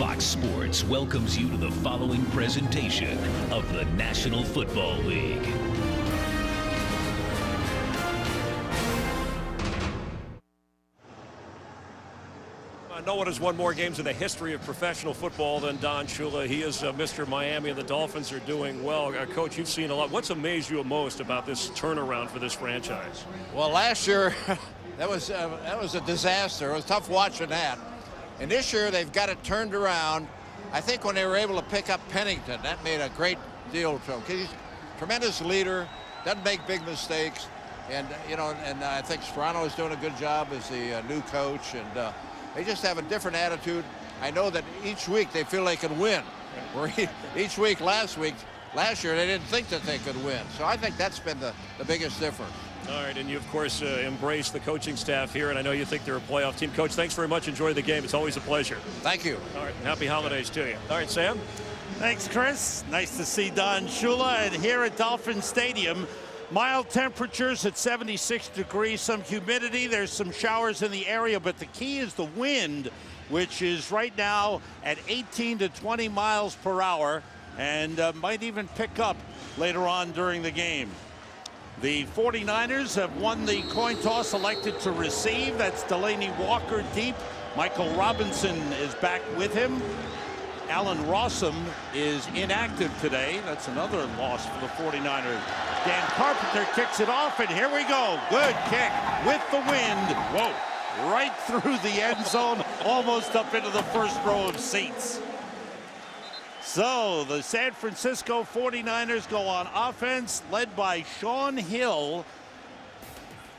Fox Sports welcomes you to the following presentation of the National Football League. No one has won more games in the history of professional football than Don Shula. He is Mr. Miami, and the Dolphins are doing well. Coach, you've seen a lot. What's amazed you most about this turnaround for this franchise? Well, last year, that was a disaster. It was tough watching that. And this year, they've got it turned around. I think when they were able to pick up Pennington, that made a great deal to him. He's a tremendous leader, doesn't make big mistakes. And, and I think Sperano is doing a good job as the new coach. And they just have a different attitude. I know that each week they feel they can win. Where each week last year, they didn't think that they could win. So I think that's been the biggest difference. All right, and you, of course, embrace the coaching staff here, and I know you think they're a playoff team. Coach, thanks very much. Enjoy the game. It's always a pleasure. Thank you. All right, happy holidays to you. All right, Sam? Thanks, Chris. Nice to see Don Shula. And here at Dolphin Stadium, mild temperatures at 76 degrees, some humidity. There's some showers in the area, but the key is the wind, which is right now at 18 to 20 miles per hour and might even pick up later on during the game. The 49ers have won the coin toss, elected to receive. That's Delaney Walker deep. Michael Robinson is back with him. Allen Rossum is inactive today. That's another loss for the 49ers. Dan Carpenter kicks it off, and here we go. Good kick with the wind. Whoa, right through the end zone, almost up into the first row of seats. So the San Francisco 49ers go on offense, led by Shaun Hill,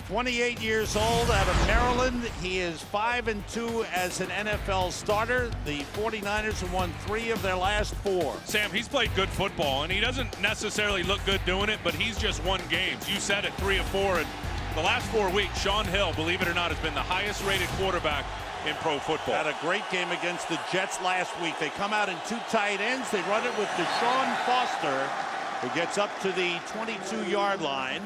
28 years old, out of Maryland. He is 5-2 as an NFL starter. The 49ers have won 3 of their last 4. Sam, he's played good football, and he doesn't necessarily look good doing it, but he's just won games. You said it, 3 of 4. And the last 4 weeks, Shaun Hill, believe it or not, has been the highest rated quarterback in pro football. Had a great game against the Jets last week. They come out in 2 tight ends. They run it with Deshaun Foster, who gets up to the 22-yard line.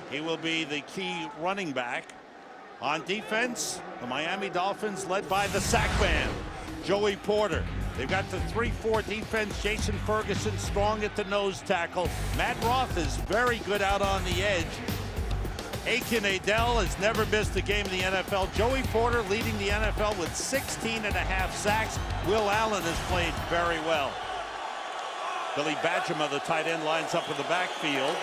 He will be the key running back. On defense, the Miami Dolphins led by the sack man, Joey Porter. They've got the 3-4 defense. Jason Ferguson strong at the nose tackle. Matt Roth is very good out on the edge. Aiken Adell has never missed a game in the NFL. Joey Porter leading the NFL with 16.5 sacks. Will Allen has played very well. Billy Badgema, the tight end, lines up in the backfield.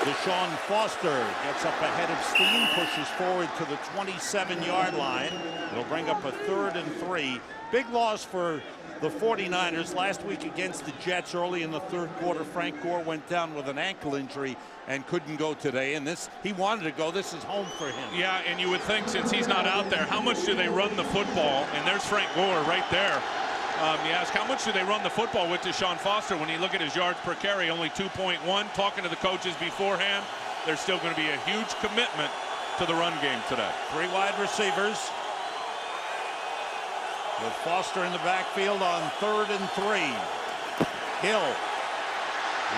Deshaun Foster gets up ahead of Steen, pushes forward to the 27-yard line. It'll bring up a 3rd and 3. Big loss for the 49ers last week against the Jets. Early in the 3rd quarter, Frank Gore went down with an ankle injury and couldn't go today. And he wanted to go. This is home for him. Yeah, and you would think since he's not out there, how much do they run the football? And there's Frank Gore right there. You ask, how much do they run the football with Deshaun Foster? When you look at his yards per carry, only 2.1. Talking to the coaches beforehand, there's still going to be a huge commitment to the run game today. 3 wide receivers, with Foster in the backfield on 3rd and 3. Hill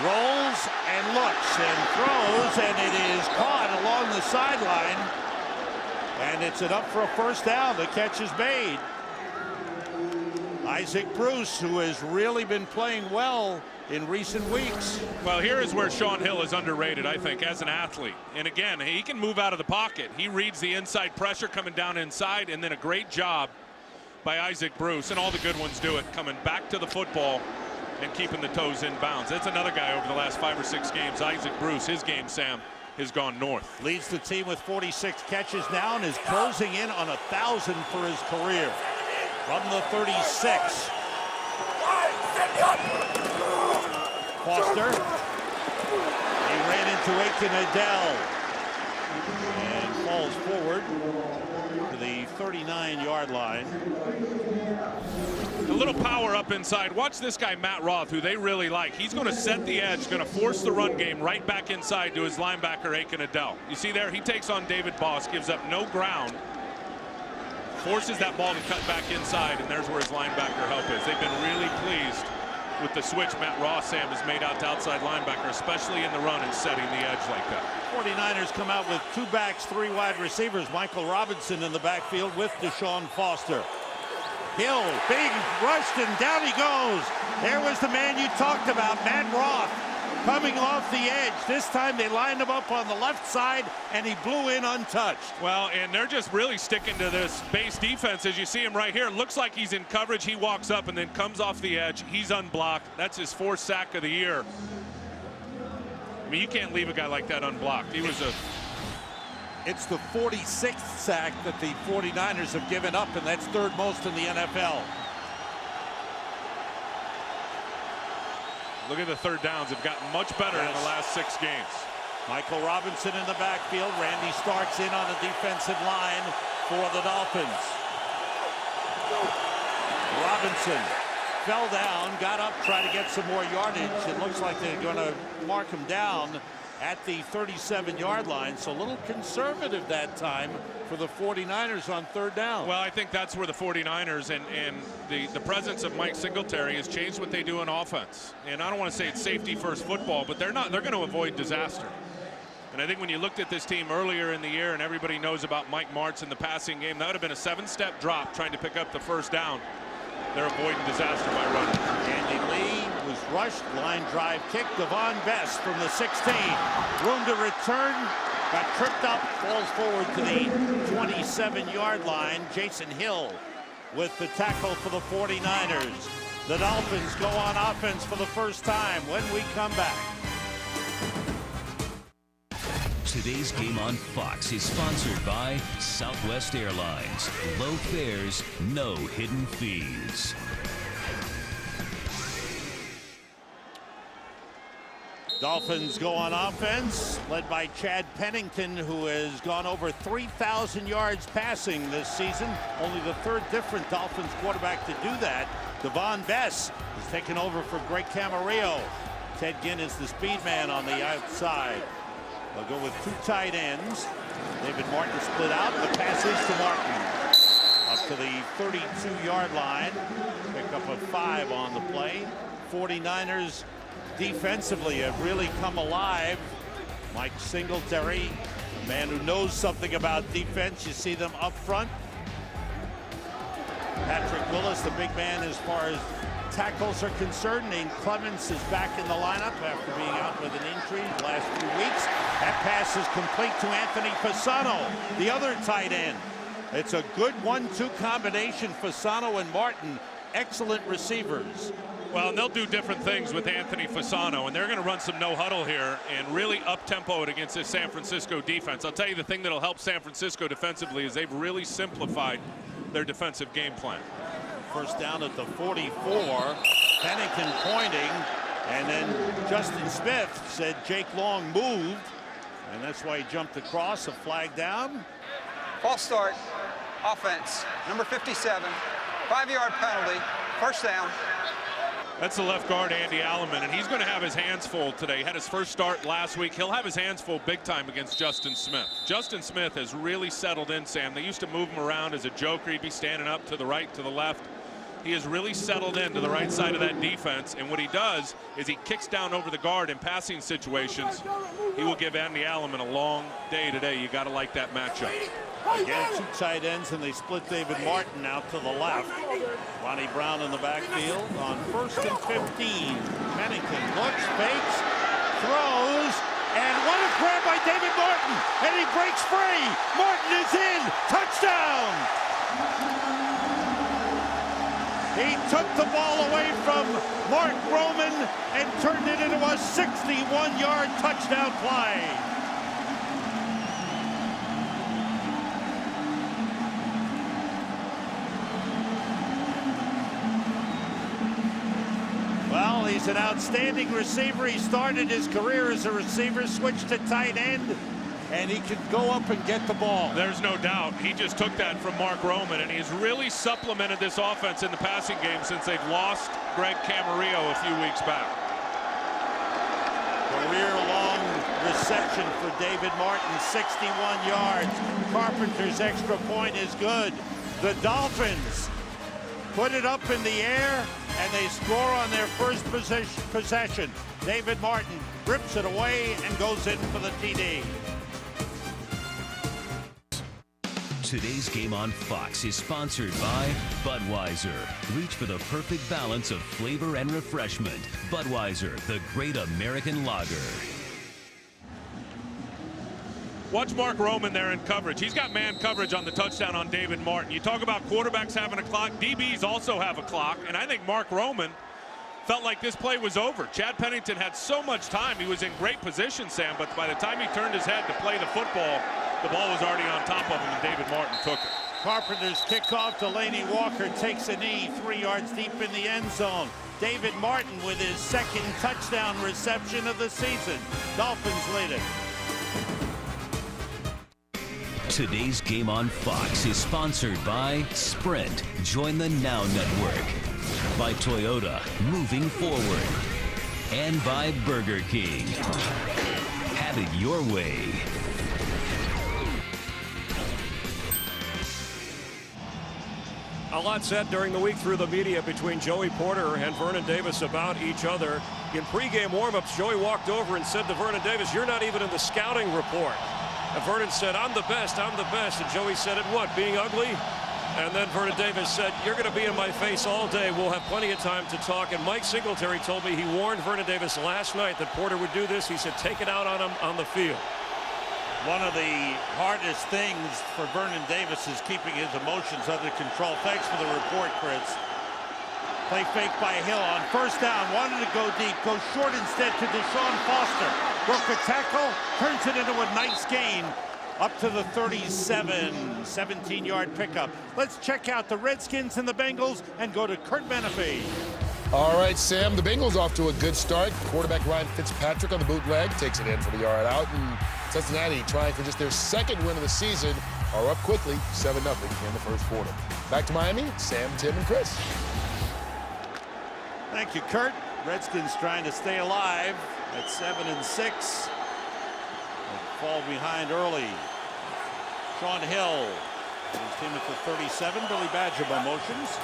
rolls and looks and throws, and it is caught along the sideline. And it's up for a first down. The catch is made. Isaac Bruce, who has really been playing well in recent weeks. Well, here is where Shaun Hill is underrated, I think, as an athlete. And again, he can move out of the pocket. He reads the inside pressure coming down inside, and then a great job by Isaac Bruce, and all the good ones do it, coming back to the football and keeping the toes in bounds. That's another guy over the last 5 or 6 games. Isaac Bruce, his game, Sam, has gone north. Leads the team with 46 catches now and is closing in on 1,000 for his career. From the 36. Foster. He ran into Aiken Adell and falls forward to the 39-yard line. A little power up inside. Watch this guy, Matt Roth, who they really like. He's going to set the edge, going to force the run game right back inside to his linebacker, Aiken Adell. You see there, he takes on David Boss, gives up no ground, forces that ball to cut back inside, and there's where his linebacker help is. They've been really pleased with the switch Matt Ross, Sam, has made out to outside linebacker, especially in the run and setting the edge like that. 49ers come out with 2 backs, 3 wide receivers. Michael Robinson in the backfield with Deshaun Foster. Hill, big rushed, and down he goes. There was the man you talked about, Matt Roth, coming off the edge. This time they lined him up on the left side, and he blew in untouched. Well, and they're just really sticking to this base defense. As you see him right here, it looks like he's in coverage. He walks up and then comes off the edge. He's unblocked. That's his 4th sack of the year. I mean, you can't leave a guy like that unblocked. He was a... It's the 46th sack that the 49ers have given up, and that's 3rd most in the NFL. Look at the 3rd downs. Have gotten much better in the last 6 games. Michael Robinson in the backfield. Randy Starks in on the defensive line for the Dolphins. Robinson fell down, got up, tried to get some more yardage. It looks like they're going to mark him down at the 37-yard line, so a little conservative that time for the 49ers on 3rd down. Well, I think that's where the 49ers and the presence of Mike Singletary has changed what they do in offense. And I don't want to say it's safety first football, but they're going to avoid disaster. And I think when you looked at this team earlier in the year, and everybody knows about Mike Martz in the passing game, that would have been a 7-step drop trying to pick up the 1st down. They're avoiding disaster by running. Andy Lee was rushed, line drive kick. Devon Best from the 16. Room to return, got tripped up, falls forward to the 27-yard line. Jason Hill with the tackle for the 49ers. The Dolphins go on offense for the first time when we come back. Today's game on Fox is sponsored by Southwest Airlines. Low fares, no hidden fees. Dolphins go on offense, led by Chad Pennington, who has gone over 3,000 yards passing this season. Only the 3rd different Dolphins quarterback to do that. Devon Bess is taken over for Greg Camarillo. Ted Ginn is the speed man on the outside. They'll go with 2 tight ends. David Martin split out. The pass is to Martin. Up to the 32-yard line. Pick up a 5 on the play. 49ers defensively have really come alive. Mike Singletary, a man who knows something about defense. You see them up front. Patrick Willis, the big man as far as tackles are concerned. Nate Clements is back in the lineup after being out with an injury the last few weeks. That pass is complete to Anthony Fasano, the other tight end. It's a good 1-2 combination. Fasano and Martin, excellent receivers. Well, and they'll do different things with Anthony Fasano, and they're going to run some no huddle here and really up-tempo it against this San Francisco defense. I'll tell you the thing that'll help San Francisco defensively is they've really simplified their defensive game plan. First down at the 44. Pennington pointing, and then Justin Smith said Jake Long moved, and that's why he jumped across. A flag down. False start, offense, number 57, 5-yard penalty, first down. That's the left guard, Andy Alleman, and he's going to have his hands full today. He had his first start last week. He'll have his hands full big time against Justin Smith. Justin Smith has really settled in, Sam. They used to move him around as a joker. He'd be standing up to the right, to the left. He has really settled into the right side of that defense, and what he does is he kicks down over the guard in passing situations. He will give Andy Alleman a long day today. You got to like that matchup. Again, 2 tight ends, and they split David Martin out to the left. Ronnie Brown in the backfield on 1st and 15. Pennington looks, fakes, throws, and what a grab by David Martin, and he breaks free. Martin is in, touchdown. He took the ball away from Mark Roman and turned it into a 61-yard touchdown play. Well, he's an outstanding receiver. He started his career as a receiver, switched to tight end, and he can go up and get the ball. There's no doubt. He just took that from Mark Roman, and he's really supplemented this offense in the passing game since they've lost Greg Camarillo a few weeks back. Career-long reception for David Martin, 61 yards. Carpenter's extra point is good. The Dolphins put it up in the air, and they score on their first possession. David Martin rips it away and goes in for the TD. Today's game on Fox is sponsored by Budweiser. Reach for the perfect balance of flavor and refreshment. Budweiser, the great American lager. Watch Mark Roman there in coverage. He's got man coverage on the touchdown on David Martin. You talk about quarterbacks having a clock. DBs also have a clock. And I think Mark Roman felt like this play was over. Chad Pennington had so much time. He was in great position, Sam, but by the time he turned his head to play the football, the ball was already on top of him, and David Martin took it. Carpenter's kickoff. Delaney Walker takes a knee 3 yards deep in the end zone. David Martin with his second touchdown reception of the season. Dolphins lead it. Today's game on Fox is sponsored by Sprint. Join the Now Network. By Toyota, moving forward. And by Burger King. Have it your way. A lot said during the week through the media between Joey Porter and Vernon Davis about each other. In pregame warmups, Joey walked over and said to Vernon Davis, "You're not even in the scouting report." And Vernon said, I'm the best. And Joey said, "At what, being ugly?" And then Vernon Davis said, "You're going to be in my face all day. We'll have plenty of time to talk." And Mike Singletary told me he warned Vernon Davis last night that Porter would do this. He said, "Take it out on him on the field." One of the hardest things for Vernon Davis is keeping his emotions under control. Thanks for the report, Chris. Play fake by Hill on first down. Wanted to go deep. Goes short instead to Deshaun Foster. Broke a tackle. Turns it into a nice gain. Up to the 37, 17-yard pickup. Let's check out the Redskins and the Bengals and go to Kurt Menefee. All right, Sam, the Bengals off to a good start. Quarterback Ryan Fitzpatrick on the bootleg takes it in for the yard out. And Cincinnati, trying for just their second win of the season, are up quickly, 7-0 in the first quarter. Back to Miami, Sam, Tim, and Chris. Thank you, Kurt. Redskins trying to stay alive at 7-6. Fall behind early. Sean Hill, his team at the 37. Billy Badger by motions.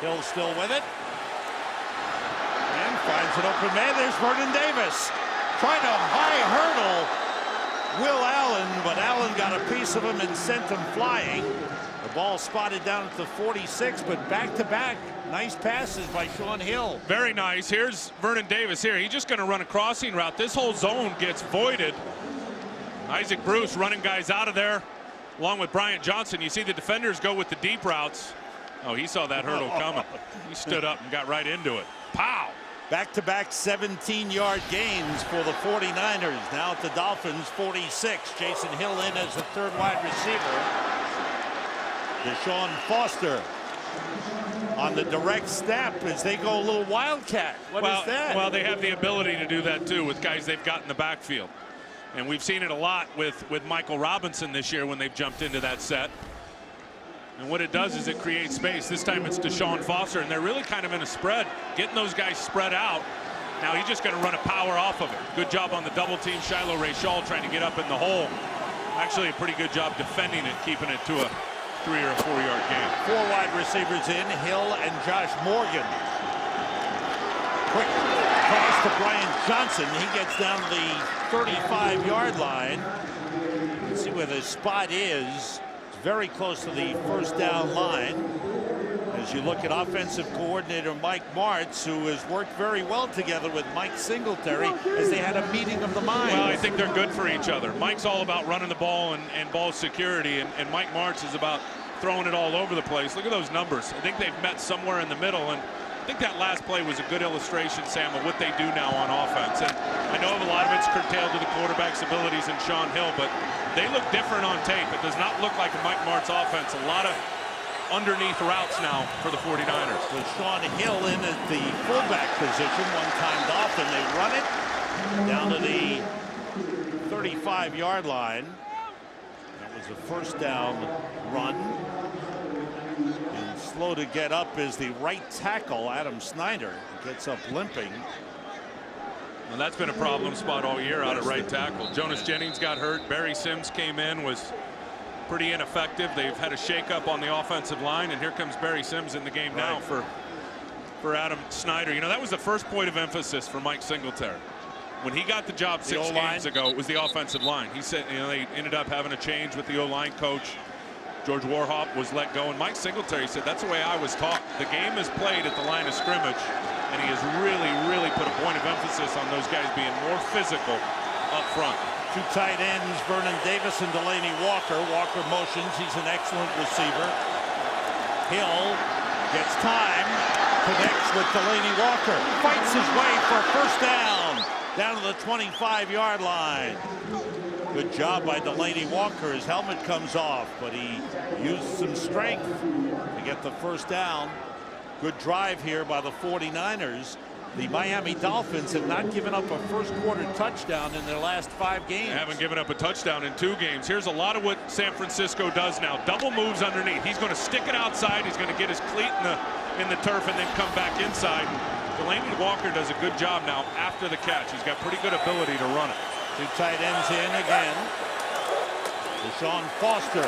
Hill still with it. And finds an open man. There's Vernon Davis. Trying to high hurdle Will Allen, but Allen got a piece of him and sent him flying. The ball spotted down at the 46, but back-to-back nice passes by Sean Hill. Very nice. Here's Vernon Davis here. He's just going to run a crossing route. This whole zone gets voided. Isaac Bruce running guys out of there along with Bryant Johnson. You see the defenders go with the deep routes. Oh, he saw that hurdle coming. He stood up and got right into it. Pow! Back-to-back 17-yard gains for the 49ers. Now at the Dolphins 46. Jason Hill in as the third wide receiver. Deshaun Foster on the direct snap as they go a little wildcat. What is that? Well, they have the ability to do that too with guys they've got in the backfield. And we've seen it a lot with Michael Robinson this year when they've jumped into that set. And what it does is it creates space. This time it's Deshaun Foster, and they're really kind of in a spread, getting those guys spread out. Now he's just going to run a power off of it. Good job on the double team. Shiloh Rayshall trying to get up in the hole. Actually a pretty good job defending it, keeping it to a 3 or 4 yard gain. 4 wide receivers in, Hill and Josh Morgan. Quick cross to Brian Johnson. He gets down to the 35-yard line. Let's see where the spot is. Very close to the first down line. As you look at offensive coordinator Mike Martz, who has worked very well together with Mike Singletary as they had a meeting of the minds. Well, I think they're good for each other. Mike's all about running the ball and ball security, and Mike Martz is about throwing it all over the place. Look at those numbers. I think they've met somewhere in the middle, and I think that last play was a good illustration, Sam, of what they do now on offense. And I know a lot of it's curtailed to the quarterback's abilities and Sean Hill, but they look different on tape. It does not look like a Mike Martz offense. A lot of underneath routes now for the 49ers. With Sean Hill in at the fullback position, one timed off, and they run it down to the 35-yard line. That was a first down run. And slow to get up is the right tackle, Adam Snyder. Gets up limping. Well, that's been a problem spot all year out at right tackle. Jonas Jennings got hurt. Barry Sims came in, was pretty ineffective. They've had a shakeup on the offensive line, and here comes Barry Sims in the game now for Adam Snyder. You know, that was the first point of emphasis for Mike Singletary. When he got the job 6 games ago, it was the offensive line. He said, you know, they ended up having a change with the O-line coach. George Warhop was let go, and Mike Singletary said, that's the way I was taught. The game is played at the line of scrimmage, and he has really put a point of emphasis on those guys being more physical up front. Two tight ends, Vernon Davis and Delaney Walker. Walker motions. He's an excellent receiver. Hill gets time, connects with Delaney Walker, fights his way for a first down to the 25-yard line. Good job by Delaney Walker. His helmet comes off, but he used some strength to get the first down. Good drive here by the 49ers. The Miami Dolphins have not given up a first-quarter touchdown in their last 5 games. They haven't given up a touchdown in 2 games. Here's a lot of what San Francisco does now. Double moves underneath. He's going to stick it outside. He's going to get his cleat in the turf and then come back inside. Delaney Walker does a good job now after the catch. He's got pretty good ability to run it. 2 tight ends in again. Deshaun Foster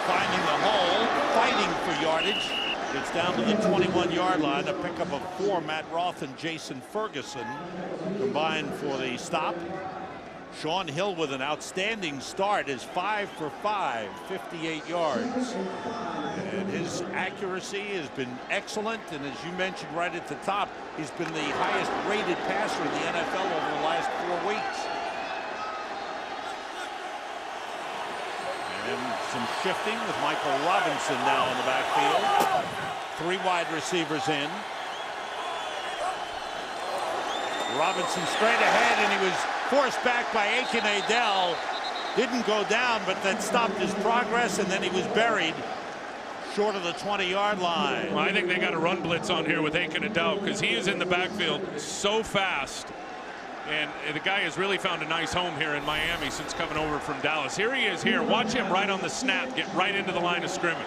finding the hole, fighting for yardage. Gets down to the 21-yard line. A pickup of 4. Matt Roth and Jason Ferguson combined for the stop. Sean Hill with an outstanding start is 5 for 5, 58 yards. And his accuracy has been excellent. And as you mentioned right at the top, he's been the highest rated passer in the NFL over the last 4 weeks. And some shifting with Michael Robinson now in the backfield. 3 wide receivers in. Robinson straight ahead, and he was forced back by Aiken Adell. Didn't go down, but then stopped his progress, and then he was buried short of the 20-yard line. Well, I think they got a run blitz on here with Aiken Adell because he is in the backfield so fast. And the guy has really found a nice home here in Miami since coming over from Dallas. Here he is here. Watch him right on the snap, get right into the line of scrimmage.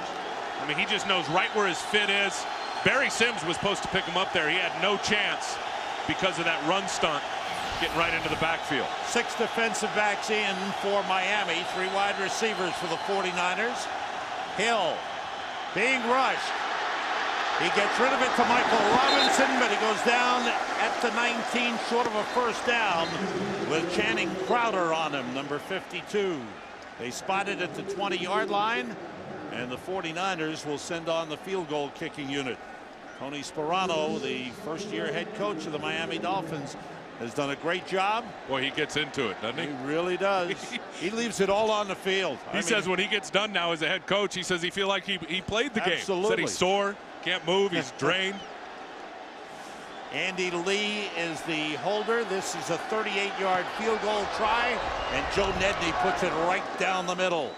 I mean, he just knows right where his fit is. Barry Sims was supposed to pick him up there. He had no chance because of that run stunt, getting right into the backfield. 6 defensive backs in for Miami. 3 wide receivers for the 49ers. Hill being rushed. He gets rid of it to Michael Robinson, but he goes down at the 19, short of a first down, with Channing Crowder on him, number 52. They spot it at the 20-yard line, and the 49ers will send on the field goal kicking unit. Tony Sparano, the first-year head coach of the Miami Dolphins, has done a great job. Boy, he gets into it, doesn't he? He really does. He leaves it all on the field. He says when he gets done now as a head coach, he says he feels like he played the game. Absolutely. Said he's sore, can't move, he's drained. Andy Lee is the holder. This is a 38-yard field goal try, and Joe Nedney puts it right down the middle.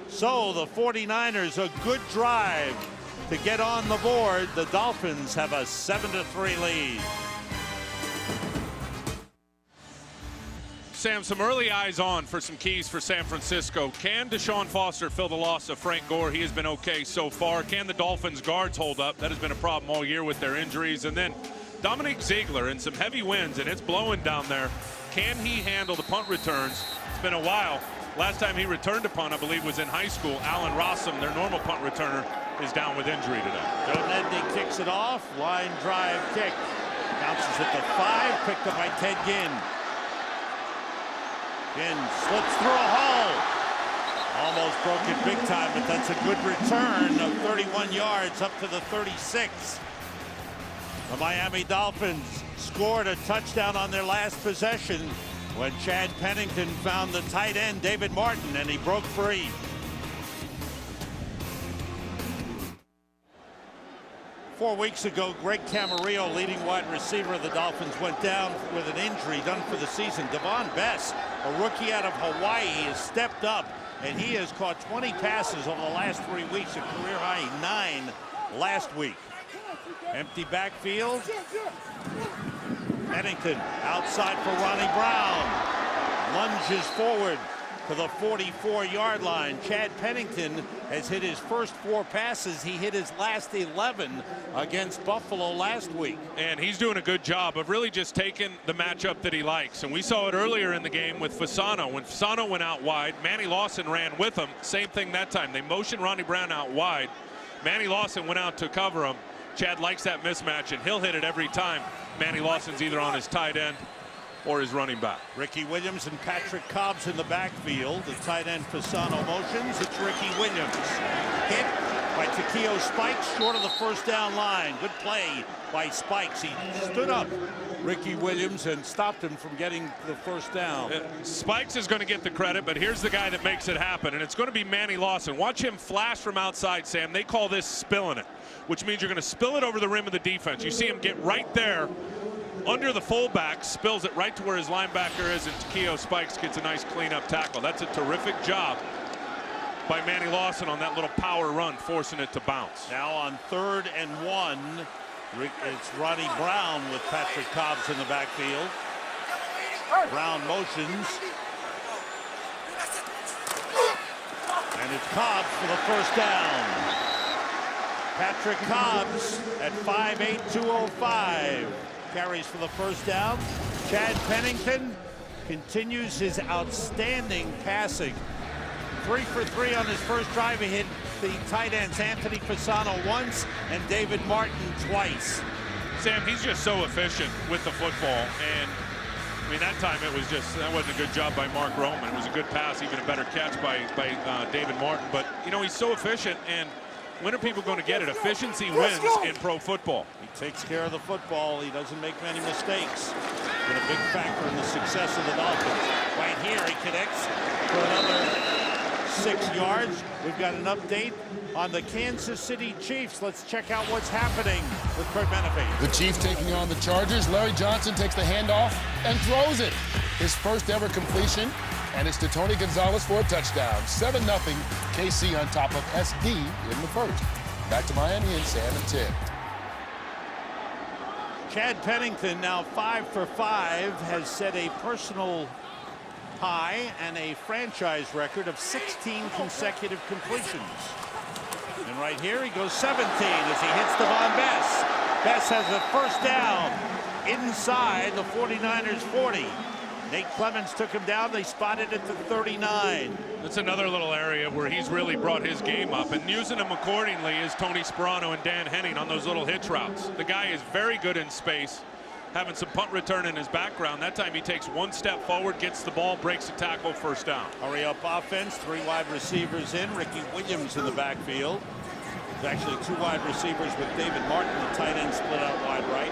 So the 49ers, a good drive to get on the board. The Dolphins have a 7-3 lead. Sam, some early eyes on for some keys for San Francisco. Can Deshaun Foster fill the loss of Frank Gore? He has been okay so far. Can the Dolphins guards hold up? That has been a problem all year with their injuries. And then Dominique Ziegler in some heavy winds, and it's blowing down there. Can he handle the punt returns? It's been a while. Last time he returned a punt, I believe, was in high school. Alan Rossum, their normal punt returner, is down with injury today. Joe Nedney kicks it off. Line drive kick. Bounces at the 5, picked up by Ted Ginn. Ginn slips through a hole. Almost broke it big time, but that's a good return of 31 yards up to the 36. The Miami Dolphins scored a touchdown on their last possession when Chad Pennington found the tight end David Martin, and he broke free. Four weeks ago, Greg Camarillo, leading wide receiver of the Dolphins, went down with an injury, done for the season. Devon Bess, a rookie out of Hawaii, has stepped up, and he has caught 20 passes over the last 3 weeks, a career high 9 last week. Empty backfield. Pennington outside for Ronnie Brown. Lunges forward to the 44-yard line. Chad Pennington has hit his first 4 passes. He hit his last 11 against Buffalo last week. And he's doing a good job of really just taking the matchup that he likes. And we saw it earlier in the game with Fasano. When Fasano went out wide, Manny Lawson ran with him. Same thing that time. They motioned Ronnie Brown out wide. Manny Lawson went out to cover him. Chad likes that mismatch, and he'll hit it every time. Manny Lawson's either on his tight end or his running back. Ricky Williams and Patrick Cobbs in the backfield. The tight end Fasano motions. It's Ricky Williams. Hit by Takeo Spikes short of the first down line. Good play by Spikes. He stood up Ricky Williams and stopped him from getting the first down. Spikes is going to get the credit, but here's the guy that makes it happen, and it's going to be Manny Lawson. Watch him flash from outside, Sam. They call this spilling it, which means you're going to spill it over the rim of the defense. You see him get right there under the fullback, spills it right to where his linebacker is, and Takeo Spikes gets a nice cleanup tackle. That's a terrific job by Manny Lawson on that little power run, forcing it to bounce. Now on 3rd and 1, it's Ronnie Brown with Patrick Cobbs in the backfield. Brown motions. And it's Cobbs for the first down. Patrick Cobbs at 5'8", 205. Carries for the first down. Chad Pennington continues his outstanding passing. 3 for 3 on his first drive. He hit the tight ends Anthony Fasano once and David Martin twice. Sam, he's just so efficient with the football, and I mean, that time it was just, that wasn't a good job by Mark Roman. It was a good pass, even a better catch by David Martin. But you know, he's so efficient, and when are people going to get it? Efficiency wins in pro football. He takes care of the football. He doesn't make many mistakes. Been a big factor in the success of the Dolphins. Right here, he connects for another 6 yards. We've got an update on the Kansas City Chiefs. Let's check out what's happening with Kurt Menefee. The Chiefs taking on the Chargers. Larry Johnson takes the handoff and throws it. His first ever completion, and it's to Tony Gonzalez for a touchdown. 7-0 KC on top of SD in the first. Back to Miami and Sam and Tim. Chad Pennington, now 5 for 5, has set a personal high and a franchise record of 16 consecutive completions. And right here he goes 17 as he hits Devon Bess. Bess has a first down inside the 49ers 40. Nate Clemens took him down. They spotted at the 39. That's another little area where he's really brought his game up, and using him accordingly is Tony Sperano and Dan Henning on those little hitch routes. The guy is very good in space, having some punt return in his background. That time he takes 1 step forward, gets the ball, breaks a tackle, first down. Hurry up offense, 3 wide receivers in. Ricky Williams in the backfield. There's actually 2 wide receivers with David Martin, the tight end, split out wide right.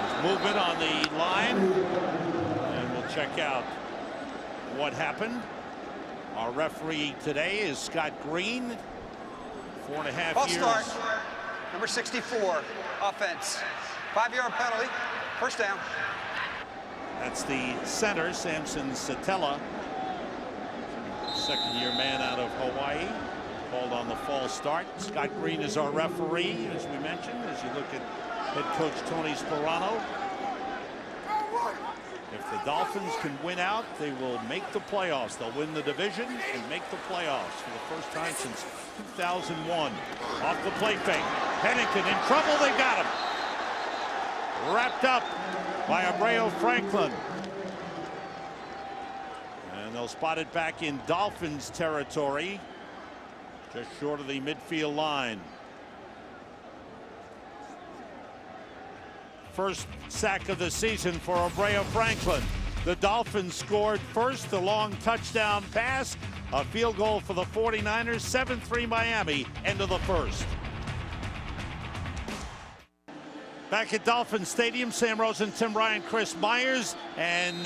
There's movement on the line, and we'll check out what happened. Our referee today is Scott Green. 4.5 False years. start. Number 64, offense. 5-yard penalty, first down. That's the center, Samson Satella. Second-year man out of Hawaii. Called on the false start. Scott Green is our referee, as we mentioned, as you look at head coach Tony Sperano. If the Dolphins can win out, they will make the playoffs. They'll win the division and make the playoffs for the first time since 2001. Off the play fake. Pennington in trouble. They got him. Wrapped up by Abreu Franklin. And they'll spot it back in Dolphins territory, just short of the midfield line. First sack of the season for Abreu Franklin. The Dolphins scored first, the long touchdown pass, a field goal for the 49ers, 7-3 Miami, end of the first. Back at Dolphin Stadium, Sam Rosen, Tim Ryan, Chris Myers, and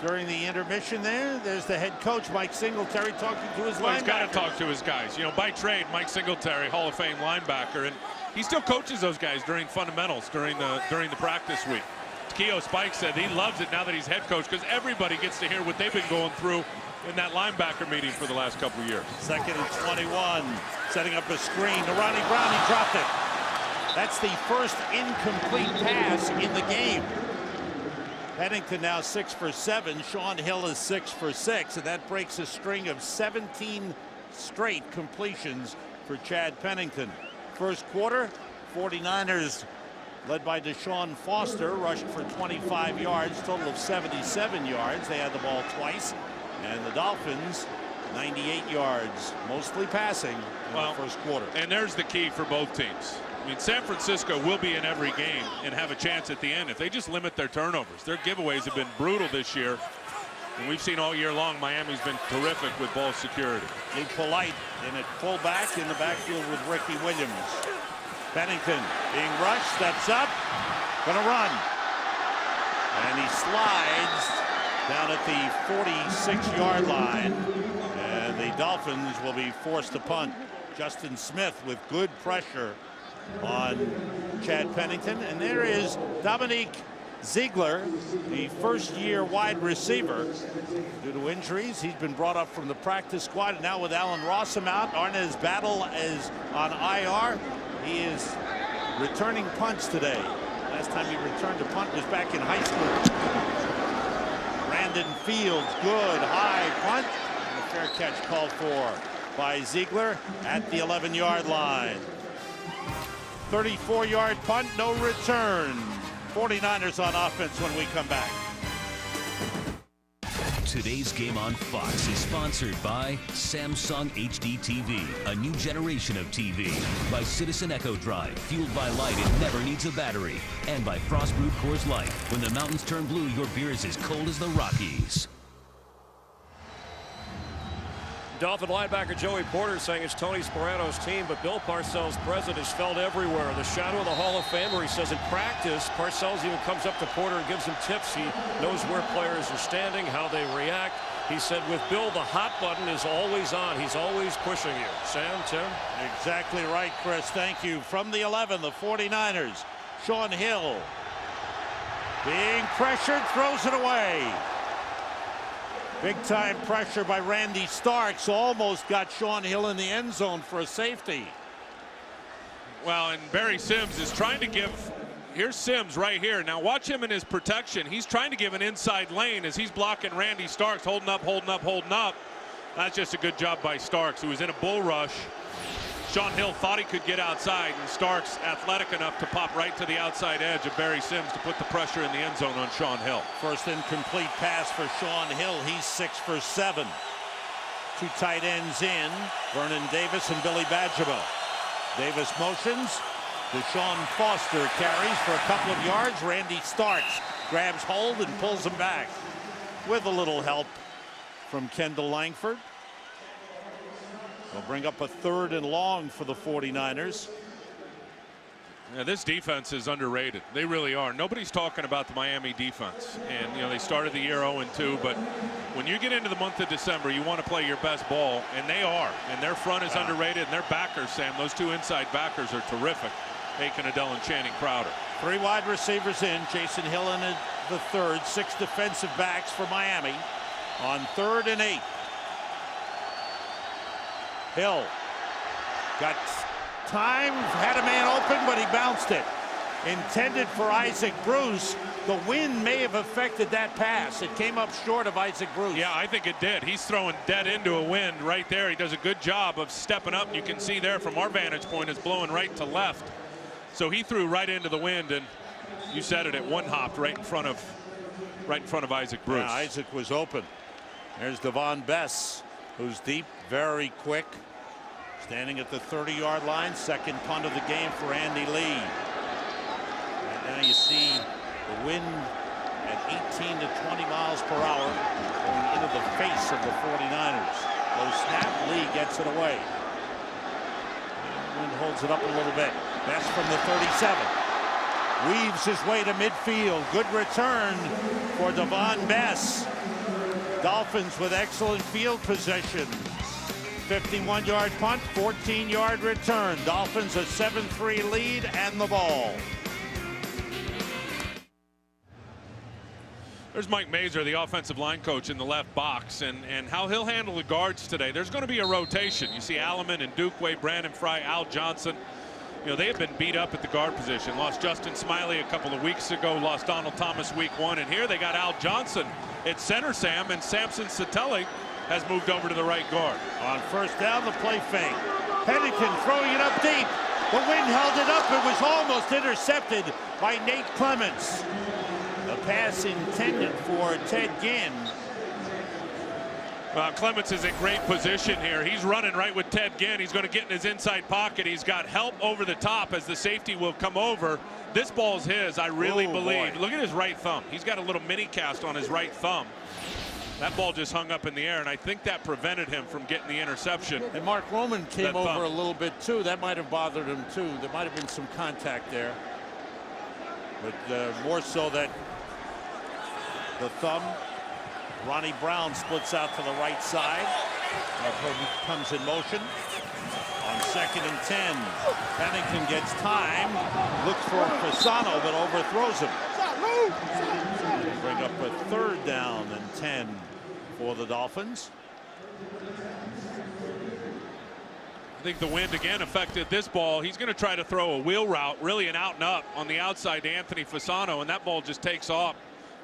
during the intermission there's the head coach, Mike Singletary, talking to his linebacker. He's got to talk to his guys. You know, by trade, Mike Singletary, Hall of Fame linebacker, and he still coaches those guys during fundamentals, during the practice week. Takeo Spikes said he loves it now that he's head coach because everybody gets to hear what they've been going through in that linebacker meeting for the last couple of years. 2nd and 21, setting up a screen to Ronnie Brown. He dropped it. That's the first incomplete pass in the game. Pennington now 6 for 7. Sean Hill is 6 for 6, and that breaks a string of 17 straight completions for Chad Pennington. First quarter, 49ers led by Deshaun Foster rushed for 25 yards, total of 77 yards. They had the ball twice, and the Dolphins 98 yards, mostly passing in the first quarter. And there's the key for both teams. I mean, San Francisco will be in every game and have a chance at the end if they just limit their turnovers. Their giveaways have been brutal this year. And we've seen all year long Miami's been terrific with ball security. Luke Polite in at fullback in the backfield with Ricky Williams. Pennington being rushed, steps up, gonna run. And he slides down at the 46-yard line. And the Dolphins will be forced to punt. Justin Smith with good pressure on Chad Pennington. And there is Dominique Ziegler, the first-year wide receiver. Due to injuries, he's been brought up from the practice squad. And now with Alan Rossum out, Arnaz Battle is on IR. He is returning punts today. Last time he returned a punt was back in high school. Brandon Fields, good high punt. And a fair catch called for by Ziegler at the 11-yard line. 34-yard punt, no return. 49ers on offense when we come back. Today's Game on Fox is sponsored by Samsung HD TV, a new generation of TV. By Citizen Echo Drive, fueled by light, it never needs a battery. And by Frost Brewed Coors Light. When the mountains turn blue, your beer is as cold as the Rockies. Dolphin linebacker Joey Porter saying it's Tony Sparano's team, but Bill Parcells' presence is felt everywhere. The shadow of the Hall of Famer, he says in practice, Parcells even comes up to Porter and gives him tips. He knows where players are standing, how they react. He said with Bill, the hot button is always on. He's always pushing you. Sam, Tim? Exactly right, Chris. Thank you. From the 11, the 49ers, Sean Hill being pressured, throws it away. Big time pressure by Randy Starks. Almost got Sean Hill in the end zone for a safety. Well, and Barry Sims is trying to give. Here's Sims right here. Now watch him in his protection. He's trying to give an inside lane as he's blocking Randy Starks, holding up, holding up, holding up. That's just a good job by Starks, who was in a bull rush. Sean Hill thought he could get outside, and Starks athletic enough to pop right to the outside edge of Barry Sims to put the pressure in the end zone on Sean Hill. First incomplete pass for Sean Hill. He's 6 for 7. Two tight ends in, Vernon Davis and Billy Badgebo. Davis motions. Deshaun Foster carries for a couple of yards. Randy Starks grabs hold and pulls him back with a little help from Kendall Langford. They'll bring up a 3rd and long for the 49ers. Yeah, this defense is underrated. They really are. Nobody's talking about the Miami defense. And, you know, they started the year 0-2, but when you get into the month of December, you want to play your best ball, and they are. And their front is underrated, and their backers, Sam, those two inside backers are terrific. Aiken Adell and Channing Crowder. 3 wide receivers in. Jason Hill in the 3rd. 6 defensive backs for Miami on 3rd and 8. Hill got time, had a man open, but he bounced it. Intended for Isaac Bruce. The wind may have affected that pass. It came up short of Isaac Bruce. Yeah, I think it did. He's throwing dead into a wind right there. He does a good job of stepping up. You can see there from our vantage point it's blowing right to left. So he threw right into the wind, and you said it, one-hopped right in front of Isaac Bruce. Yeah, Isaac was open. There's Devon Bess, who's deep, very quick. Standing at the 30-yard line. 2nd punt of the game for Andy Lee. And now you see the wind at 18 to 20 miles per hour going into the face of the 49ers. Low snap. Lee gets it away. And the wind holds it up a little bit. Best from the 37. Weaves his way to midfield. Good return for Devon Bess. Dolphins with excellent field position. 51-yard punt, 14-yard return. Dolphins a 7-3 lead and the ball. There's Mike Mazer, the offensive line coach, in the left box, and how he'll handle the guards today. There's going to be a rotation. You see Alleman and Dukeway, Brandon Fry, Al Johnson. You know, they have been beat up at the guard position. Lost Justin Smiley a couple of weeks ago, lost Donald Thomas week 1, and here they got Al Johnson at center, Sam, and Samson Satelli has moved over to the right guard. On 1st down, the play fake. Pennington throwing it up deep. The wind held it up. It was almost intercepted by Nate Clements. The pass intended for Ted Ginn. Clements is in great position here. He's running right with Ted Ginn. He's going to get in his inside pocket. He's got help over the top as the safety will come over. This ball's his, I really believe. Look at his right thumb. He's got a little mini cast on his right thumb. That ball just hung up in the air, and I think that prevented him from getting the interception. And Mark Roman came over a little bit too. That might have bothered him too. There might have been some contact there, but more so that the thumb. Ronnie Brown splits out to the right side. Comes in motion on 2nd and 10. Pennington gets time, looks for Fasano, but overthrows him. Bring up a 3rd down and 10 for the Dolphins. I think the wind again affected this ball. He's going to try to throw a wheel route, really an out and up on the outside to Anthony Fasano, and that ball just takes off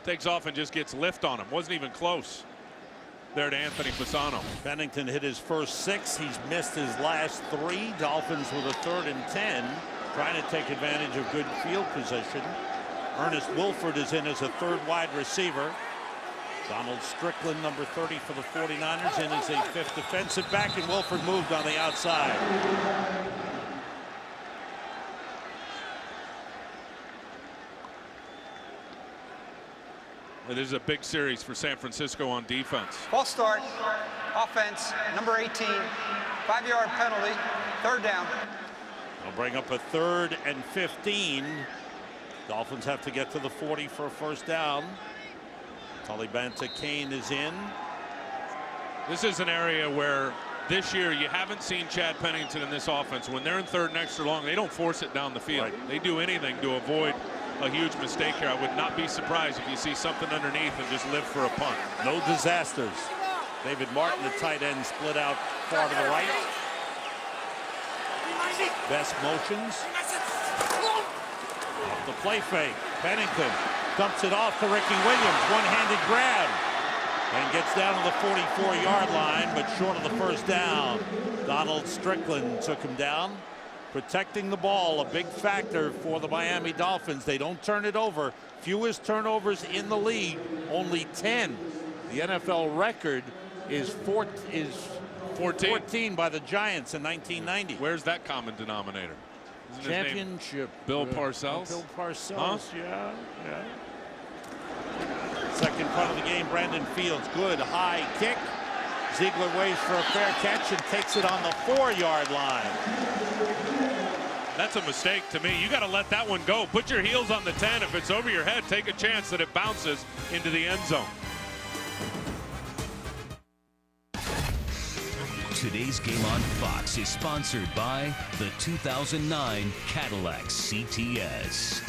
and just gets lift on him. Wasn't even close there to Anthony Fasano. Pennington hit his first 6. He's missed his last 3. Dolphins with a 3rd and 10, trying to take advantage of good field position. Ernest Wilford is in as a 3rd wide receiver. Donald Strickland, number 30 for the 49ers, in as a 5th defensive back, and Wilford moved on the outside. This is a big series for San Francisco on defense. False start, offense, number 18, 5-yard penalty, 3rd down. They'll bring up a 3rd and 15. Dolphins have to get to the 40 for a 1st down. Tully Banta-Cain is in. This is an area where this year you haven't seen Chad Pennington in this offense. When they're in 3rd and extra long, they don't force it down the field. Right. They do anything to avoid a huge mistake here. I would not be surprised if you see something underneath and just live for a punt. No disasters. David Martin, the tight end, split out far to the right. Best motions. Off the play fake. Pennington dumps it off to Ricky Williams. One-handed grab. And gets down to the 44-yard line, but short of the 1st down. Donald Strickland took him down. Protecting the ball, a big factor for the Miami Dolphins. They don't turn it over. Fewest turnovers in the league, only 10. The NFL record is 14 by the Giants in 1990. Where's that common denominator? Isn't his Championship. name Bill Parcells? Bill Parcells, huh? yeah. Second punt of the game, Brandon Fields. Good high kick. Ziegler waits for a fair catch and takes it on the 4-yard line. That's a mistake to me. You got to let that one go. Put your heels on the 10. If it's over your head, take a chance that it bounces into the end zone. Today's Game on Fox is sponsored by the 2009 Cadillac CTS.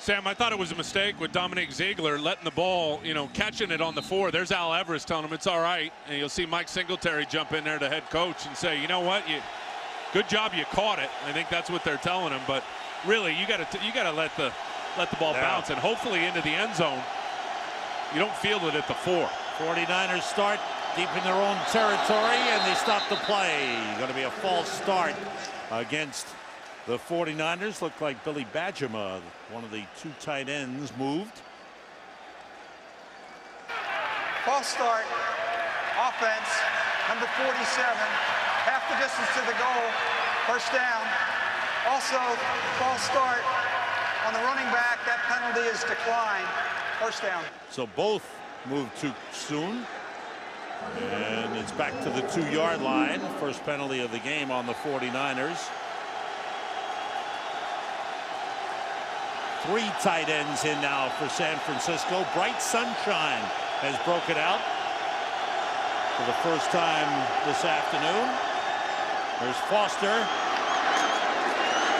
Sam, I thought it was a mistake with Dominique Ziegler letting the ball, catching it on the 4. There's Al Everest telling him it's all right. And you'll see Mike Singletary jump in there, the head coach, and say, you know what, good job you caught it. I think that's what they're telling him. But really, you got to let the ball bounce, and hopefully into the end zone. You don't field it at the 4. 49ers start deep in their own territory, and they stop the play. Going to be a false start against the 49ers. Looked like Billy Badgema, one of the 2 tight ends, moved. False start, offense, number 47, half the distance to the goal, 1st down. Also, false start on the running back. That penalty is declined, 1st down. So both moved too soon. And it's back to the 2-yard line. First penalty of the game on the 49ers. 3 tight ends in now for San Francisco. Bright sunshine has broken out for the first time this afternoon. There's Foster.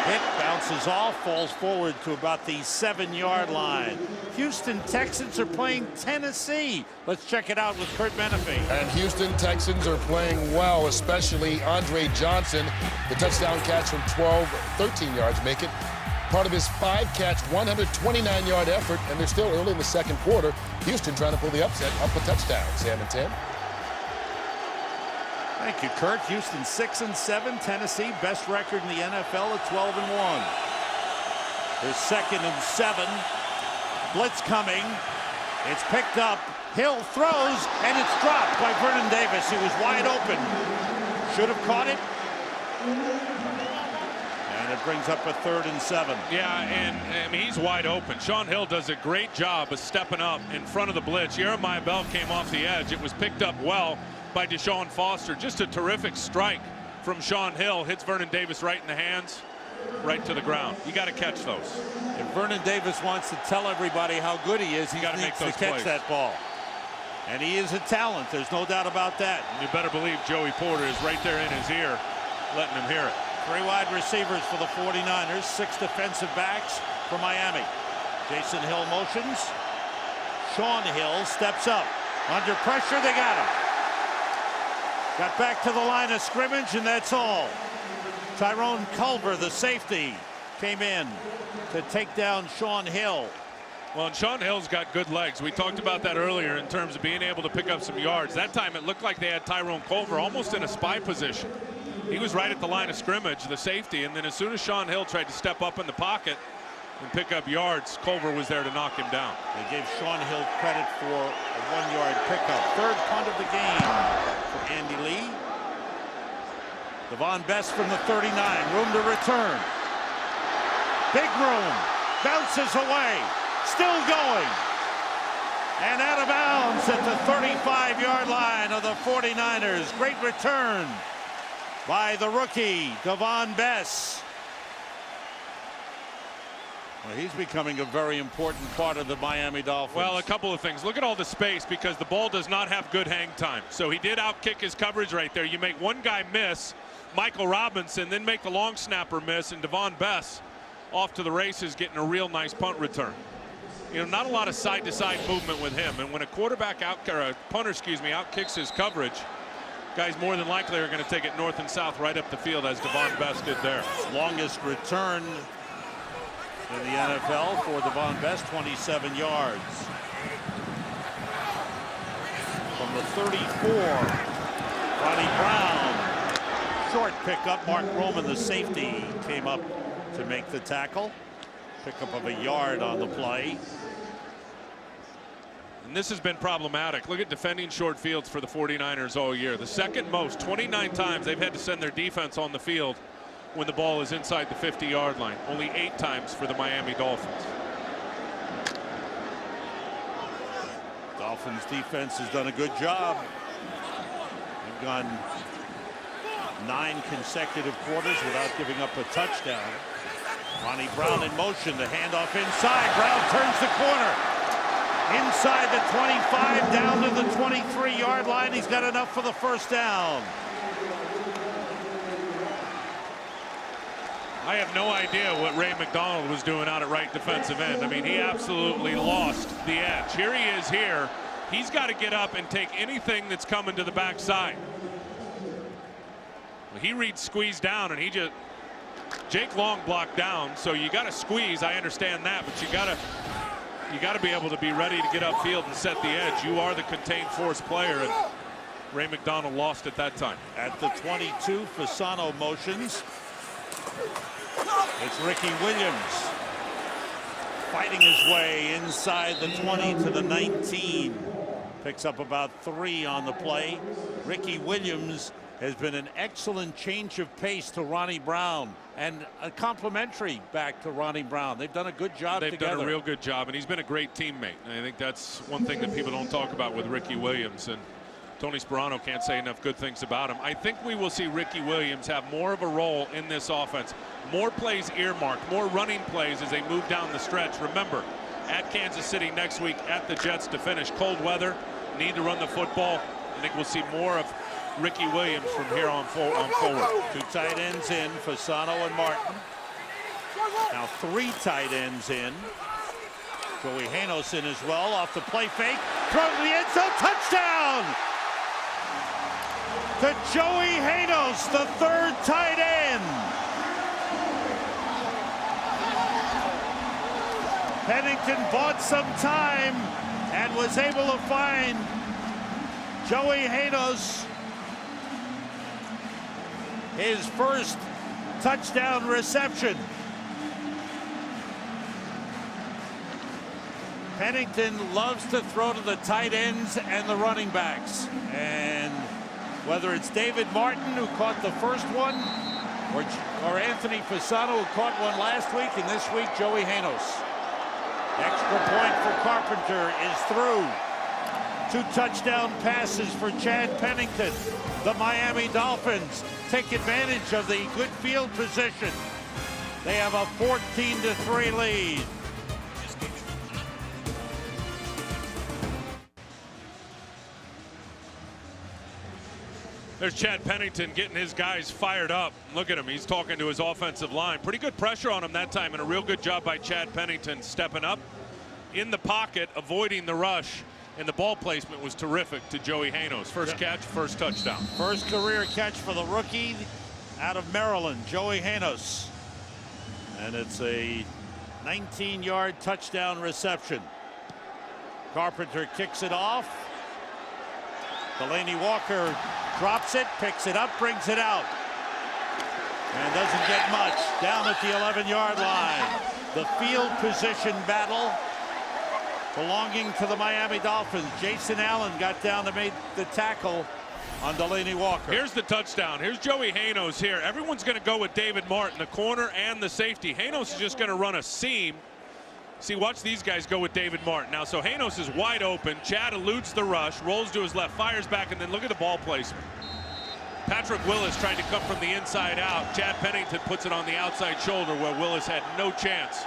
Hit, bounces off, falls forward to about the 7-yard line. Houston Texans are playing Tennessee. Let's check it out with Kurt Menefee. And Houston Texans are playing well, especially Andre Johnson. The touchdown catch from 13 yards make it part of his 5-catch, 129-yard effort, and they're still early in the 2nd quarter. Houston trying to pull the upset up a touchdown. Sam and Tim. Thank you, Kurt. Houston 6-7. Tennessee, best record in the NFL at 12-1. There's 2nd and 7. Blitz coming. It's picked up. Hill throws, and it's dropped by Vernon Davis. He was wide open. Should have caught it. And it brings up a 3rd and 7. Yeah, and I mean, he's wide open. Sean Hill does a great job of stepping up in front of the blitz. Jeremiah Bell came off the edge. It was picked up well by Deshaun Foster. Just a terrific strike from Sean Hill. Hits Vernon Davis right in the hands, right to the ground. You got to catch those. If Vernon Davis wants to tell everybody how good he is, he got to make those to catch plays. that ball. And he is a talent. There's no doubt about that. And you better believe Joey Porter is right there in his ear, letting him hear it. 3 wide receivers for the 49ers, 6 defensive backs for Miami. Jason Hill motions. Sean Hill steps up. Under pressure, they got him. Got back to the line of scrimmage, and that's all. Tyrone Culver, the safety, came in to take down Sean Hill. Well, and Sean Hill's got good legs. We talked about that earlier in terms of being able to pick up some yards. That time it looked like they had Tyrone Culver almost in a spy position. He was right at the line of scrimmage, the safety, and then as soon as Sean Hill tried to step up in the pocket and pick up yards, Culver was there to knock him down. They gave Sean Hill credit for a 1-yard pickup. 3rd punt of the game for Andy Lee. Devon Best from the 39, room to return. Big room, bounces away, still going. And out of bounds at the 35-yard line of the 49ers. Great return by the rookie, Devon Best. Well, he's becoming a very important part of the Miami Dolphins. Well, a couple of things. Look at all the space because the ball does not have good hang time. So he did outkick his coverage right there. You make one guy miss, Michael Robinson, then make the long snapper miss, and Devon Best off to the races getting a real nice punt return. You know, not a lot of side-to-side movement with him. And when a quarterback or a punter, outkicks his coverage, guys more than likely are going to take it north and south right up the field as Devon Best did there. Longest return in the NFL for Devon Best, 27 yards. From the 34, Ronnie Brown. Short pickup. Mark Roman, the safety, came up to make the tackle. Pickup of a yard on the play. And this has been problematic. Look at defending short fields for the 49ers all year. The second most, 29 times they've had to send their defense on the field when the ball is inside the 50-yard line. Only 8 times for the Miami Dolphins. Dolphins defense has done a good job. They've gone 9 consecutive quarters without giving up a touchdown. Ronnie Brown in motion, the handoff inside. Brown turns the corner. Inside the 25, down to the 23-yard line. He's got enough for the first down. I have no idea what Ray McDonald was doing out at right defensive end. I mean, he absolutely lost the edge. Here he is here. He's got to get up and take anything that's coming to the backside. He reads squeeze down, and he just Jake Long blocked down, so you got to squeeze. I understand that, but you got to be able to be ready to get upfield and set the edge. You are the contained force player, and Ray McDonald lost at that time. At the 22, Fasano motions. It's Ricky Williams fighting his way inside the 20 to the 19. Picks up about 3 on the play. Ricky Williams has been an excellent change of pace to Ronnie Brown and a complimentary back to Ronnie Brown. They've done a good job together. They've done a real good job, and he's been a great teammate. And I think that's one thing that people don't talk about with Ricky Williams. And Tony Sperano can't say enough good things about him. I think we will see Ricky Williams have more of a role in this offense. More plays earmarked, more running plays as they move down the stretch. Remember, at Kansas City next week, at the Jets to finish. Cold weather, need to run the football. I think we'll see more of Ricky Williams from here on forward. 2 tight ends in, Fasano and Martin. Now 3 tight ends in. Joey Hanos in as well, off the play fake. Throw to the end zone, touchdown! To Joey Hanos, the 3rd tight end. Pennington bought some time and was able to find Joey Hanos his first touchdown reception. Pennington loves to throw to the tight ends and the running backs. And whether it's David Martin, who caught the first one, or Anthony Fasano, who caught one last week, and this week, Joey Hanos. Extra point for Carpenter is through. 2 touchdown passes for Chad Pennington. The Miami Dolphins take advantage of the good field position. They have a 14-3 lead. There's Chad Pennington getting his guys fired up. Look at him. He's talking to his offensive line. Pretty good pressure on him that time, and a real good job by Chad Pennington stepping up in the pocket, avoiding the rush, and the ball placement was terrific to Joey Hanos. First catch, first touchdown. First career catch for the rookie out of Maryland, Joey Hanos. And it's a 19-yard touchdown reception. Carpenter kicks it off. Delaney Walker drops it, picks it up, brings it out. And doesn't get much. Down at the 11-yard line. The field position battle belonging to the Miami Dolphins. Jason Allen got down to make the tackle on Delaney Walker. Here's the touchdown. Here's Joey Hanos here. Everyone's going to go with David Martin, the corner and the safety. Hanos is just going to run a seam. See, watch these guys go with David Martin. Now, so Hanos is wide open. Chad eludes the rush, rolls to his left, fires back, and then look at the ball placement. Patrick Willis trying to come from the inside out. Chad Pennington puts it on the outside shoulder where Willis had no chance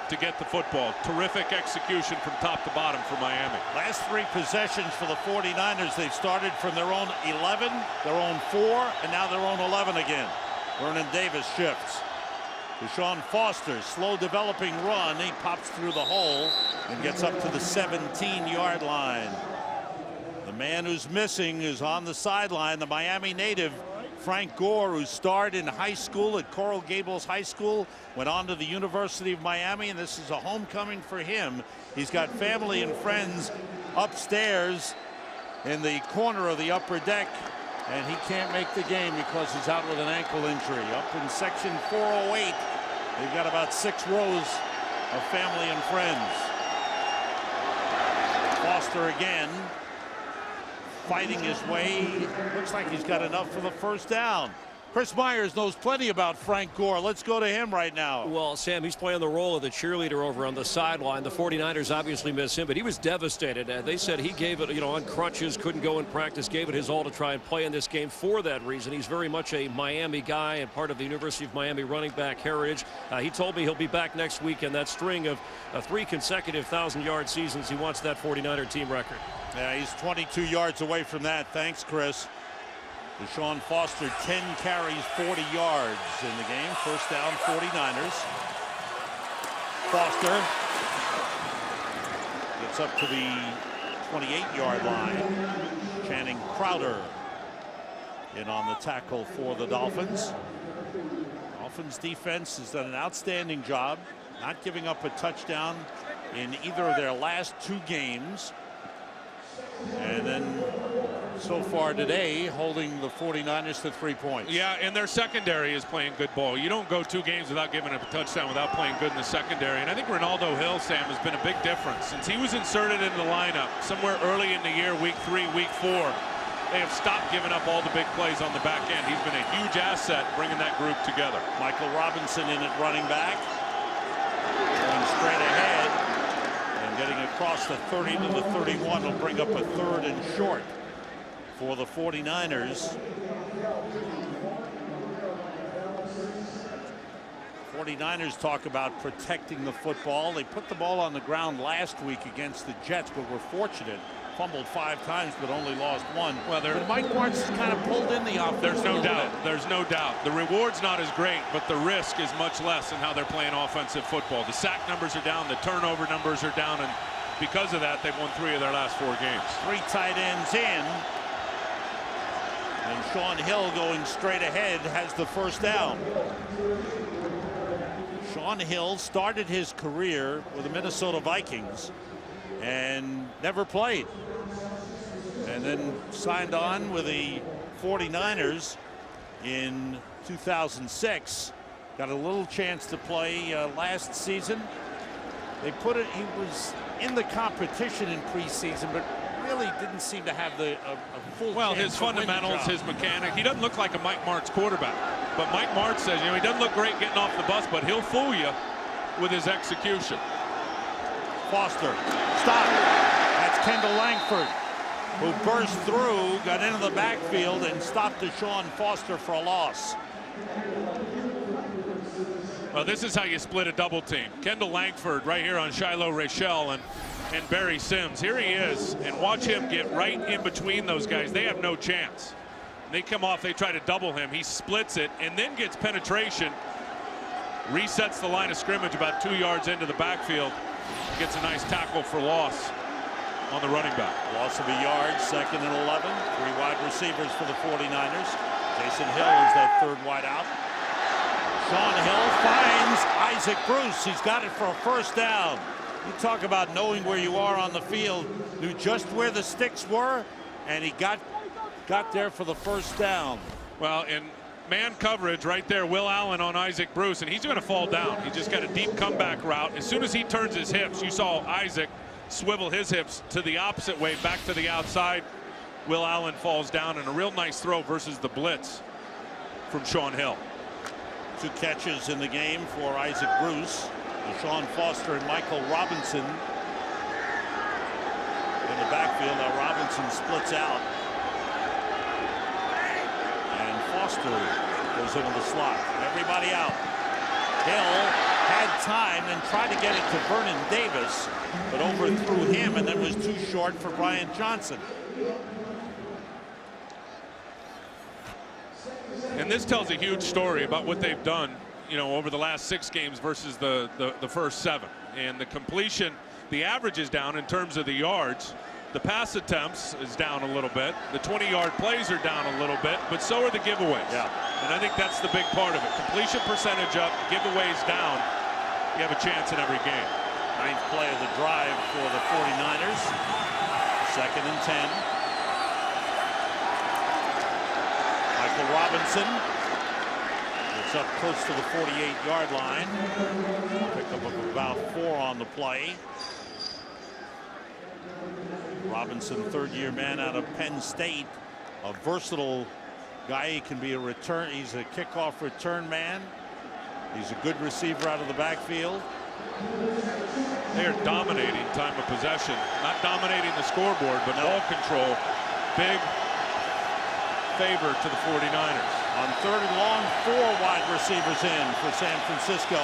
to get the football. Terrific execution from top to bottom for Miami. Last 3 possessions for the 49ers, they've started from their own 11, their own 4, and now their own 11 again. Vernon Davis shifts. Deshaun Foster, slow developing run. He pops through the hole and gets up to the 17-yard line. The man who's missing is on the sideline, the Miami native, Frank Gore, who starred in high school at Coral Gables High School, went on to the University of Miami, and this is a homecoming for him. He's got family and friends upstairs in the corner of the upper deck, and he can't make the game because he's out with an ankle injury. Up in section 408, they've got about 6 rows of family and friends. Foster again, fighting his way. Looks like he's got enough for the first down. Chris Myers knows plenty about Frank Gore. Let's go to him right now. Well, Sam, he's playing the role of the cheerleader over on the sideline. The 49ers obviously miss him, but he was devastated. They said he gave it, on crutches, couldn't go in practice, gave it his all to try and play in this game for that reason. He's very much a Miami guy and part of the University of Miami running back heritage. He told me he'll be back next week in that string of 3 consecutive 1,000-yard seasons. He wants that 49er team record. Yeah, he's 22 yards away from that. Thanks, Chris. Deshaun Foster, 10 carries, 40 yards in the game. First down, 49ers. Foster gets up to the 28-yard line. Channing Crowder in on the tackle for the Dolphins. Dolphins defense has done an outstanding job, not giving up a touchdown in either of their last 2 games. And then so far today, holding the 49ers to 3 points. Yeah, and their secondary is playing good ball. You don't go 2 games without giving up a touchdown without playing good in the secondary. And I think Ronaldo Hill, Sam, has been a big difference. Since he was inserted into the lineup somewhere early in the year, week 3, week 4, they have stopped giving up all the big plays on the back end. He's been a huge asset bringing that group together. Michael Robinson in at running back. Going straight ahead. Getting across the 30 to the 31 will bring up a 3rd and short for the 49ers. 49ers talk about protecting the football. They put the ball on the ground last week against the Jets, but were fortunate. Fumbled 5 times, but only lost 1. Well, but Mike Martz has kind of pulled in the offense. There's no doubt. There's no doubt. The reward's not as great, but the risk is much less in how they're playing offensive football. The sack numbers are down. The turnover numbers are down. And because of that, they've won 3 of their last 4 games. 3 tight ends in. And Sean Hill going straight ahead has the first down. Sean Hill started his career with the Minnesota Vikings and never played, and then signed on with the 49ers in 2006. Got a little chance to play last season. They put it, he was in the competition in preseason, but really didn't seem to have a full Well, chance his to win the fundamentals, job. his mechanic, he doesn't look like a Mike Martz quarterback. But Mike Martz says, he doesn't look great getting off the bus, but he'll fool you with his execution. Foster, stop. That's Kendall Langford, who burst through, got into the backfield, and stopped Deshaun Foster for a loss. Well, this is how you split a double team. Kendall Langford right here on Shiloh Rachel and Barry Sims. Here he is, and watch him get right in between those guys. They have no chance. They come off, they try to double him. He splits it and then gets penetration. Resets the line of scrimmage about 2 yards into the backfield. Gets a nice tackle for loss on the running back. Loss of a yard, 2nd and 11. 3 wide receivers for the 49ers. Jason Hill is that 3rd wide out. Sean Hill finds Isaac Bruce. He's got it for a 1st down. You talk about knowing where you are on the field. Knew just where the sticks were, and he got there for the 1st down. Well, in man coverage right there, Will Allen on Isaac Bruce, and he's going to fall down. He just got a deep comeback route. As soon as he turns his hips, you saw Isaac swivel his hips to the opposite way, back to the outside. Will Allen falls down, and a real nice throw versus the blitz from Sean Hill. 2 catches in the game for Isaac Bruce. Deshaun Foster and Michael Robinson in the backfield. Now Robinson splits out, and Foster goes into the slot. Everybody out. Hill had time and tried to get it to Vernon Davis, but overthrew him and then was too short for Brian Johnson. And this tells a huge story about what they've done, over the last 6 games versus the first 7. And the completion, the average is down in terms of the yards. The pass attempts is down a little bit. The 20-yard plays are down a little bit, but so are the giveaways. Yeah. And I think that's the big part of it. Completion percentage up, giveaways down. You have a chance in every game. 9th play of the drive for the 49ers. 2nd and 10. Michael Robinson gets up close to the 48-yard line. Pick up of about 4 on the play. Robinson, 3rd-year man out of Penn State, a versatile guy. He can be a return. He's a kickoff return man. He's a good receiver out of the backfield. They are dominating time of possession, not dominating the scoreboard, but ball control. Big favor to the 49ers. On 3rd and long, 4 wide receivers in for San Francisco.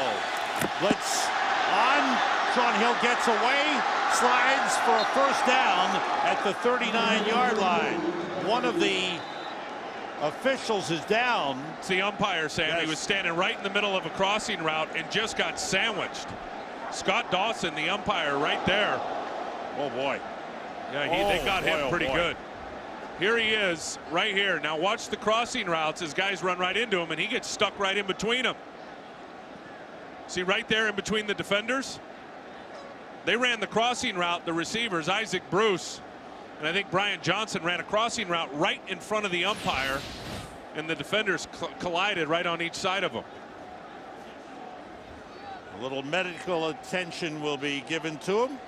Blitz on. Sean Hill gets away, slides for a 1st down at the 39-yard line. One of the officials is down. It's the umpire, Sam. Yes. He was standing right in the middle of a crossing route and just got sandwiched. Scott Dawson, the umpire, right there. Oh boy. Yeah, they got him pretty good. Here he is right here. Now watch the crossing routes as guys run right into him, and he gets stuck right in between them. See right there in between the defenders? They ran the crossing route, the receivers, Isaac Bruce, and I think Brian Johnson ran a crossing route right in front of the umpire, and the defenders collided right on each side of them. A little medical attention will be given to him.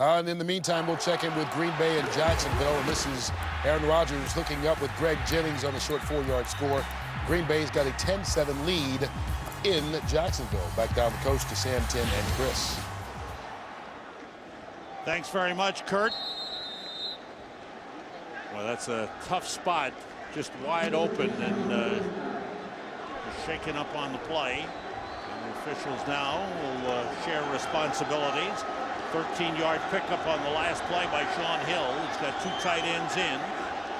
And in the meantime, we'll check in with Green Bay and Jacksonville. And this is Aaron Rodgers hooking up with Greg Jennings on the short 4-yard score. Green Bay's got a 10-7 lead in Jacksonville. Back down the coast to Sam, Tim, and Chris. Thanks very much, Kurt. Well, that's a tough spot, just wide open, and shaking up on the play. And the officials now will share responsibilities. 13-yard pickup on the last play by Sean Hill. He's got 2 tight ends in.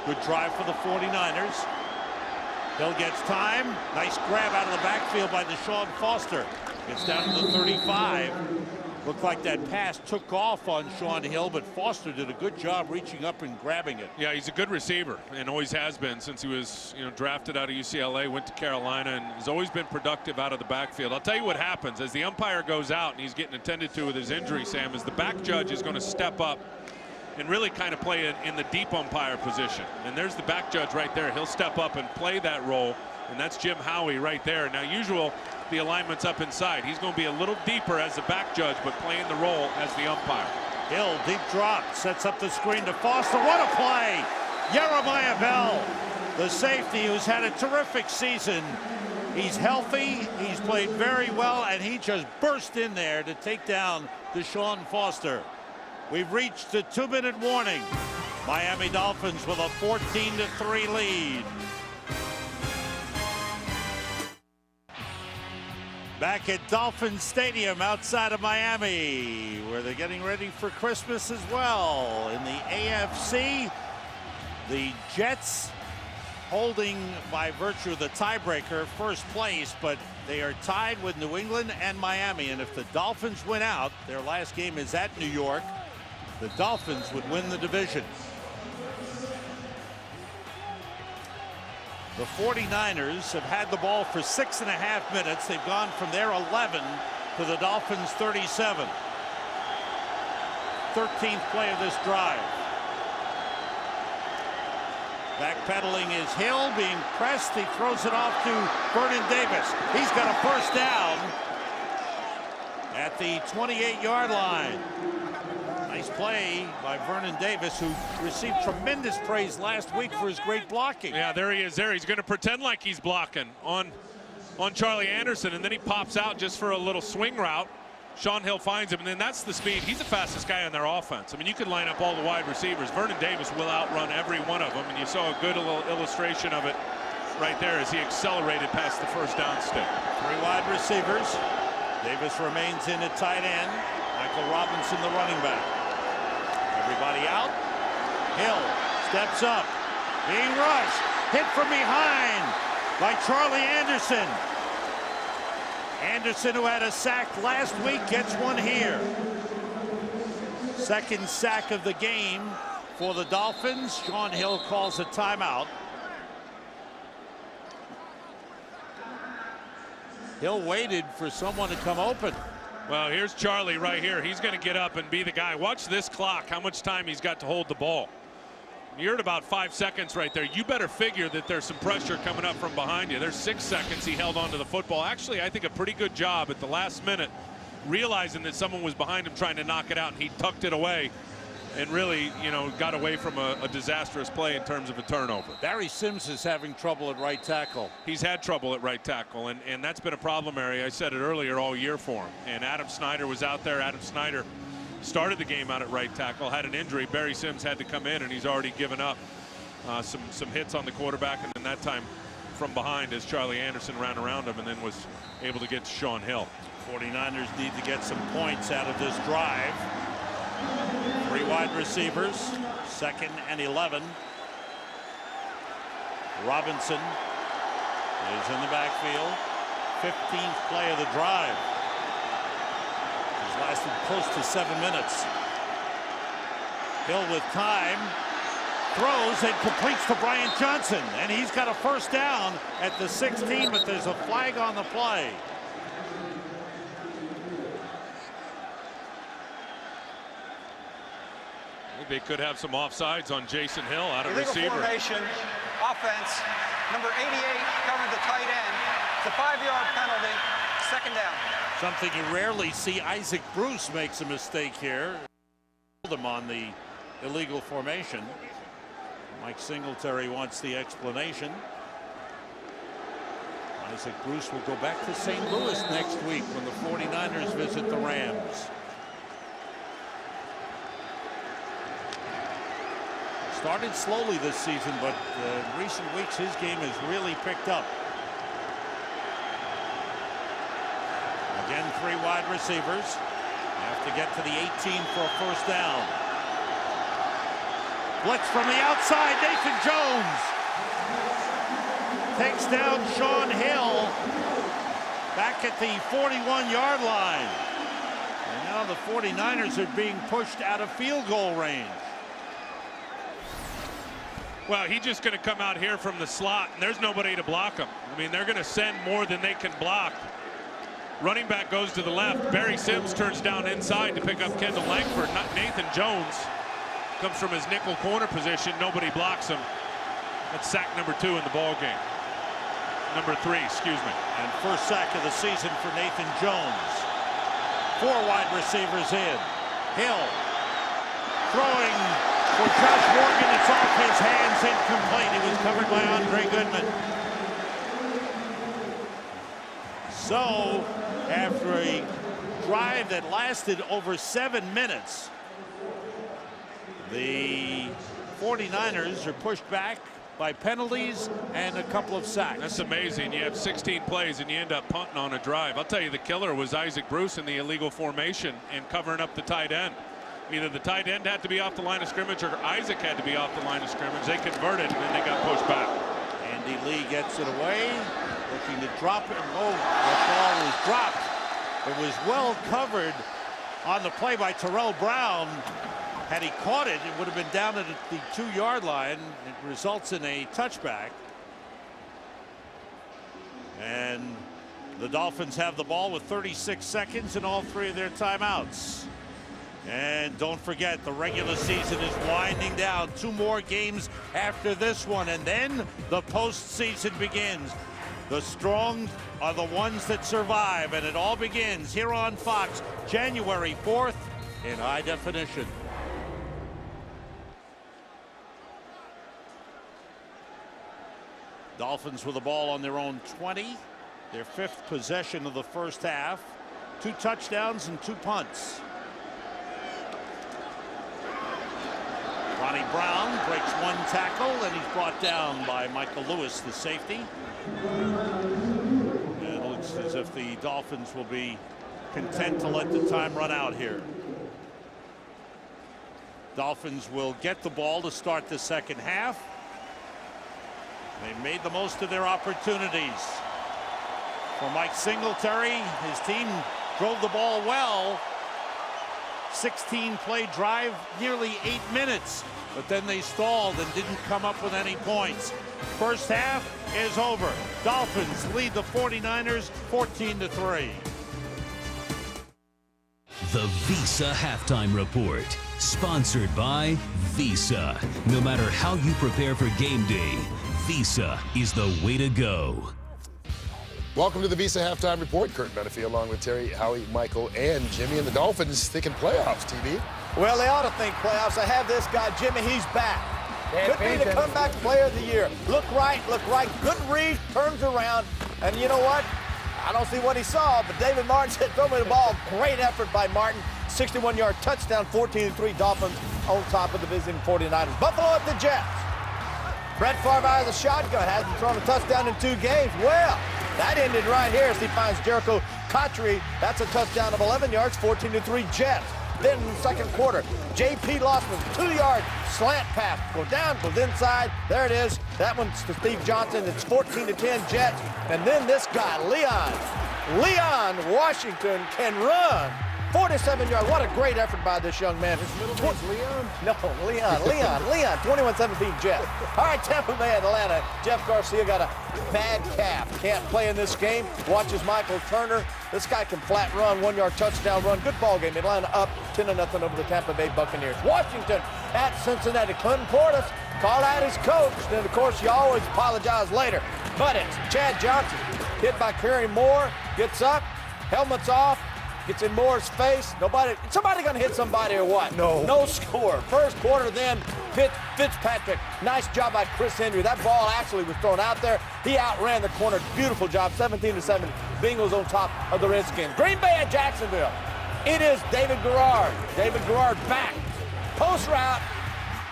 Good drive for the 49ers. Hill gets time. Nice grab out of the backfield by Deshaun Foster. Gets down to the 35. Looked like that pass took off on Sean Hill, but Foster did a good job reaching up and grabbing it. Yeah, he's a good receiver and always has been since he was, drafted out of UCLA, went to Carolina, and has always been productive out of the backfield. I'll tell you what happens as the umpire goes out and he's getting attended to with his injury, Sam, is the back judge is going to step up and really kind of play in the deep umpire position. And there's the back judge right there. He'll step up and play that role, and that's Jim Howie right there. Now, the alignment's up inside. He's going to be a little deeper as the back judge, but playing the role as the umpire. Hill, deep drop, sets up the screen to Foster. What a play! Jeremiah Bell, the safety who's had a terrific season. He's healthy, he's played very well, and he just burst in there to take down Deshaun Foster. We've reached the 2-minute warning. Miami Dolphins with a 14-3 lead. Back at Dolphin Stadium outside of Miami, where they're getting ready for Christmas as well. In the AFC, the Jets holding by virtue of the tiebreaker first place, but they are tied with New England and Miami. And if the Dolphins win out, their last game is at New York, the Dolphins would win the division. The 49ers have had the ball for 6.5 minutes. They've gone from their 11 to the Dolphins' 37. 13th play of this drive. Backpedaling is Hill, being pressed. He throws it off to Vernon Davis. He's got a first down at the 28-yard line. Nice play by Vernon Davis, who received tremendous praise last week for his great blocking. Yeah, there he is there. He's going to pretend like he's blocking on Charlie Anderson, and then he pops out just for a little swing route. Sean Hill finds him, and then that's the speed. He's the fastest guy on their offense. I mean, you could line up all the wide receivers. Vernon Davis will outrun every one of them, and you saw a good little illustration of it right there as he accelerated past the first down stick. 3 wide receivers. Davis remains in at tight end. Michael Robinson, the running back. Everybody out. Hill steps up, being rushed, hit from behind by Charlie Anderson. Anderson, who had a sack last week, gets one here. Second sack of the game for the Dolphins. Sean Hill calls a timeout. Hill waited for someone to come open. Well, here's Charlie right here. He's going to get up and be the guy. Watch this clock, how much time he's got to hold the ball. You're at about 5 seconds right there. You better figure that there's some pressure coming up from behind you. There's 6 seconds he held onto the football. Actually, I think a pretty good job at the last minute, realizing that someone was behind him trying to knock it out, and he tucked it away and really, got away from a disastrous play in terms of a turnover. Barry Sims is having trouble at right tackle. He's had trouble at right tackle, and that's been a problem area. I said it earlier, all year for him. And Adam Snyder was out there. Adam Snyder started the game out at right tackle, had an injury. Barry Sims had to come in, and he's already given up some hits on the quarterback, and then that time from behind as Charlie Anderson ran around him and then was able to get to Sean Hill. 49ers need to get some points out of this drive. 3 wide receivers, 2nd and 11. Robinson is in the backfield. 15th play of the drive. He's lasted close to 7 minutes. Hill with time, throws and completes to Brian Johnson, and he's got a first down at the 16, but there's a flag on the play. They could have some offsides on Jason Hill out of Illegal receiver. formation, offense, number 88 covered the tight end. It's a 5-yard penalty, 2nd down. Something you rarely see. Isaac Bruce makes a mistake here. Him on the illegal formation. Mike Singletary wants the explanation. Isaac Bruce will go back to St. Louis next week when the 49ers visit the Rams. Started slowly this season, but in recent weeks his game has really picked up. Again, 3 wide receivers. Have to get to the 18 for a first down. Blitz from the outside. Nathan Jones takes down Sean Hill back at the 41-yard line. And now the 49ers are being pushed out of field goal range. Well, he's just going to come out here from the slot, and there's nobody to block him. I mean, they're going to send more than they can block. Running back goes to the left. Barry Sims turns down inside to pick up Kendall Langford. Not Nathan Jones Comes from his nickel corner position. Nobody blocks him. That's sack number 2 in the ball game. Number 3, excuse me. And first sack of the season for Nathan Jones. 4 wide receivers in. Hill throwing for Josh Morgan. It's off his hands, incomplete. He was covered by Andre Goodman. So, after a drive that lasted over 7 minutes, the 49ers are pushed back by penalties and a couple of sacks. That's amazing. You have 16 plays and you end up punting on a drive. I'll tell you, the killer was Isaac Bruce in the illegal formation and covering up the tight end. Either the tight end had to be off the line of scrimmage or Isaac had to be off the line of scrimmage. They converted and then they got pushed back. Andy Lee gets it away, looking to drop it. Oh, the ball was dropped. It was well covered on the play by Terrell Brown. Had he caught it, it would have been down at the 2-yard line. It results in a touchback. And the Dolphins have the ball with 36 seconds and all 3 of their timeouts. And don't forget, the regular season is winding down. 2 more games after this one, and then the postseason begins. The strong are the ones that survive, and it all begins here on Fox, January 4th in high definition. Dolphins with the ball on their own 20, their 5th possession of the first half. 2 touchdowns and 2 punts. Ronnie Brown breaks 1 tackle, and he's brought down by Michael Lewis, the safety. And it looks as if the Dolphins will be content to let the time run out here. Dolphins will get the ball to start the second half. They made the most of their opportunities. For Mike Singletary, his team drove the ball well. 16-play drive, nearly 8 minutes, but then they stalled and didn't come up with any points. First half is over. Dolphins lead the 49ers 14-3. The Visa Halftime Report, sponsored by Visa. No matter how you prepare for game day, Visa is the way to go. Welcome to the Visa Halftime Report. Kurt Menefee along with Terry, Howie, Michael, and Jimmy. And the Dolphins thinking playoffs, TV. Well, they ought to think playoffs. I have this guy, Jimmy. He's back. Could be the comeback player of the year. Look right. Good read, turns around. And you know what? I don't see what he saw, but David Martin said, throw me the ball. Great effort by Martin. 61-yard touchdown, 14-3 Dolphins on top of the visiting 49ers. Buffalo at the Jets. Brett Favre out of the shotgun. Hasn't thrown a touchdown in 2 games. Well, that ended right here as he finds Jericho Cotchery. That's a touchdown of 11 yards, 14-3 Jets. Then in the second quarter, J.P. Lossman, 2-yard slant pass. Goes down, goes inside. There it is. That one's to Steve Johnson. It's 14-10 Jets. And then this guy, Leon Washington can run. 47 yards. What a great effort by this young man. His middle name's Leon? No, Leon. 21-17 Jets. All right, Tampa Bay, Atlanta. Jeff Garcia got a bad calf. Can't play in this game. Watches Michael Turner. This guy can flat run, 1-yard touchdown run. Good ball game. Atlanta up 10-0 over the Tampa Bay Buccaneers. Washington at Cincinnati. Clinton Portis called out his coach. Then, of course, you always apologize later. But it's Chad Johnson. Hit by Kerry Moore. Gets up. Helmet's off. Gets in Moore's face. Somebody gonna hit somebody or what? No score. First quarter then, Fitzpatrick. Nice job by Chris Henry. That ball actually was thrown out there. He outran the corner. Beautiful job. 17-7. Bengals on top of the Redskins. Green Bay at Jacksonville. It is David Garrard. David Garrard back. Post route.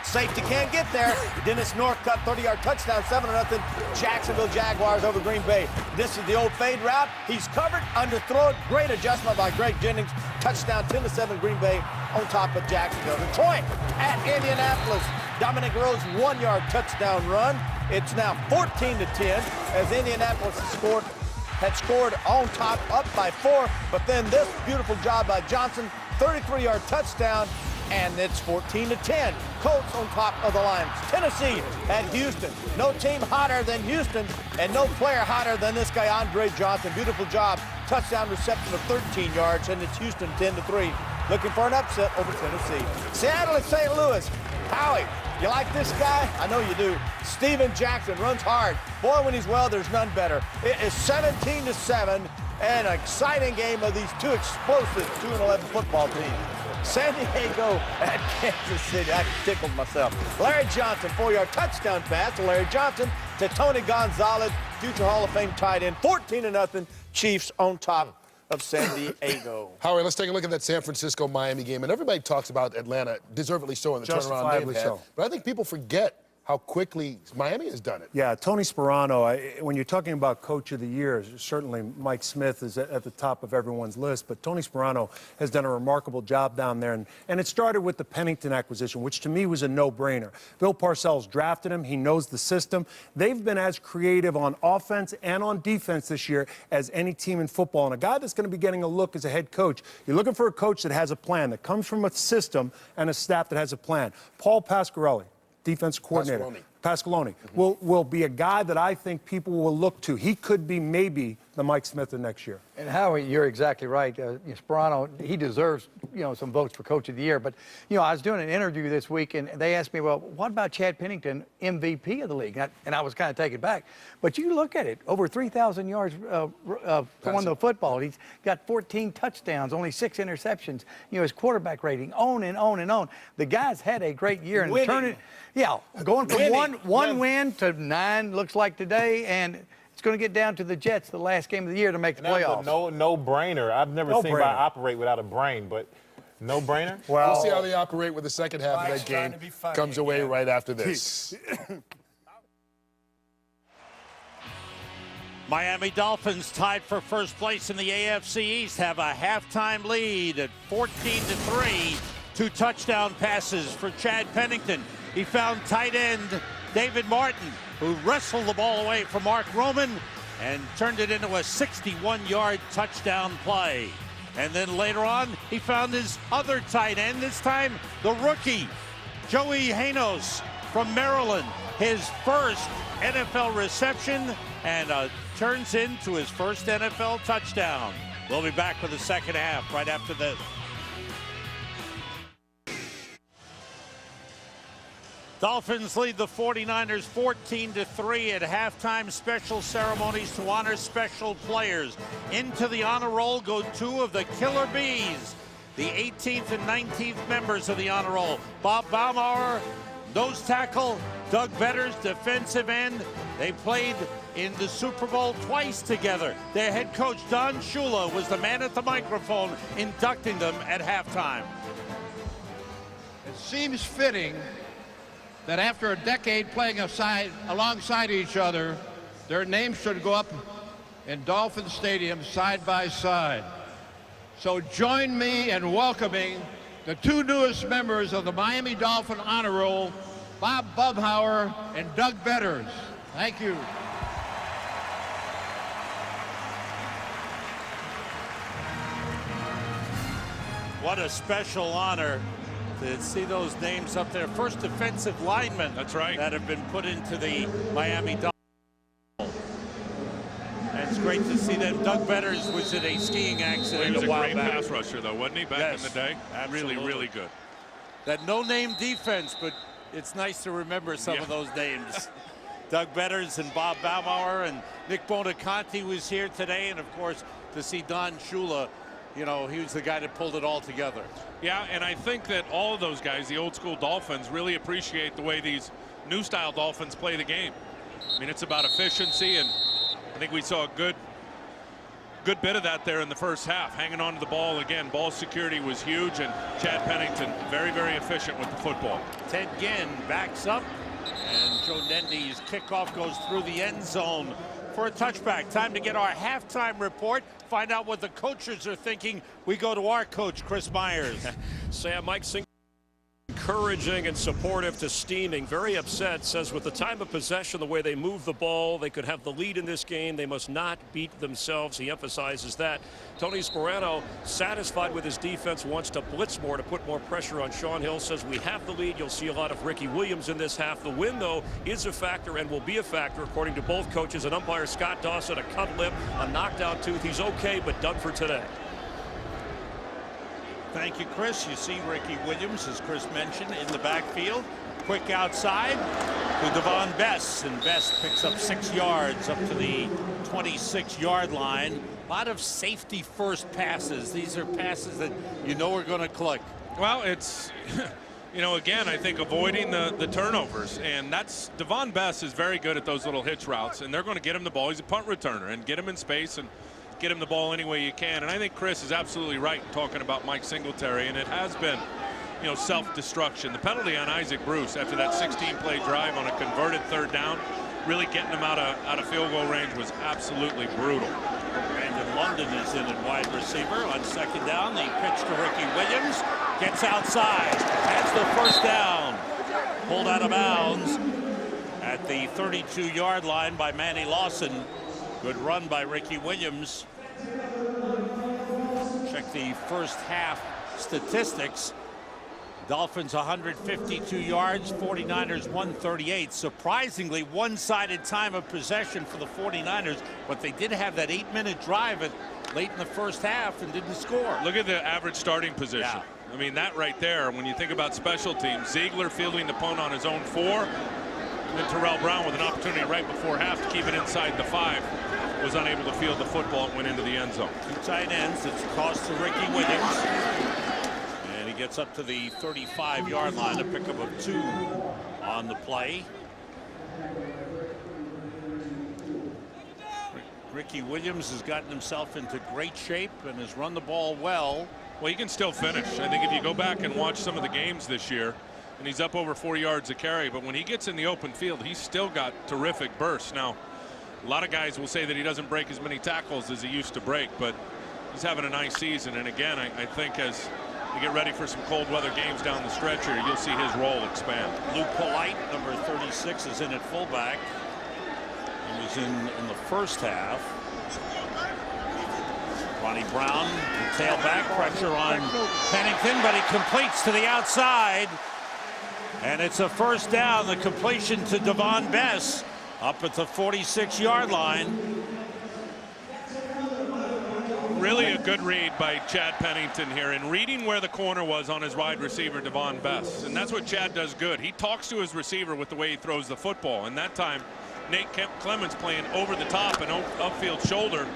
Safety can't get there. Dennis Northcutt, 30-yard touchdown, 7-0. Jacksonville Jaguars over Green Bay. This is the old fade route. He's covered, underthrown. Great adjustment by Greg Jennings. Touchdown, 10-7 Green Bay on top of Jacksonville. Detroit at Indianapolis. Dominic Rose, 1-yard touchdown run. It's now 14-10 as Indianapolis had scored on top, up by 4. But then this beautiful job by Johnson, 33-yard touchdown. And it's 14-10. Colts on top of the Lions. Tennessee at Houston. No team hotter than Houston, and no player hotter than this guy, Andre Johnson. Beautiful job. Touchdown reception of 13 yards, and it's Houston 10-3. Looking for an upset over Tennessee. Seattle at St. Louis. Howie, you like this guy? I know you do. Steven Jackson runs hard. Boy, when he's well, there's none better. It is 17-7, and an exciting game of these two explosive 2-11 football teams. San Diego at Kansas City. I tickled myself. Larry Johnson, 4-yard touchdown pass to Larry Johnson to Tony Gonzalez, future Hall of Fame tight end. 14-0, Chiefs on top of San Diego. Howard, let's take a look at that San Francisco-Miami game. And everybody talks about Atlanta, deservedly so, in the turnaround they've had. So. But I think people forget how quickly Miami has done it. Yeah, Tony Sperano, when you're talking about Coach of the Year, certainly Mike Smith is at the top of everyone's list, but Tony Sperano has done a remarkable job down there. And it started with the Pennington acquisition, which to me was a no-brainer. Bill Parcells drafted him. He knows the system. They've been as creative on offense and on defense this year as any team in football. And a guy that's going to be getting a look as a head coach, you're looking for a coach that has a plan, that comes from a system and a staff that has a plan. Paul Pasquarelli, defense coordinator. Pasqualoni will be a guy that I think people will look to. He could be maybe the Mike Smith of next year. And Howie, you're exactly right. Sperano, he deserves, some votes for Coach of the Year. But, I was doing an interview this week, and they asked me, well, what about Chad Pennington, MVP of the league? And I was kind of taken back. But you look at it, over 3,000 yards throwing the football. He's got 14 touchdowns, only 6 interceptions. His quarterback rating, on and on and on. The guy's had a great year. And going from one win to 9 looks like today, and it's going to get down to the Jets the last game of the year to make the playoffs. No-brainer. I've never seen anybody operate without a brain, but no-brainer. Well, we'll see how they operate with the second half of that game. Comes away right after this. Miami Dolphins, tied for first place in the AFC East, have a halftime lead at 14-3. 2 touchdown passes for Chad Pennington. He found tight end David Martin, who wrestled the ball away from Mark Roman and turned it into a 61-yard touchdown play. And then later on, he found his other tight end, this time the rookie, Joey Hanos from Maryland. His first NFL reception and turns into his first NFL touchdown. We'll be back with the second half right after this. Dolphins lead the 49ers 14-3 at halftime. Special ceremonies to honor special players. Into the honor roll go 2 of the Killer Bees, the 18th and 19th members of the honor roll. Bob Baumauer, nose tackle. Doug Betters, defensive end. They played in the Super Bowl twice together. Their head coach, Don Shula, was the man at the microphone inducting them at halftime. It seems fitting that after a decade playing alongside each other, their names should go up in Dolphin Stadium side by side. So join me in welcoming the 2 newest members of the Miami Dolphin Honor Roll, Bob Baumauer and Doug Betters. Thank you. What a special honor to see those names up there. First defensive linemen. That's right. That have been put into the Miami Dolphins. And it's great to see them. Doug Betters was in a skiing accident. He was a while great back. pass rusher, though, wasn't he, back in the day? Absolutely. Really good. That no-name defense, but it's nice to remember some of those names. Doug Betters and Bob Baumauer, and Nick Bonaconte was here today, and of course to see Don Shula. He was the guy that pulled it all together. Yeah, and I think that all of those guys, the old school Dolphins, really appreciate the way these new style Dolphins play the game. I mean, it's about efficiency, and I think we saw a good bit of that there in the first half. Hanging on to the ball again. Ball security was huge, and Chad Pennington very, very efficient with the football. Ted Ginn backs up, and Joe Nendy's kickoff goes through the end zone for a touchback. Time to get our halftime report. Find out what the coaches are thinking. We go to our coach, Chris Myers. Sam, Mike encouraging and supportive to Steaming. Very upset, says with the time of possession, the way they move the ball, they could have the lead in this game. They must not beat themselves. He emphasizes that. Tony Sperano, satisfied with his defense, wants to blitz more to put more pressure on Sean Hill. Says we have the lead. You'll see a lot of Ricky Williams in this half. The win, though, is a factor and will be a factor, according to both coaches. And umpire Scott Dawson, a cut lip, a knocked out tooth. He's okay, but done for today. Thank you, Chris. You see Ricky Williams, as Chris mentioned, in the backfield. Quick outside to Devon Bess, and Bess picks up 6 yards up to the 26-yard line. A lot of safety first passes. These are passes that you know are going to click. Well, it's you know, again, I think avoiding the turnovers, and that's Devon Bess is very good at those little hitch routes, and they're going to get him the ball. He's a punt returner, and get him in space and get him the ball any way you can. And I think Chris is absolutely right in talking about Mike Singletary, and it has been, you know, self-destruction. The penalty on Isaac Bruce after that 16-play drive on a converted 3rd down, really getting him out of field goal range, was absolutely brutal. Brandon London is in at wide receiver on 2nd down. The pitch to Ricky Williams, gets outside, has the 1st down, pulled out of bounds at the 32-yard line by Manny Lawson. Good run by Ricky Williams. Check the first half statistics. Dolphins 152 yards, 49ers 138. Surprisingly one-sided time of possession for the 49ers, but they did have that 8-minute drive late in the first half and didn't score. Look at the average starting position. Yeah. I mean, that right there, when you think about special teams, Ziegler fielding the punt on his own 4, and then Terrell Brown with an opportunity right before half to keep it inside the 5. Was unable to field the football and went into the end zone. 2 tight ends. It's a toss to Ricky Williams. And he gets up to the 35-yard line, a pickup of 2 on the play. Ricky Williams has gotten himself into great shape and has run the ball well. Well, he can still finish. I think if you go back and watch some of the games this year, and he's up over 4 yards a carry, but when he gets in the open field, he's still got terrific bursts. Now, a lot of guys will say that he doesn't break as many tackles as he used to break, but he's having a nice season. And again, I think as we get ready for some cold weather games down the stretch here, you'll see his role expand. Luke Polite, number 36, is in at fullback. He was in the first half. Ronnie Brown, the tailback, pressure on Pennington, but he completes to the outside. And it's a 1st down. The completion to Devon Bess up at the 46-yard line. Really a good read by Chad Pennington here, and reading where the corner was on his wide receiver, Devon Bess. And that's what Chad does good. He talks to his receiver with the way he throws the football. And that time, Nate Clements playing over the top and upfield shoulder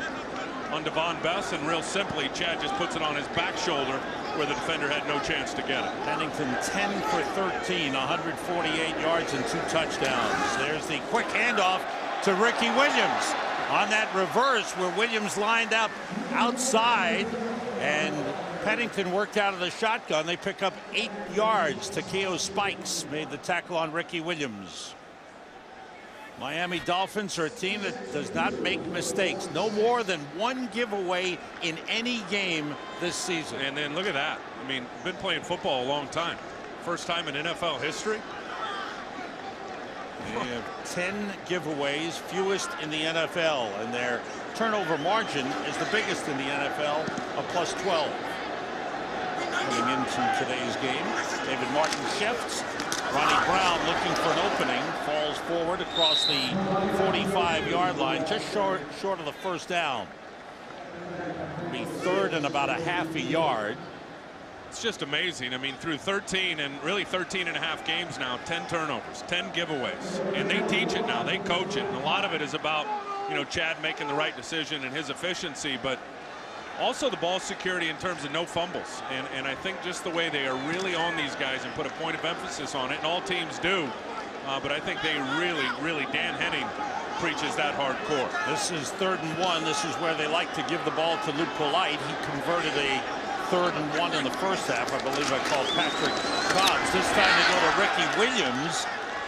on Devon Bess, and real simply, Chad just puts it on his back shoulder where the defender had no chance to get it. Pennington 10 for 13, 148 yards and 2 touchdowns. There's the quick handoff to Ricky Williams on that reverse where Williams lined up outside and Pennington worked out of the shotgun. They pick up 8 yards. Takeo Spikes made the tackle on Ricky Williams. Miami Dolphins are a team that does not make mistakes. No more than 1 giveaway in any game this season. And then look at that. I mean, been playing football a long time. First time in NFL history. They have 10 giveaways, fewest in the NFL, and their turnover margin is the biggest in the NFL, a +12. Coming into today's game, David Martin shifts. Ronnie Brown looking for an opening, falls forward across the 45-yard line, just short of the 1st down. Be 3rd and about a half a yard. It's just amazing. I mean, through 13 and really 13 and a half games now, 10 turnovers, 10 giveaways, and they teach it now. They coach it, and a lot of it is about, you know, Chad making the right decision and his efficiency, but also the ball security in terms of no fumbles. And I think just the way they are really on these guys and put a point of emphasis on it, and all teams do, but I think they really, Dan Henning preaches that hardcore. This is 3rd and 1. This is where they like to give the ball to Luke Polite. He converted a 3rd and 1 in the first half. I believe I called Patrick Cobbs. This time they go to Ricky Williams,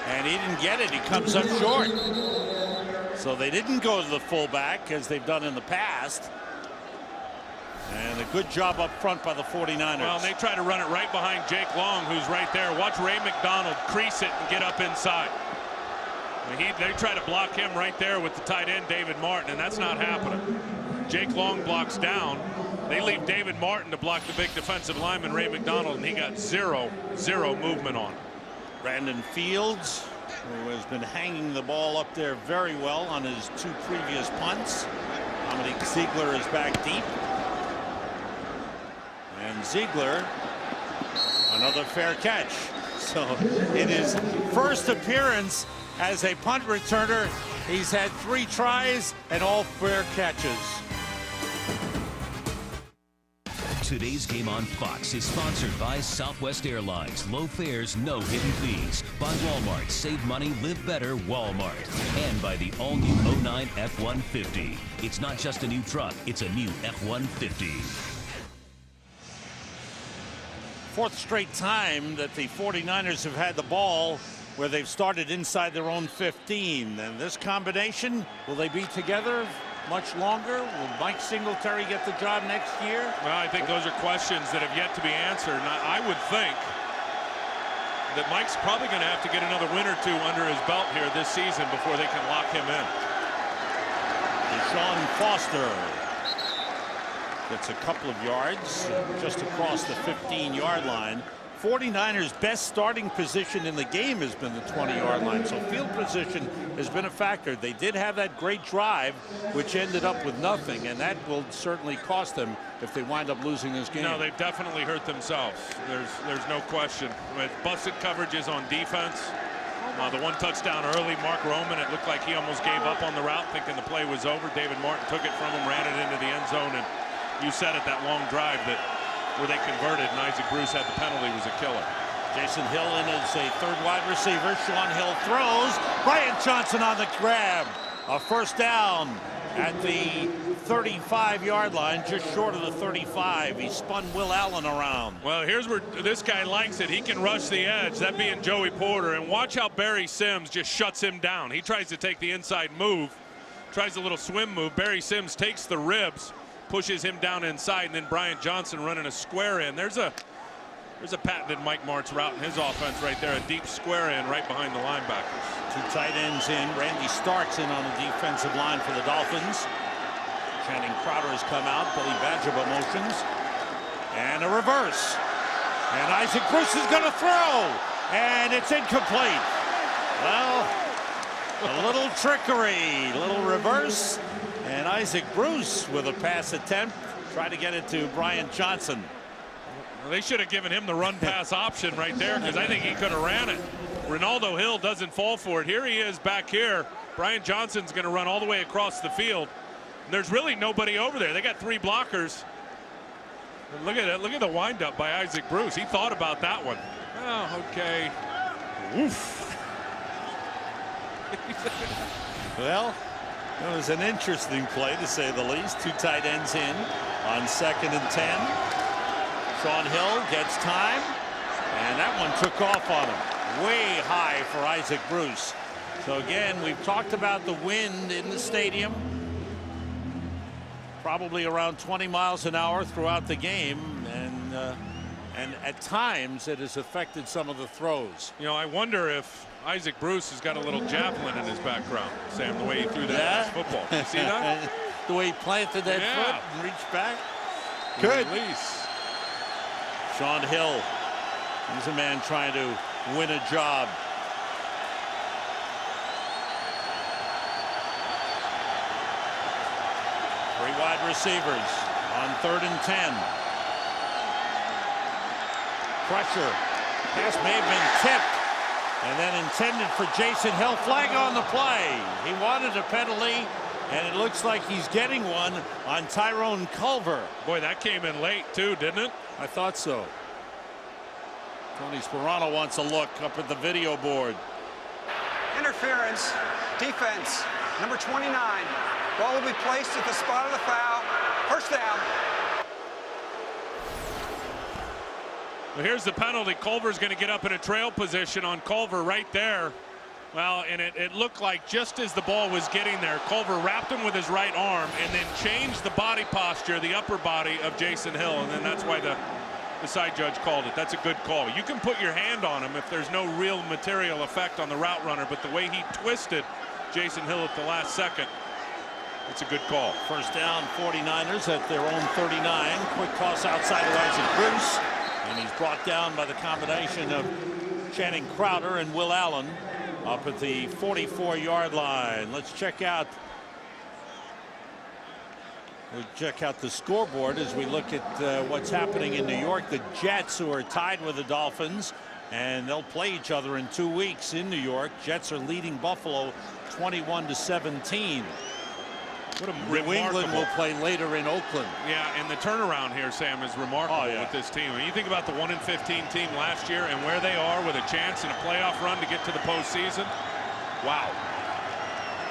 and he didn't get it. He comes up short. So they didn't go to the fullback as they've done in the past. And a good job up front by the 49ers. Well, they try to run it right behind Jake Long, who's right there. Watch Ray McDonald crease it and get up inside. They try to block him right there with the tight end, David Martin, and that's not happening. Jake Long blocks down. They leave David Martin to block the big defensive lineman, Ray McDonald, and he got zero movement on. Brandon Fields, who has been hanging the ball up there very well on his 2 previous punts. Dominique Ziegler is back deep. And Ziegler, another fair catch. So in his first appearance as a punt returner, he's had 3 tries and all fair catches. Today's Game on Fox is sponsored by Southwest Airlines. Low fares, no hidden fees. By Walmart. Save money, live better, Walmart. And by the all-new 09 F-150. It's not just a new truck, it's a new F-150. Fourth straight time that the 49ers have had the ball where they've started inside their own 15. And this combination, will they be together much longer? Will Mike Singletary get the job next year? Well, I think those are questions that have yet to be answered. And I would think that Mike's probably going to have to get another win or 2 under his belt here this season before they can lock him in. Deshaun Foster gets a couple of yards just across the 15-yard line. 49ers' best starting position in the game has been the 20-yard line, so field position has been a factor. They did have that great drive, which ended up with nothing, and that will certainly cost them if they wind up losing this game. No, they've definitely hurt themselves. There's no question. With busted coverages on defense, the 1 touchdown early, Mark Roman, it looked like he almost gave up on the route, thinking the play was over. David Martin took it from him, ran it into the end zone, and you said it, that long drive where they converted and Isaac Bruce had the penalty was a killer. Jason Hill in as a 3rd wide receiver. Sean Hill throws. Brian Johnson on the grab. A first down at the 35-yard line, just short of the 35. He spun Will Allen around. Well, here's where this guy likes it. He can rush the edge, that being Joey Porter. And watch how Barry Sims just shuts him down. He tries to take the inside move, tries a little swim move. Barry Sims takes the ribs, pushes him down inside, and then Brian Johnson running a square in. There's a patented Mike Martz route in his offense right there, a deep square in right behind the linebackers. 2 tight ends in. Randy Starks in on the defensive line for the Dolphins. Channing Crowder has come out. Billy Badger motions. And a reverse. And Isaac Bruce is going to throw. And it's incomplete. Well, a little trickery, a little reverse. And Isaac Bruce with a pass attempt. Try to get it to Brian Johnson. Well, they should have given him the run pass option right there, because I think he could have ran it. Ronaldo Hill doesn't fall for it. Here he is back here. Brian Johnson's going to run all the way across the field. There's really nobody over there. They got 3 blockers. And look at it. Look at the windup by Isaac Bruce. He thought about that one. Oh, okay. Oof. Well, it was an interesting play, to say the least. 2 tight ends in on 2nd and 10. Sean Hill gets time, and that one took off on him. Way high for Isaac Bruce. So again, we've talked about the wind in the stadium. Probably around 20 miles an hour throughout the game, and at times it has affected some of the throws. You know, I wonder if Isaac Bruce has got a little javelin in his background, Sam, the way he threw that football. You see that? The way he planted that foot and reached back. Good. Release. Sean Hill, he's a man trying to win a job. Three wide receivers on 3rd and 10. Pressure. Pass may have been tipped and then intended for Jason Hill. Flag on the play. He wanted a penalty, and it looks like he's getting one on Tyrone Culver. Boy, that came in late too, didn't it? I thought so. Tony Sperano wants a look up at the video board. Interference, defense, number 29. Ball will be placed at the spot of the foul. First down. Well, here's the penalty. Culver's going to get up in a trail position on Culver right there. Well, and it looked like just as the ball was getting there, Culver wrapped him with his right arm and then changed the body posture, the upper body of Jason Hill, and then that's why the side judge called it. That's a good call. You can put your hand on him if there's no real material effect on the route runner, but the way he twisted Jason Hill at the last second, it's a good call. First down, 49ers at their own 39. Quick toss outside of Isaac Bruce, and he's brought down by the combination of Channing Crowder and Will Allen up at the 44-yard line. Let's check out We'll check out the scoreboard as we look at what's happening in New York. The Jets, who are tied with the Dolphins, and they'll play each other in 2 weeks in New York. Jets are leading Buffalo 21-17. New England will play later in Oakland. Yeah, and the turnaround here, Sam, is remarkable with this team. I mean, you think about the 1-15 team last year and where they are with a chance in a playoff run to get to the postseason. Wow.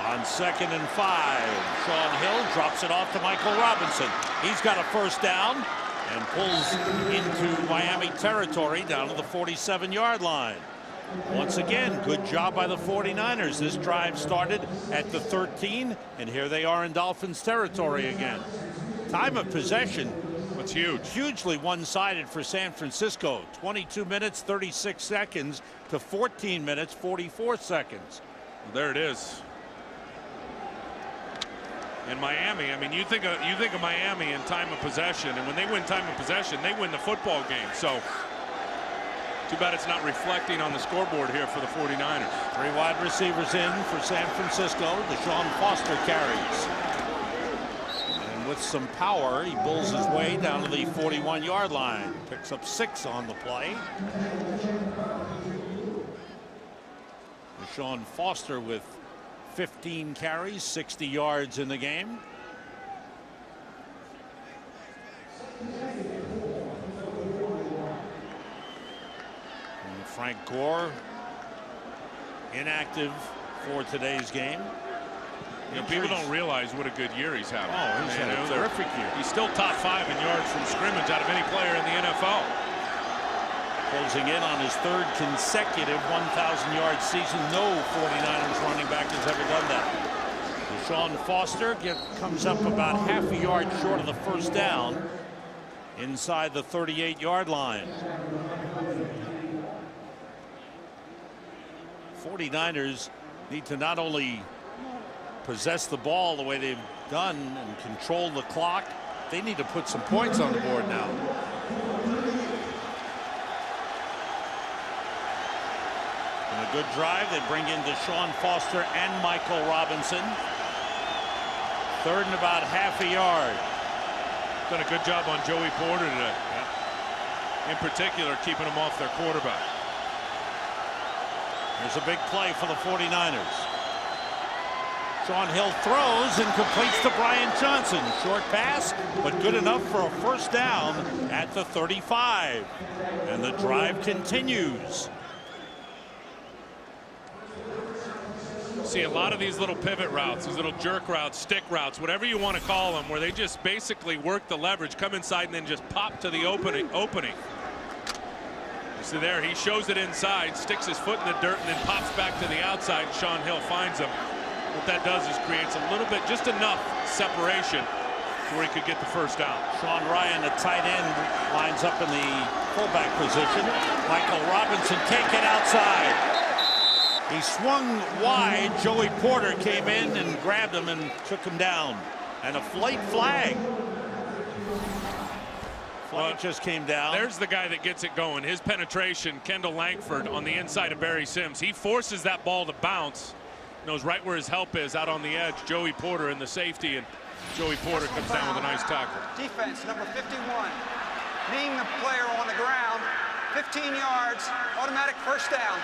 On 2nd and 5, Sean Hill drops it off to Michael Robinson. He's got a first down and pulls into Miami territory down to the 47-yard line. Once again, good job by the 49ers. This drive started at the 13, and here they are in Dolphins territory again. Time of possession. What's huge? Hugely one-sided for San Francisco. 22 minutes, 36 seconds to 14 minutes, 44 seconds. Well, there it is. In Miami, I mean, you think of Miami in time of possession, and when they win time of possession, they win the football game. So too bad it's not reflecting on the scoreboard here for the 49ers. 3 wide receivers in for San Francisco. Deshaun Foster carries. And with some power, he pulls his way down to the 41-yard line. Picks up 6 on the play. Deshaun Foster with 15 carries, 60 yards in the game. Frank Gore inactive for today's game. You know, people don't realize what a good year he's having. Oh, he's had a terrific year. He's still top 5 in yards from scrimmage out of any player in the NFL. Closing in on his 3rd consecutive 1,000-yard season. No 49ers running back has ever done that. Deshaun Foster comes up about half a yard short of the first down inside the 38-yard line. 49ers need to not only possess the ball the way they've done and control the clock, they need to put some points on the board now. In a good drive, they bring in Deshaun Foster and Michael Robinson. 3rd and about half a yard. Done a good job on Joey Porter today. In particular, keeping him off their quarterback. Here's a big play for the 49ers. Sean Hill throws and completes to Brian Johnson. Short pass, but good enough for a first down at the 35. And the drive continues. See a lot of these little pivot routes, these little jerk routes, stick routes, whatever you want to call them, where they just basically work the leverage, come inside, and then just pop to the opening. You see there, he shows it inside, sticks his foot in the dirt, and then pops back to the outside. Sean Hill finds him. What that does is creates a little bit, just enough separation where he could get the first down. Sean Ryan, the tight end, lines up in the fullback position. Michael Robinson can't get outside. He swung wide. Joey Porter came in and grabbed him and took him down. And a late flag. Flag just came down. There's the guy that gets it going. His penetration, Kendall Langford on the inside of Barry Sims. He forces that ball to bounce. Knows right where his help is, out on the edge. Joey Porter in the safety, and Joey Porter comes down with a nice tackle. Defense, number 51. Kneeing the player on the ground. 15 yards, automatic first down.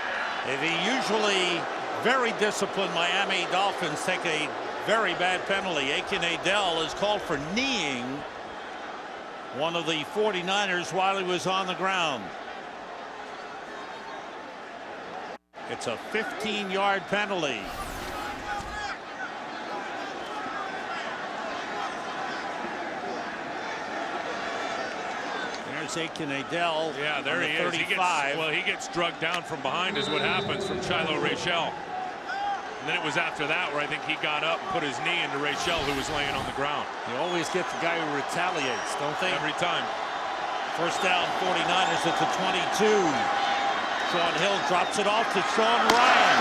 The usually very disciplined Miami Dolphins take a very bad penalty. Aiken Adell is called for kneeing one of the 49ers while he was on the ground. It's a 15-yard penalty. There's Aiken Adell. Yeah, there he is. He gets drugged down from behind is what happens from Shiloh Rachel. And then it was after that where I think he got up and put his knee into Rachel, who was laying on the ground. You always get the guy who retaliates, don't they? Every time. First down, 49ers at the 22. Sean Hill drops it off to Sean Ryan.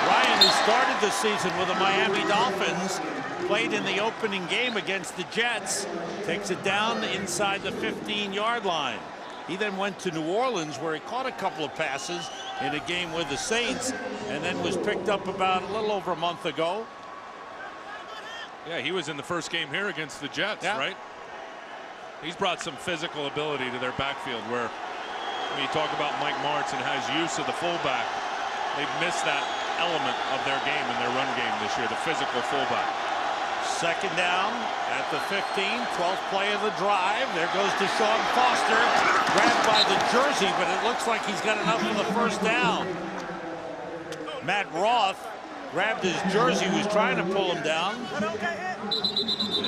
Ryan, who started the season with the Miami Dolphins, played in the opening game against the Jets, takes it down inside the 15-yard line. He then went to New Orleans, where he caught a couple of passes in a game with the Saints, and then was picked up about a little over a month ago. Yeah, he was in the first game here against the Jets, right? He's brought some physical ability to their backfield where when you talk about Mike Martz and has use of the fullback, they've missed that element of their game in their run game this year, the physical fullback. Second down at the 15, 12th play of the drive. There goes Deshaun Foster, grabbed by the jersey, but it looks like he's got enough for the first down. Matt Roth grabbed his jersey, was trying to pull him down.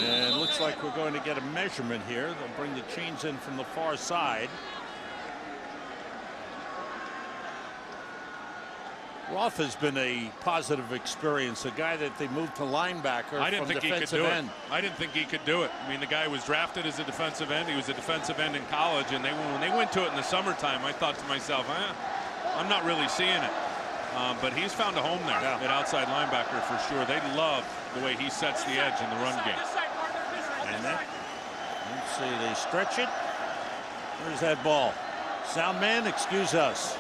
And looks like we're going to get a measurement here. They'll bring the chains in from the far side. Roth has been a positive experience, a guy that they moved to linebacker. I didn't from think he could do it. I didn't think he could do it. I mean, the guy was drafted as a defensive end. He was a defensive end in college, and when they went to it in the summertime, I thought to myself, I'm not really seeing it. But he's found a home there at outside linebacker for sure. They love the way he sets the edge in the run game. And that, let's see, they stretch it. Where's that ball? Sound man, excuse us.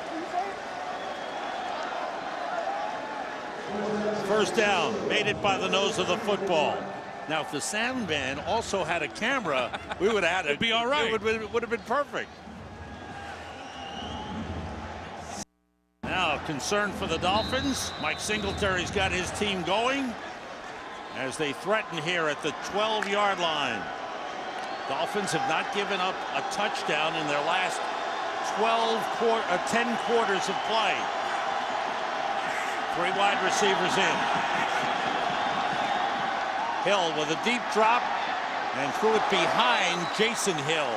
First down, made it by the nose of the football. Now, if the sound man also had a camera, we would have had it. Be all right. It would have been perfect. Now, concern for the Dolphins. Mike Singletary's got his team going as they threaten here at the 12-yard line. Dolphins have not given up a touchdown in their last 10 quarters of play. 3 wide receivers in. Hill with a deep drop and threw it behind Jason Hill.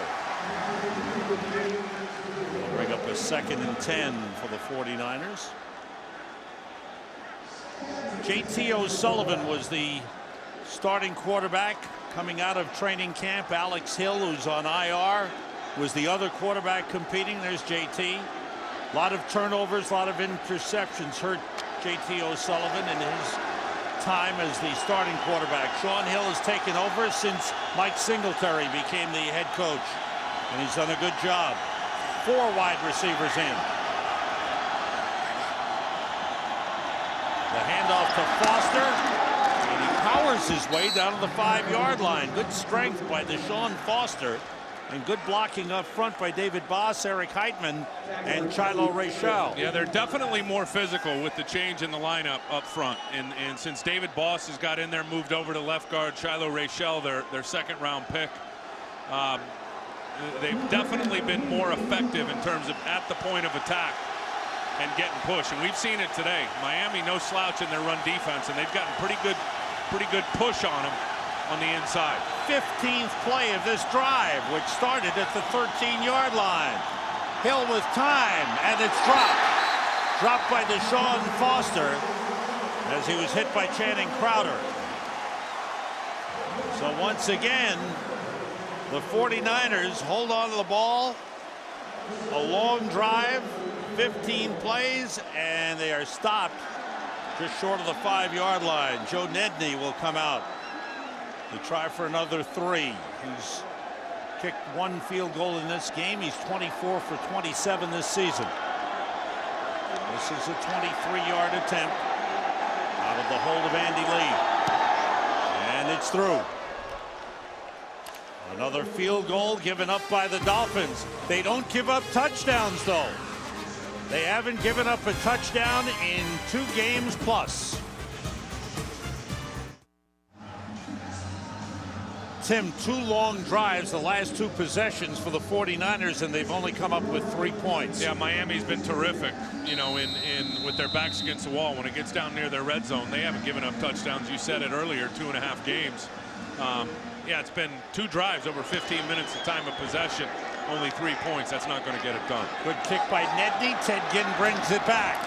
They'll bring up a 2nd and 10 for the 49ers. J.T. O'Sullivan was the starting quarterback coming out of training camp. Alex Hill, who's on IR, was the other quarterback competing. There's J.T. A lot of turnovers, a lot of interceptions hurt J.T. O'Sullivan in his time as the starting quarterback. Sean Hill has taken over since Mike Singletary became the head coach, and he's done a good job. 4 wide receivers in. The handoff to Foster, and he powers his way down to the 5-yard line. Good strength by Deshaun Foster, and good blocking up front by David Boss, Eric Heitman, and Chilo Rachel. Yeah, they're definitely more physical with the change in the lineup up front. And since David Boss has got in there, moved over to left guard, Chilo Rachel, their 2nd-round pick, they've definitely been more effective in terms of at the point of attack and getting push. And we've seen it today. Miami, no slouch in their run defense, and they've gotten pretty good push on them on the inside. 15th play of this drive, which started at the 13-yard line. Hill with time, and it's dropped. Dropped by Deshaun Foster as he was hit by Channing Crowder. So once again, the 49ers hold on to the ball. A long drive, 15 plays, and they are stopped just short of the 5-yard line. Joe Nedney will come out to try for another 3. He's kicked 1 field goal in this game. He's 24 for 27 this season. This is a 23-yard attempt out of the hold of Andy Lee. And it's through. Another field goal given up by the Dolphins. They don't give up touchdowns, though. They haven't given up a touchdown in 2 games plus. Tim, 2 long drives the last 2 possessions for the 49ers, and they've only come up with 3 points. Yeah, Miami's been terrific, you know, with their backs against the wall. When it gets down near their red zone, they haven't given up touchdowns. You said it earlier, 2.5 games. Yeah, it's been 2 drives over 15 minutes of time of possession. Only 3 points. That's not going to get it done. Good kick by Nedney. Ted Ginn brings it back.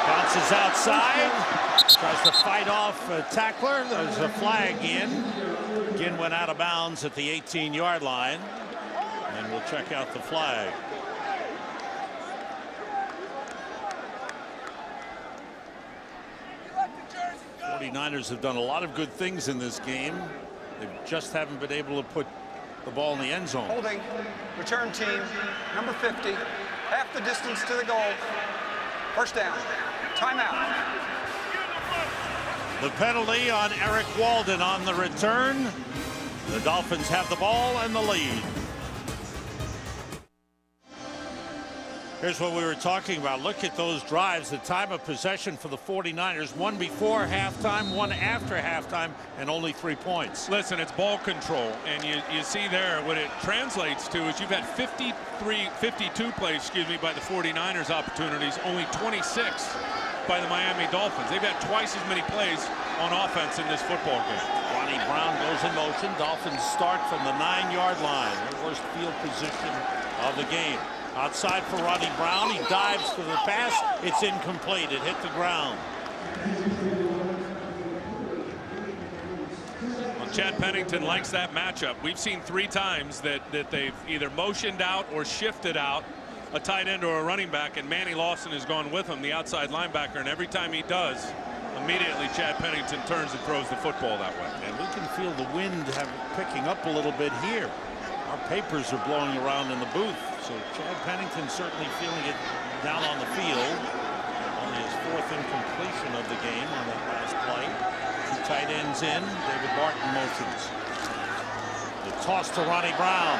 Bounces outside. Tries to fight off a tackler. There's a flag in. Ginn went out of bounds at the 18-yard line. And we'll check out the flag. The 49ers have done a lot of good things in this game. They just haven't been able to put the ball in the end zone. Holding, return team, number 50, half the distance to the goal. First down, timeout. The penalty on Eric Walden on the return. The Dolphins have the ball and the lead. Here's what we were talking about. Look at those drives. The time of possession for the 49ers. One before halftime, one after halftime, and only 3 points. Listen, it's ball control. And you see there what it translates to is you've had 52 plays, by the 49ers opportunities, only 26 by the Miami Dolphins. They've had twice as many plays on offense in this football game. Ronnie Brown goes in motion. Dolphins start from the 9-yard line. Their worst field position of the game. Outside for Ronnie Brown. He dives for the pass. It's incomplete. It hit the ground. Well, Chad Pennington likes that matchup. We've seen 3 times that they've either motioned out or shifted out a tight end or a running back, and Manny Lawson has gone with him, the outside linebacker, and every time he does, immediately Chad Pennington turns and throws the football that way. And we can feel the wind picking up a little bit here. Our papers are blowing around in the booth, so Chad Pennington certainly feeling it down on the field. Only his 4th incompletion of the game on that last play. 2 tight ends in. David Barton motions. The toss to Ronnie Brown.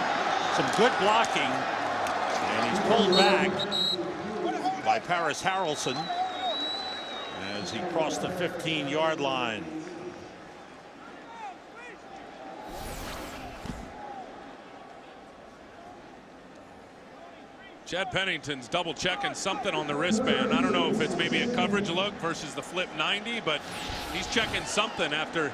Some good blocking. And he's pulled back by Paris Harrelson as he crossed the 15-yard line. Chad Pennington's double checking something on the wristband. I don't know if it's maybe a coverage look versus the flip 90, but he's checking something after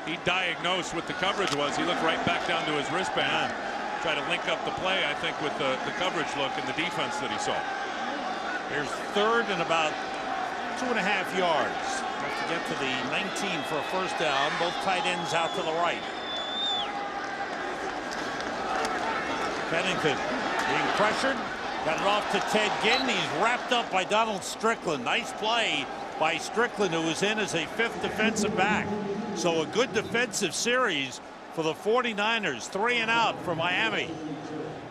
he diagnosed what the coverage was. He looked right back down to his wristband. Try to link up the play, I think, with the coverage look and the defense that he saw. Here's 3rd and about 2.5 yards. Have to get to the 19 for a first down. Both tight ends out to the right. Pennington being pressured. Got it off to Ted Ginn. He's wrapped up by Donald Strickland. Nice play by Strickland, who was in as a 5th defensive back. So a good defensive series for the 49ers. 3 and out for Miami.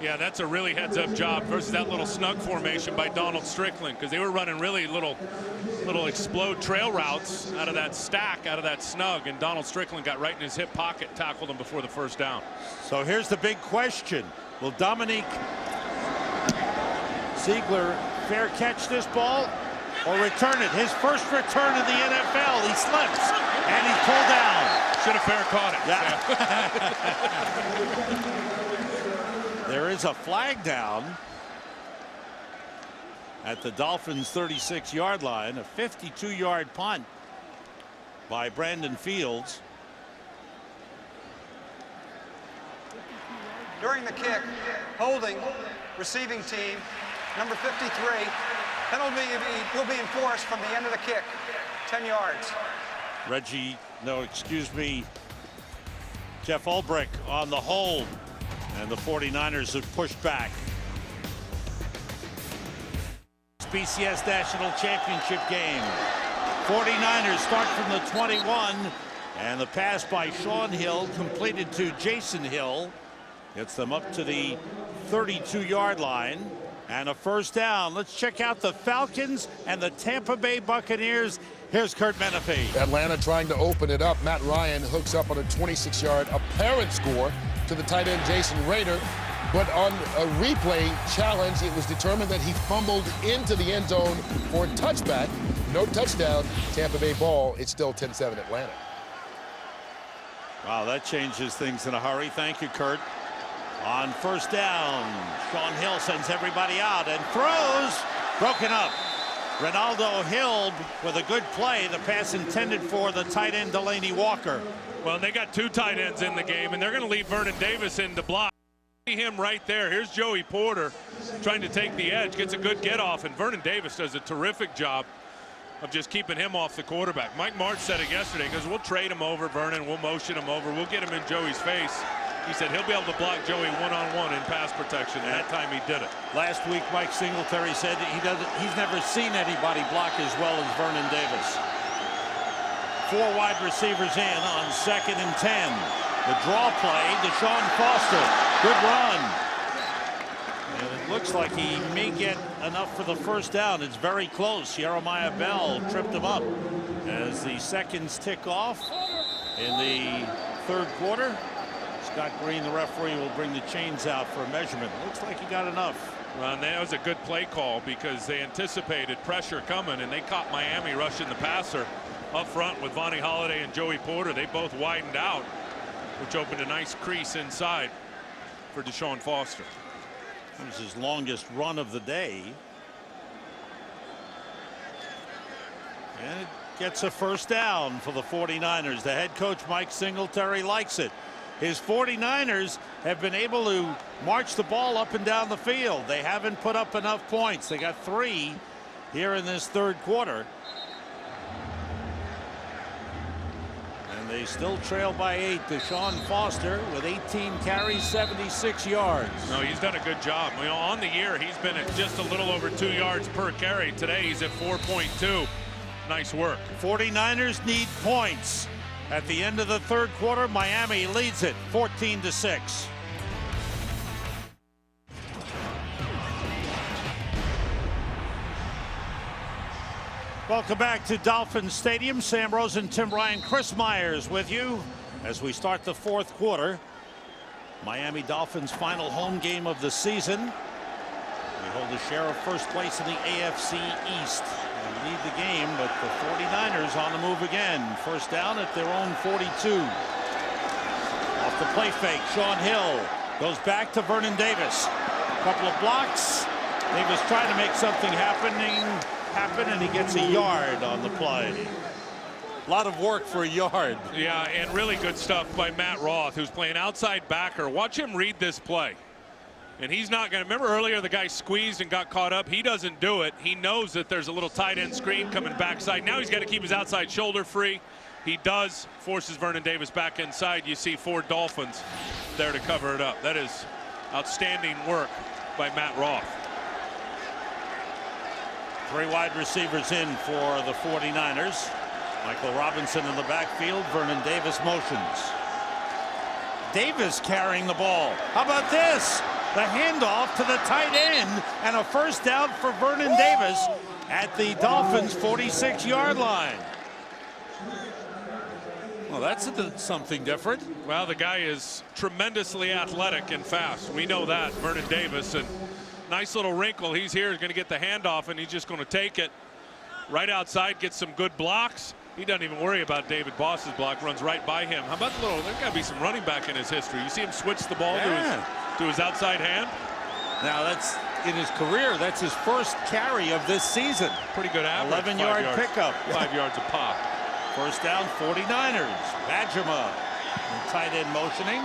Yeah, that's a really heads-up job versus that little snug formation by Donald Strickland, because they were running really little explode trail routes out of that stack, out of that snug, and Donald Strickland got right in his hip pocket, tackled him before the first down. So here's the big question. Will Dominique Ziegler fair catch this ball or return it? His first return in the NFL. He slips and he's pulled down. Should have fair caught it. Yeah. There is a flag down at the Dolphins' 36-yard line. A 52-yard punt by Brandon Fields. During the kick, holding, receiving team, number 53, penalty will be enforced from the end of the kick, 10 yards. Jeff Ulbrich on the hold, and the 49ers have pushed back. BCS National Championship game. 49ers start from the 21, and the pass by Sean Hill completed to Jason Hill. Gets them up to the 32-yard line and a first down. Let's check out the Falcons and the Tampa Bay Buccaneers. Here's Kurt Menefee. Atlanta trying to open it up. Matt Ryan hooks up on a 26-yard apparent score to the tight end Jason Rader. But on a replay challenge, it was determined that he fumbled into the end zone for a touchback. No touchdown. Tampa Bay ball. It's still 10-7 Atlanta. Wow, that changes things in a hurry. Thank you, Kurt. On first down, Sean Hill sends everybody out and throws. Broken up. Ronaldo Hill with a good play. The pass intended for the tight end Delaney Walker. Well, they got 2 tight ends in the game, and they're going to leave Vernon Davis in to block. See him right there. Here's Joey Porter trying to take the edge. Gets a good get off, and Vernon Davis does a terrific job of just keeping him off the quarterback. Mike Martz said it yesterday, because we'll trade him over, Vernon. We'll motion him over. We'll get him in Joey's face. He said he'll be able to block Joey one-on-one in pass protection, and that time he did it. Last week, Mike Singletary said he's never seen anybody block as well as Vernon Davis. 4 wide receivers in on 2nd and 10. The draw play, Deshaun Foster. Good run. And it looks like he may get enough for the first down. It's very close. Jeremiah Bell tripped him up as the seconds tick off in the third quarter. Scott Green, the referee, will bring the chains out for a measurement. Looks like he got enough. Well, and that was a good play call because they anticipated pressure coming, and they caught Miami rushing the passer up front with Vonnie Holiday and Joey Porter. They both widened out, which opened a nice crease inside for Deshaun Foster. It was his longest run of the day. And it gets a first down for the 49ers. The head coach, Mike Singletary, likes it. His 49ers have been able to march the ball up and down the field. They haven't put up enough points. They got 3 here in this third quarter. And they still trail by 8. Deshaun Foster with 18 carries, 76 yards. No, he's done a good job. You know, on the year, he's been at just a little over 2 yards per carry. Today, he's at 4.2. Nice work. 49ers need points. At the end of the third quarter, Miami leads it 14-6. Welcome back to Dolphin Stadium. Sam Rosen, Tim Ryan, Chris Myers with you as we start the fourth quarter. Miami Dolphins' final home game of the season. We hold a share of first place in the AFC East. We lead the game, but the 49ers on the move again. First down at their own 42. Off the play fake, Sean Hill goes back to Vernon Davis. A couple of blocks. Davis trying to make something happen, and he gets a yard on the play. A lot of work for a yard. Yeah, and really good stuff by Matt Roth, who's playing outside backer. Watch him read this play. And he's not going to, remember earlier the guy squeezed and got caught up. He doesn't do it. He knows that there's a little tight end screen coming backside. Now he's got to keep his outside shoulder free. He does, forces Vernon Davis back inside. You see 4 Dolphins there to cover it up. That is outstanding work by Matt Roth. 3 wide receivers in for the 49ers. Michael Robinson in the backfield. Vernon Davis motions. Davis carrying the ball. How about this? The handoff to the tight end and a first down for Vernon Davis at the Dolphins' 46-yard line. Well, that's something different. Well, the guy is tremendously athletic and fast. We know that, Vernon Davis. And nice little wrinkle. He's here, going to get the handoff, and he's just going to take it right outside, get some good blocks. He doesn't even worry about David Boss's block, runs right by him. How about the little, there's got to be some running back in his history. You see him switch the ball to his outside hand? Now that's, in his career, that's his first carry of this season. Pretty good average. 11-yard pickup. 5 yards a pop. First down, 49ers. Bajema, tight end motioning.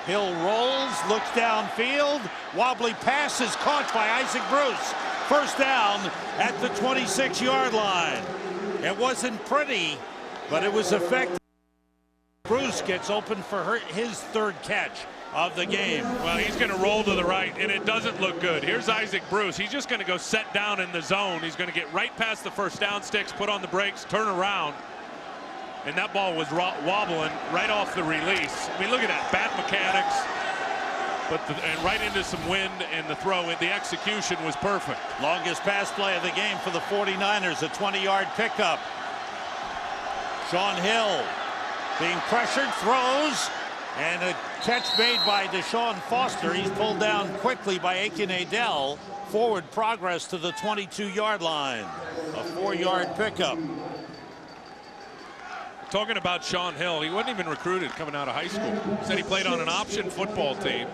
Hill rolls, looks downfield. Wobbly pass is caught by Isaac Bruce. First down at the 26-yard line. It wasn't pretty, but it was effective. Bruce gets open for his third catch of the game. Well, he's going to roll to the right, and it doesn't look good. Here's Isaac Bruce. He's just going to go set down in the zone. He's going to get right past the first down sticks, put on the brakes, turn around. And that ball was wobbling right off the release. I mean, look at that. Bad mechanics. And right into some wind, and the throw, and the execution was perfect. Longest pass play of the game for the 49ers, a 20-yard pickup. Sean Hill being pressured, throws, and a catch made by Deshaun Foster. He's pulled down quickly by Aiken Adell. Forward progress to the 22-yard line. A 4-yard pickup. Talking about Sean Hill, he wasn't even recruited coming out of high school. He said he played on an option football team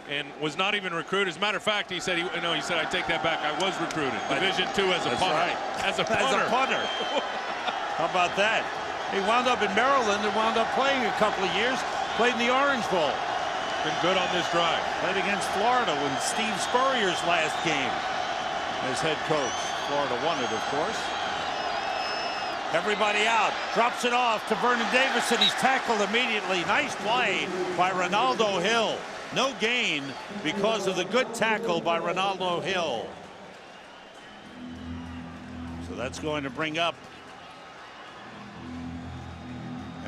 and was not even recruited. As a matter of fact, he said, I take that back. I was recruited. Division II as a punter. Right. As a punter. How about that? He wound up in Maryland and wound up playing a couple of years. Played in the Orange Bowl. Been good on this drive. Played against Florida when Steve Spurrier's last game as head coach. Florida won it, of course. Everybody out. Drops it off to Vernon Davis, and he's tackled immediately. Nice play by Ronaldo Hill. No gain because of the good tackle by Ronaldo Hill. So that's going to bring up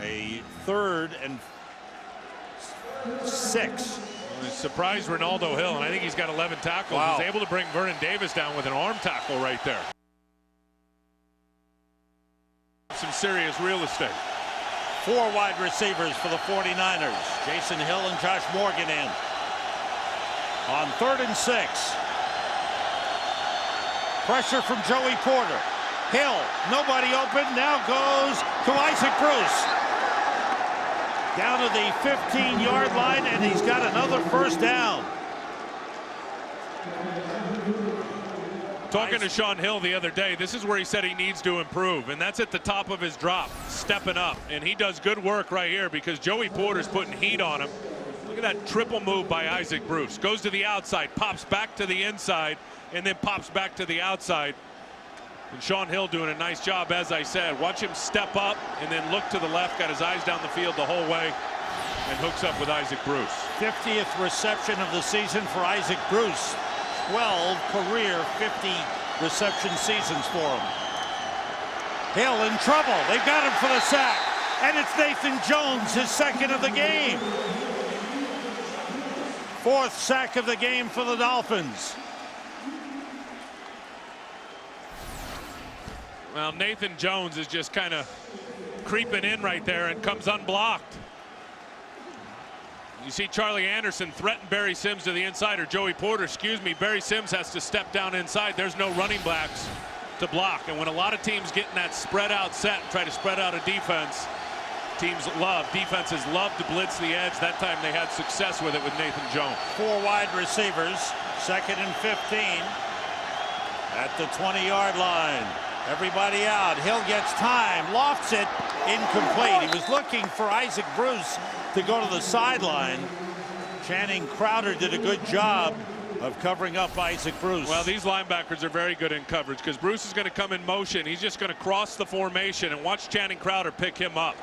a 3rd and 6 Surprised Ronaldo Hill, and I think he's got 11 tackles. Wow. He's able to bring Vernon Davis down with an arm tackle right there. Some serious real estate. 4 wide receivers for the 49ers. Jason Hill and Josh Morgan in. On 3rd and 6. Pressure from Joey Porter. Hill, nobody open, now goes to Isaac Bruce. Down to the 15-yard line, and he's got another first down. Talking to Sean Hill the other day, this is where he said he needs to improve, and that's at the top of his drop, stepping up. And he does good work right here because Joey Porter's putting heat on him. Look at that triple move by Isaac Bruce. Goes to the outside, pops back to the inside, and then pops back to the outside. And Sean Hill doing a nice job, as I said. Watch him step up and then look to the left, got his eyes down the field the whole way, and hooks up with Isaac Bruce. 50th reception of the season for Isaac Bruce. 12 career 50 reception seasons for him. Hill in trouble. They've got him for the sack. And it's Nathan Jones, his second of the game. 4th sack of the game for the Dolphins. Well, Nathan Jones is just kind of creeping in right there and comes unblocked. You see Charlie Anderson threaten Barry Sims to the inside, or Joey Porter, excuse me. Barry Sims has to step down inside. There's no running backs to block. And when a lot of teams get in that spread out set and try to spread out a defense, defenses love to blitz the edge. That time they had success with it with Nathan Jones. 4 wide receivers, 2nd and 15 at the 20-yard line. Everybody out. Hill gets time, lofts it, incomplete. He was looking for Isaac Bruce to go to the sideline. Channing Crowder did a good job of covering up Isaac Bruce. Well, these linebackers are very good in coverage because Bruce is going to come in motion. He's just going to cross the formation, and watch Channing Crowder pick him up.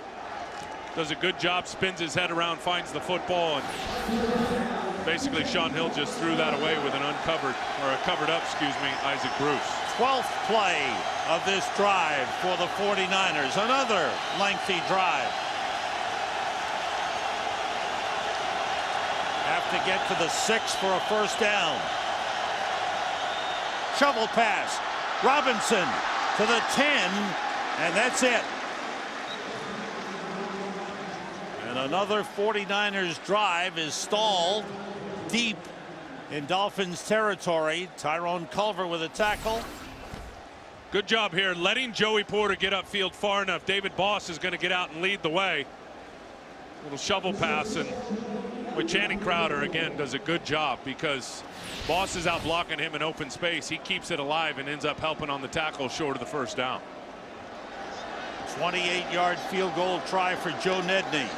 Does a good job, spins his head around, finds the football, and basically Sean Hill just threw that away with an uncovered, or a covered up, excuse me, Isaac Bruce. 12th play of this drive for the 49ers. Another lengthy drive. Have to get to the 6 for a first down. Shovel pass. Robinson to the 10, and that's it. And another 49ers drive is stalled deep in Dolphins territory. Tyrone Culver with a tackle. Good job here letting Joey Porter get upfield far enough. David Boss is going to get out and lead the way. Little shovel pass, and with Channing Crowder again does a good job because Boss is out blocking him in open space. He keeps it alive and ends up helping on the tackle short of the first down. 28-yard field goal try for Joe Nedney.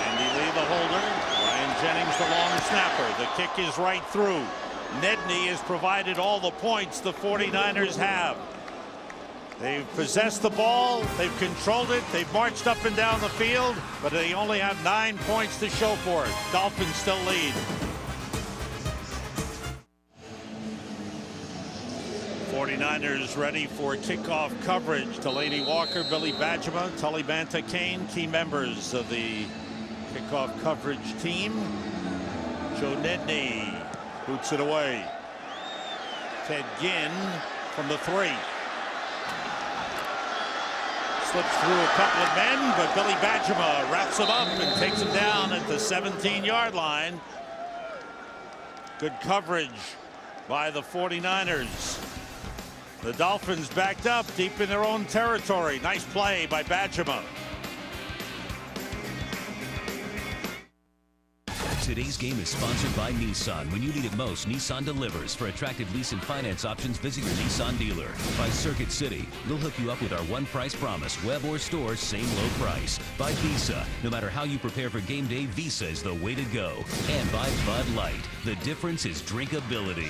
Andy Lee the holder. Ryan Jennings the long snapper. The kick is right through. Nedney has provided all the points the 49ers have. They've possessed the ball, they've controlled it, they've marched up and down the field, but they only have 9 points to show for it. Dolphins still lead. '49ers ready for kickoff coverage. Delaney Walker, Billy Badgema, Tully Banta Kane, key members of the kickoff coverage team. Joe Nedney boots it away. Ted Ginn from the 3. Slips through a couple of men, but Billy Badgema wraps him up and takes him down at the 17-yard line. Good coverage by the 49ers. The Dolphins backed up deep in their own territory. Nice play by Badgema. Today's game is sponsored by Nissan. When you need it most, Nissan delivers. For attractive lease and finance options, visit your Nissan dealer. By Circuit City, we'll hook you up with our one price promise. Web or store, same low price. By Visa, no matter how you prepare for game day, Visa is the way to go. And by Bud Light, the difference is drinkability.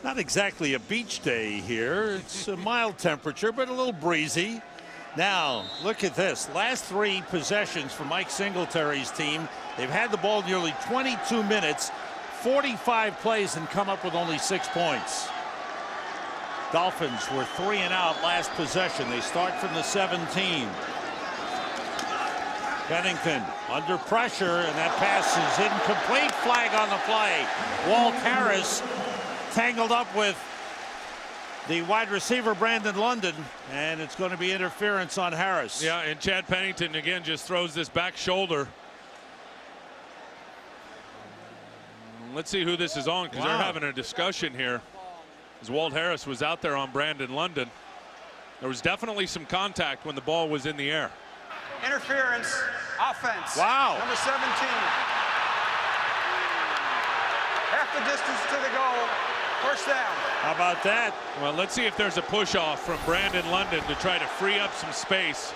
Not exactly a beach day here. It's a mild temperature, but a little breezy. Now, look at this. Last 3 possessions for Mike Singletary's team. They've had the ball nearly 22 minutes, 45 plays, and come up with only 6 points. Dolphins were 3 and out last possession. They start from the 17. Pennington under pressure, and that pass is incomplete. Flag on the play. Walt Harris tangled up with the wide receiver Brandon London, and it's going to be interference on Harris. Yeah, and Chad Pennington again just throws this back shoulder. Let's see who this is on, because they're having a discussion here. As Walt Harris was out there on Brandon London. There was definitely some contact when the ball was in the air. Interference, offense. Wow. Number 17. Half the distance to the goal. First down. How about that? Well, let's see if there's a push off from Brandon London to try to free up some space.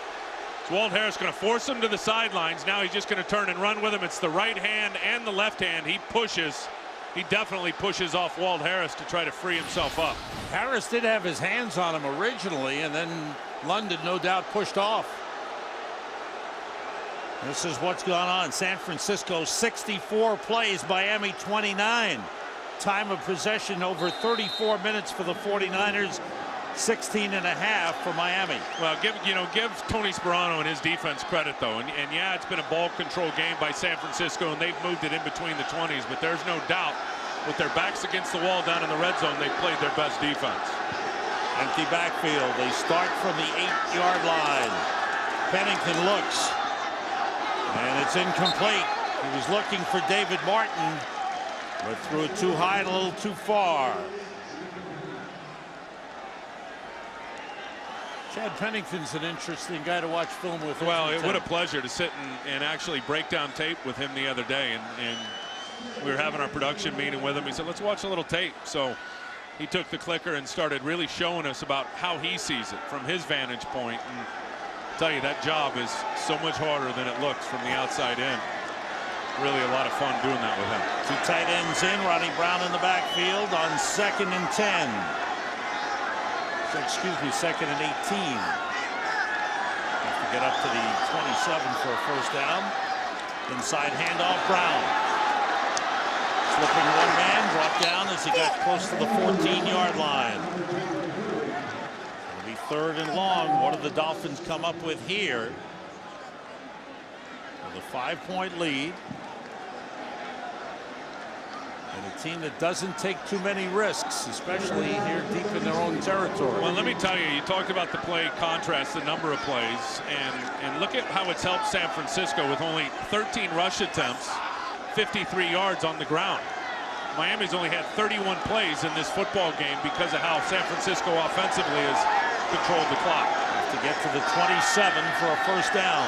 Is Walt Harris going to force him to the sidelines? Now he's just going to turn and run with him. It's the right hand and the left hand. He pushes. He definitely pushes off Walt Harris to try to free himself up. Harris did have his hands on him originally, and then London no doubt pushed off. This is what's gone on. San Francisco 64 plays, Miami 29. Time of possession over 34 minutes for the 49ers, 16 and a half for Miami. Well, give Tony Sparano and his defense credit, though. And yeah, it's been a ball control game by San Francisco, and they've moved it in between the 20s. But there's no doubt, with their backs against the wall down in the red zone, they've played their best defense. Empty backfield. They start from the 8-yard line. Pennington looks, and it's incomplete. He was looking for David Martin, but threw it too high and a little too far. Chad Pennington's an interesting guy to watch film with. Well, it was a pleasure to sit and actually break down tape with him the other day. And we were having our production meeting with him. He said, let's watch a little tape. So he took the clicker and started really showing us about how he sees it from his vantage point. And I'll tell you, that job is so much harder than it looks from the outside in. Really a lot of fun doing that with him. 2 tight ends in. Ronnie Brown in the backfield on 2nd and 10. Excuse me, 2nd and 18. Have to get up to the 27 for a first down. Inside handoff, Brown. Slipping one man, brought down as he got close to the 14-yard line. It'll be 3rd and long. What do the Dolphins come up with here? With a 5-point lead. And a team that doesn't take too many risks, especially here deep in their own territory. Well, let me tell you, you talked about the play contrast, the number of plays, and look at how it's helped San Francisco with only 13 rush attempts, 53 yards on the ground. Miami's only had 31 plays in this football game because of how San Francisco offensively has controlled the clock. Have to get to the 27 for a first down.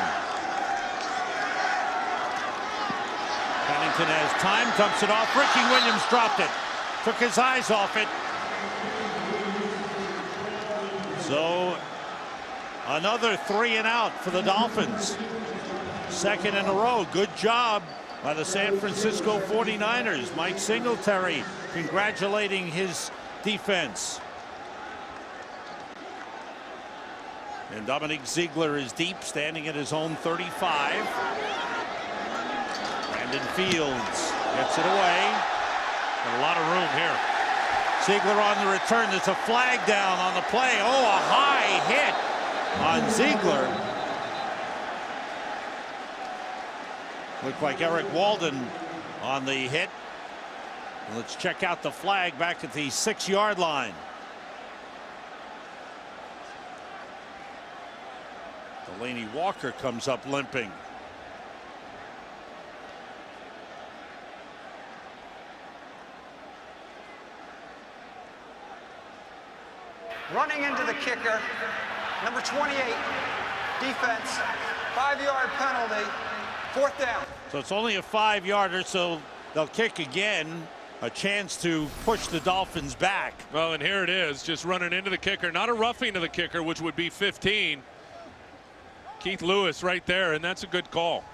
Pennington has time, dumps it off. Ricky Williams dropped it. Took his eyes off it. So another 3 and out for the Dolphins. 2nd in a row. Good job by the San Francisco 49ers. Mike Singletary congratulating his defense. And Dominic Ziegler is deep, standing at his own 35. Brandon Fields gets it away. Got a lot of room here. Ziegler on the return. There's a flag down on the play. Oh, a high hit on Ziegler. Looked like Eric Walden on the hit. Let's check out the flag back at the 6-yard line. Delaney Walker comes up limping. Running into the kicker, number 28, defense, 5-yard penalty, 4th down. So it's only a 5-yarder, so they'll kick again. A chance to push the Dolphins back. Well, and here it is, just running into the kicker. Not a roughing to the kicker, which would be 15. Keith Lewis right there, and that's a good call.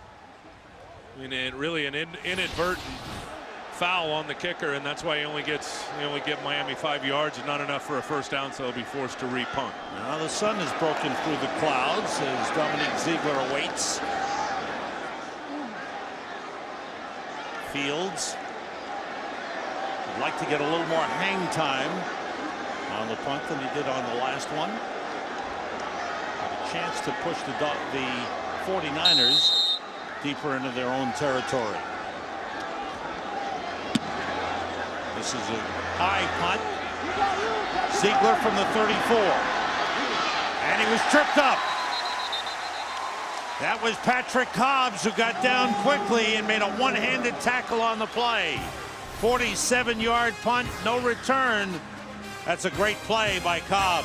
I mean, really an inadvertent foul on the kicker, and that's why he only give Miami 5 yards and not enough for a first down, so they'll be forced to re-punt. Now the sun has broken through the clouds as Dominic Ziegler awaits. Fields would like to get a little more hang time on the punt than he did on the last one. Had a chance to push the 49ers deeper into their own territory. This is a high punt. Ziegler from the 34. And he was tripped up. That was Patrick Cobbs, who got down quickly and made a one-handed tackle on the play. 47-yard punt, no return. That's a great play by Cobb.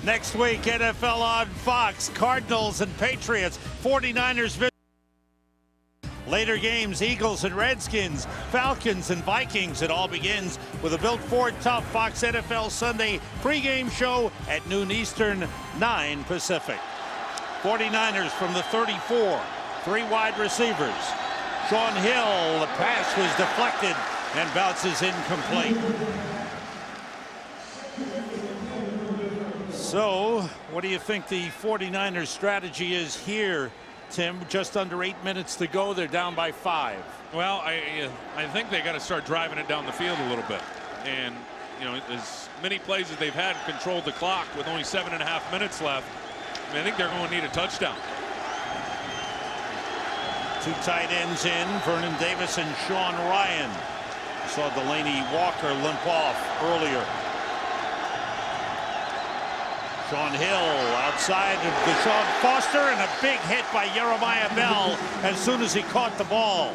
Next week, NFL on Fox, Cardinals and Patriots, 49ers visit. Later games, Eagles and Redskins, Falcons and Vikings. It all begins with a Built Ford Tough Fox NFL Sunday pregame show at noon Eastern, 9 Pacific. 49ers from the 34, 3 wide receivers. Sean Hill, the pass was deflected and bounces incomplete. So, what do you think the 49ers strategy is here, Tim? Just under 8 minutes to go. They're down by 5. Well, I think they got to start driving it down the field a little bit. And, you know, as many plays as they've had controlled the clock with only 7.5 minutes left, I think they're going to need a touchdown. 2 tight ends in, Vernon Davis and Sean Ryan. Saw Delaney Walker limp off earlier. Sean Hill outside of Deshaun Foster, and a big hit by Jeremiah Bell as soon as he caught the ball.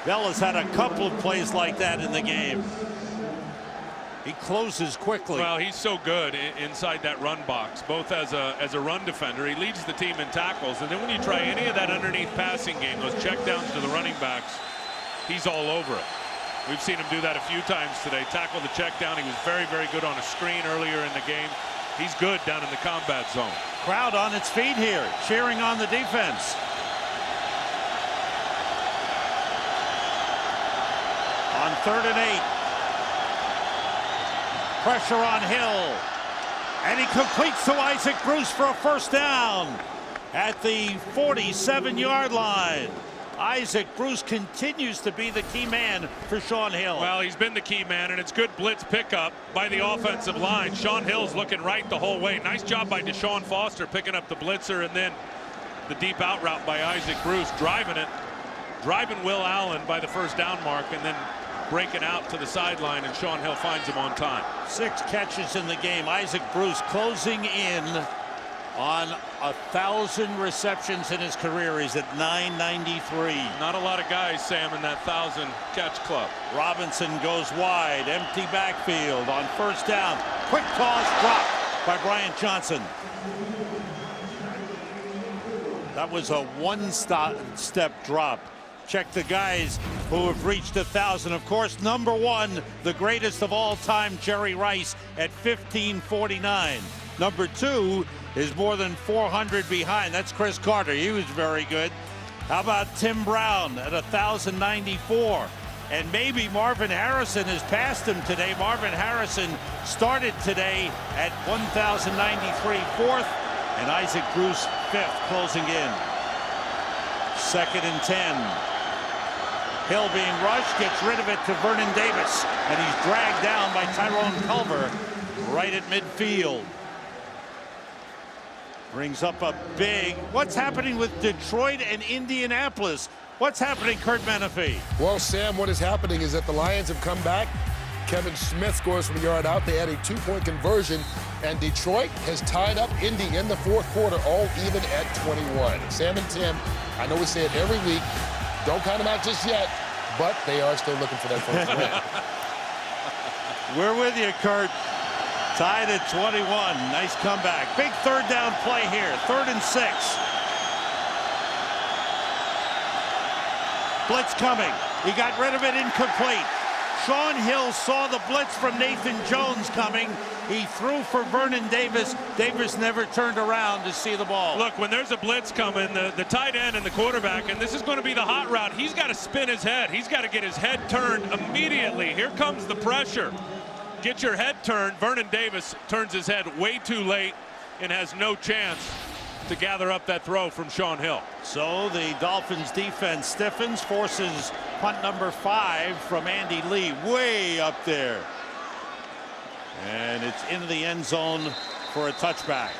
Bell has had a couple of plays like that in the game. He closes quickly. Well, he's so good inside that run box, both as a run defender. He leads the team in tackles, and then when you try any of that underneath passing game, those checkdowns to the running backs, he's all over it. We've seen him do that a few times today. Tackle the check down. He was very, very good on a screen earlier in the game. He's good down in the combat zone. Crowd on its feet here, cheering on the defense. On 3rd and 8. Pressure on Hill. And he completes to Isaac Bruce for a first down at the 47-yard line. Isaac Bruce continues to be the key man for Sean Hill. Well, he's been the key man, and it's good blitz pickup by the offensive line. Sean Hill's looking right the whole way. Nice job by Deshaun Foster picking up the blitzer, and then the deep out route by Isaac Bruce, driving Will Allen by the first down mark, and then breaking out to the sideline, and Sean Hill finds him on time. 6 catches in the game. Isaac Bruce closing in on 1,000 receptions in his career. He's at 993. Not a lot of guys, Sam, in that 1,000 catch club. Robinson goes wide, empty backfield on first down. Quick toss drop by Bryant Johnson. That was a one-step drop. Check the guys who have reached 1,000. Of course, number 1, the greatest of all time, Jerry Rice at 1,549. Number 2 is more than 400 behind. That's Chris Carter. He was very good. How about Tim Brown at 1,094? And maybe Marvin Harrison has passed him today. Marvin Harrison started today at 1,093, 4th, and Isaac Bruce 5th, closing in. 2nd and 10. Hill being rushed, gets rid of it to Vernon Davis, and he's dragged down by Tyrone Culver right at midfield. Brings up a big. What's happening with Detroit and Indianapolis? What's happening, Kurt Menefee? Well, Sam, what is happening is that the Lions have come back. Kevin Smith scores from a yard out. They had a 2-point conversion, and Detroit has tied up Indy in the 4th quarter, all even at 21. Sam and Tim, I know we say it every week, don't count them out just yet, but they are still looking for that first win. We're with you, Kurt. Tied at 21. Nice comeback. Big 3rd down play here. 3rd and 6. Blitz coming. He got rid of it, incomplete. Sean Hill saw the blitz from Nathan Jones coming. He threw for Vernon Davis. Davis never turned around to see the ball. Look, when there's a blitz coming, the tight end and the quarterback, and this is going to be the hot route, he's got to spin his head. He's got to get his head turned immediately. Here comes the pressure. Get your head turned. Vernon Davis turns his head way too late and has no chance to gather up that throw from Sean Hill. So the Dolphins defense stiffens, forces punt number 5 from Andy Lee, way up there. And it's into the end zone for a touchback.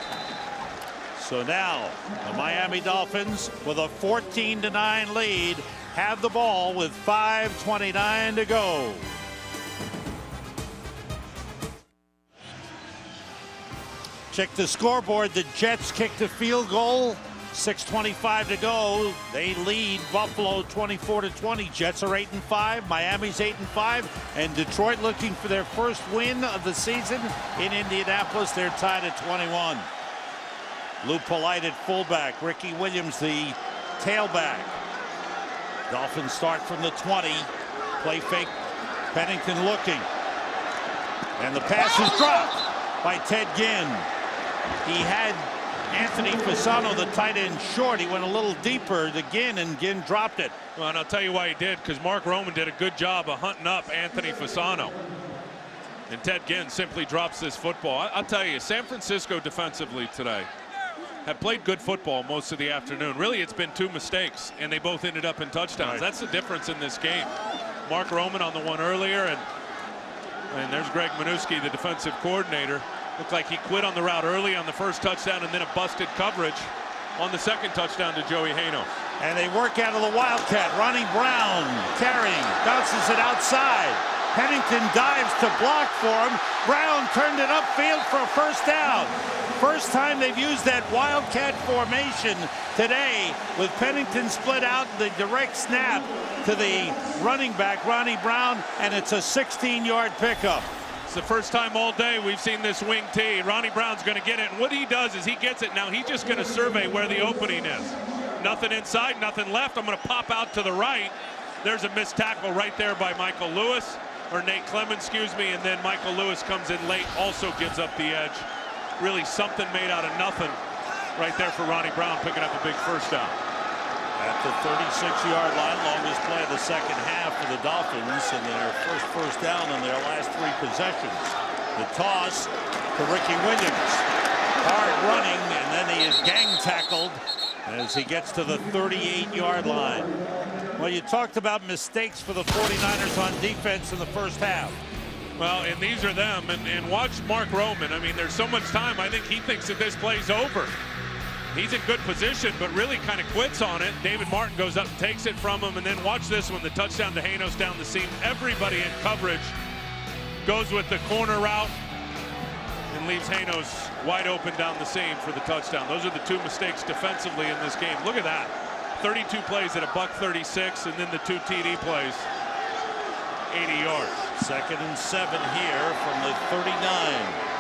So now the Miami Dolphins, with a 14-9 lead, have the ball with 5:29 to go. Check the scoreboard. The Jets kicked a field goal. 6:25 to go. They lead Buffalo 24-20. Jets are 8-5. Miami's 8-5. And Detroit looking for their first win of the season in Indianapolis. They're tied at 21. Lou Polite at fullback. Ricky Williams, the tailback. Dolphins start from the 20. Play fake. Pennington looking. And the pass is dropped by Ted Ginn. He had Anthony Fasano, the tight end, short. He went a little deeper to Ginn, and Ginn dropped it. Well, and I'll tell you why he did, because Mark Roman did a good job of hunting up Anthony Fasano. And Ted Ginn simply drops this football. I'll tell you, San Francisco defensively today have played good football most of the afternoon. Really, it's been 2 mistakes, and they both ended up in touchdowns. Right. That's the difference in this game. Mark Roman on the one earlier, and there's Greg Minuski, the defensive coordinator. Looked like he quit on the route early on the first touchdown, and then a busted coverage on the second touchdown to Joey Hanos. And they work out of the Wildcat. Ronnie Brown carrying, bounces it outside. Pennington dives to block for him. Brown turned it upfield for a first down. First time they've used that Wildcat formation today, with Pennington split out, the direct snap to the running back, Ronnie Brown, and it's a 16-yard pickup. It's the first time all day we've seen this wing T. Ronnie Brown's going to get it, and what he does is he gets it. Now he's just going to survey where the opening is. Nothing inside, nothing left. I'm going to pop out to the right. There's a missed tackle right there by Michael Lewis, or Nate Clemens, excuse me, and then Michael Lewis comes in late, also gives up the edge. Really something made out of nothing right there for Ronnie Brown, picking up a big first down. At the 36-yard line, longest play of the second half for the Dolphins, and their first down in their last 3 possessions. The toss to Ricky Williams. Hard running, and then he is gang tackled as he gets to the 38-yard line. Well, you talked about mistakes for the 49ers on defense in the first half. Well, and these are them, and watch Mark Roman. I mean, there's so much time. I think he thinks that this play's over. He's in good position, but really kind of quits on it. David Martin goes up and takes it from him, and then watch this one, the touchdown to Hanos down the seam. Everybody in coverage goes with the corner route and leaves Hanos wide open down the seam for the touchdown. Those are the 2 mistakes defensively in this game. Look at that. 32 plays at $136, and then the 2 TD plays, 80 yards. 2nd and 7 here from the 39.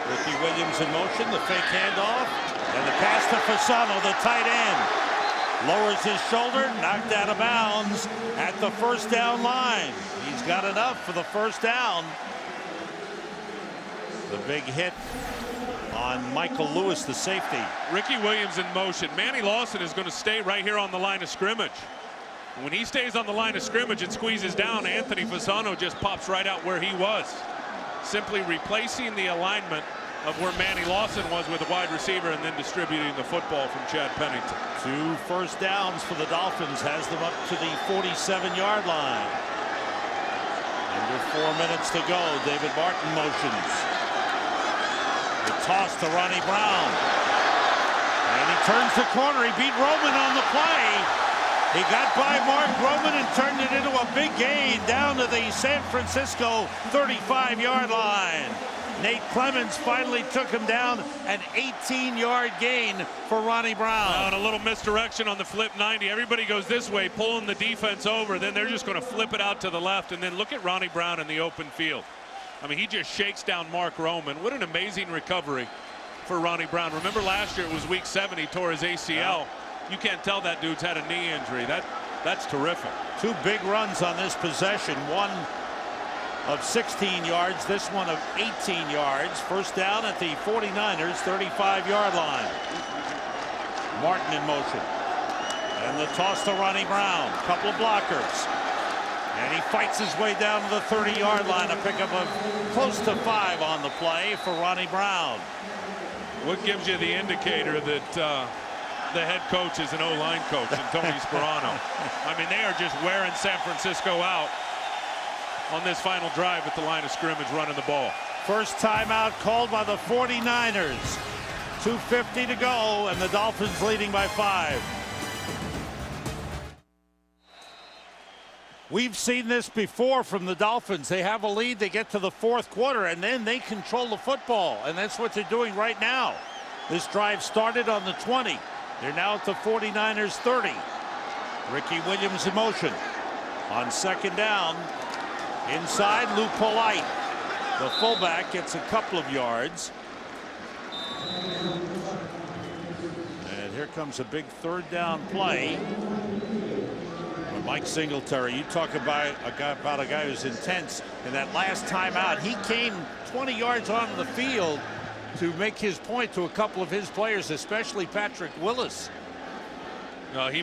Ricky Williams in motion, the fake handoff, and the pass to Fasano, the tight end. Lowers his shoulder, knocked out of bounds at the first down line. He's got enough for the first down. The big hit on Michael Lewis, the safety. Ricky Williams in motion. Manny Lawson is going to stay right here on the line of scrimmage. When he stays on the line of scrimmage and squeezes down, Anthony Fasano just pops right out where he was. Simply replacing the alignment of where Manny Lawson was with a wide receiver, and then distributing the football from Chad Pennington. 2 first downs for the Dolphins, has them up to the 47-yard line. Under 4 minutes to go. David Martin motions. The toss to Ronnie Brown. And he turns the corner. He beat Roman on the play. He got by Mark Roman and turned it into a big gain down to the San Francisco 35-yard line. Nate Clemens finally took him down, an 18-yard gain for Ronnie Brown. And a little misdirection on the flip 90. Everybody goes this way, pulling the defense over. Then they're just going to flip it out to the left. And then look at Ronnie Brown in the open field. I mean, he just shakes down Mark Roman. What an amazing recovery for Ronnie Brown. Remember last year it was week 7, he tore his ACL. Yeah. You can't tell that dude's had a knee injury. That's terrific. 2 big runs on this possession. One of 16 yards, this one of 18 yards. First down at the 49ers 35-yard line. Martin in motion. And the toss to Ronnie Brown. Couple of blockers. And he fights his way down to the 30-yard line. A pickup of close to 5 on the play for Ronnie Brown. What gives you the indicator that the head coach is an O-line coach, and Tony Sparano. I mean, they are just wearing San Francisco out on this final drive at the line of scrimmage, running the ball. First timeout called by the 49ers. 2:50 to go, and the Dolphins leading by 5. We've seen this before from the Dolphins. They have a lead, they get to the fourth quarter, and then they control the football, and that's what they're doing right now. This drive started on the 20. They're now at the 49ers 30. Ricky Williams in motion. On second down, inside, Lou Polite. The fullback gets a couple of yards. And here comes a big third down play. Mike Singletary, you talk about a guy who's intense. In that last timeout, he came 20 yards onto the field to make his point to a couple of his players, especially Patrick Willis. No, he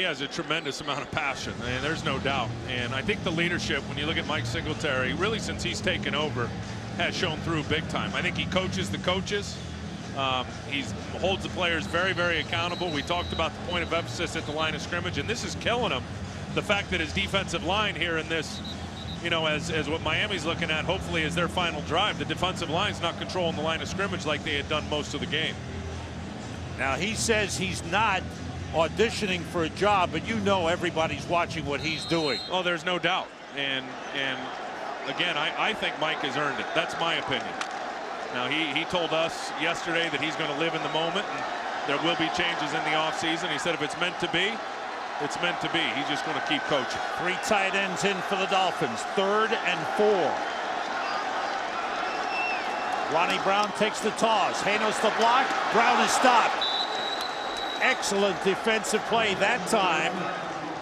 has a tremendous amount of passion, and there's no doubt. And I think the leadership, when you look at Mike Singletary, really since he's taken over, has shown through big time. I think he coaches the coaches. He holds the players very, very accountable. We talked about the point of emphasis at the line of scrimmage, and this is killing him. The fact that his defensive line here in this, you know, as what Miami's looking at, hopefully is their final drive, the defensive line's not controlling the line of scrimmage like they had done most of the game. Now, he says he's not auditioning for a job, but you know everybody's watching what he's doing. Oh, there's no doubt. And again, I think Mike has earned it. That's my opinion. Now, he told us yesterday that he's going to live in the moment, and there will be changes in the offseason. He said if it's meant to be, it's meant to be. He's just going to keep coaching. 3 tight ends in for the Dolphins. 3rd and 4. Ronnie Brown takes the toss. Hanos the block. Brown is stopped. Excellent defensive play that time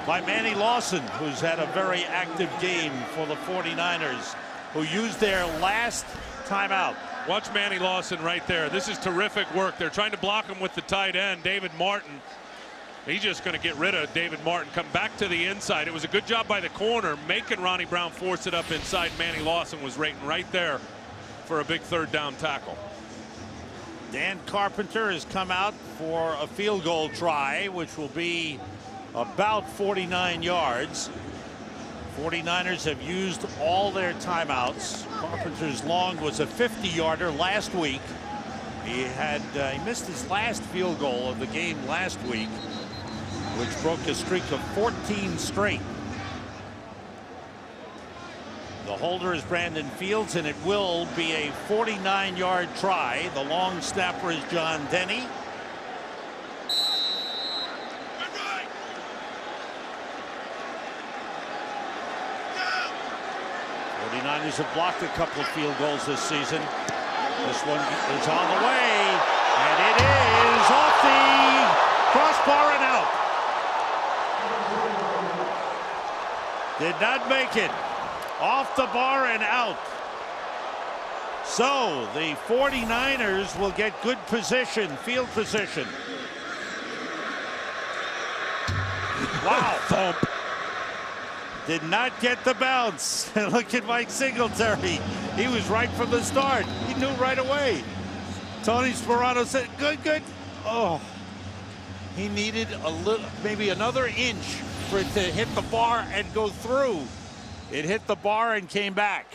by Manny Lawson, who's had a very active game for the 49ers, who used their last timeout. Watch Manny Lawson right there. This is terrific work. They're trying to block him with the tight end, David Martin. He's just going to get rid of David Martin, come back to the inside. It was a good job by the corner, making Ronnie Brown force it up inside. Manny Lawson was right there for a big third down tackle. Dan Carpenter has come out for a field goal try, which will be about 49 yards. 49ers have used all their timeouts. Carpenter's long was a 50-yarder last week. He missed his last field goal of the game last week, which broke a streak of 14 straight. The holder is Brandon Fields, and it will be a 49-yard try. The long snapper is John Denny. The 49ers have blocked a couple of field goals this season. This one is on the way, and it is off the crossbar and out. Did not make it. Off the bar and out. So the 49ers will get good position, field position. Wow. Thump. Did not get the bounce. Look at Mike Singletary. He was right from the start. He knew right away. Tony Sparano said, good, good. Oh, he needed a little, maybe another inch for it to hit the bar and go through. It hit the bar and came back.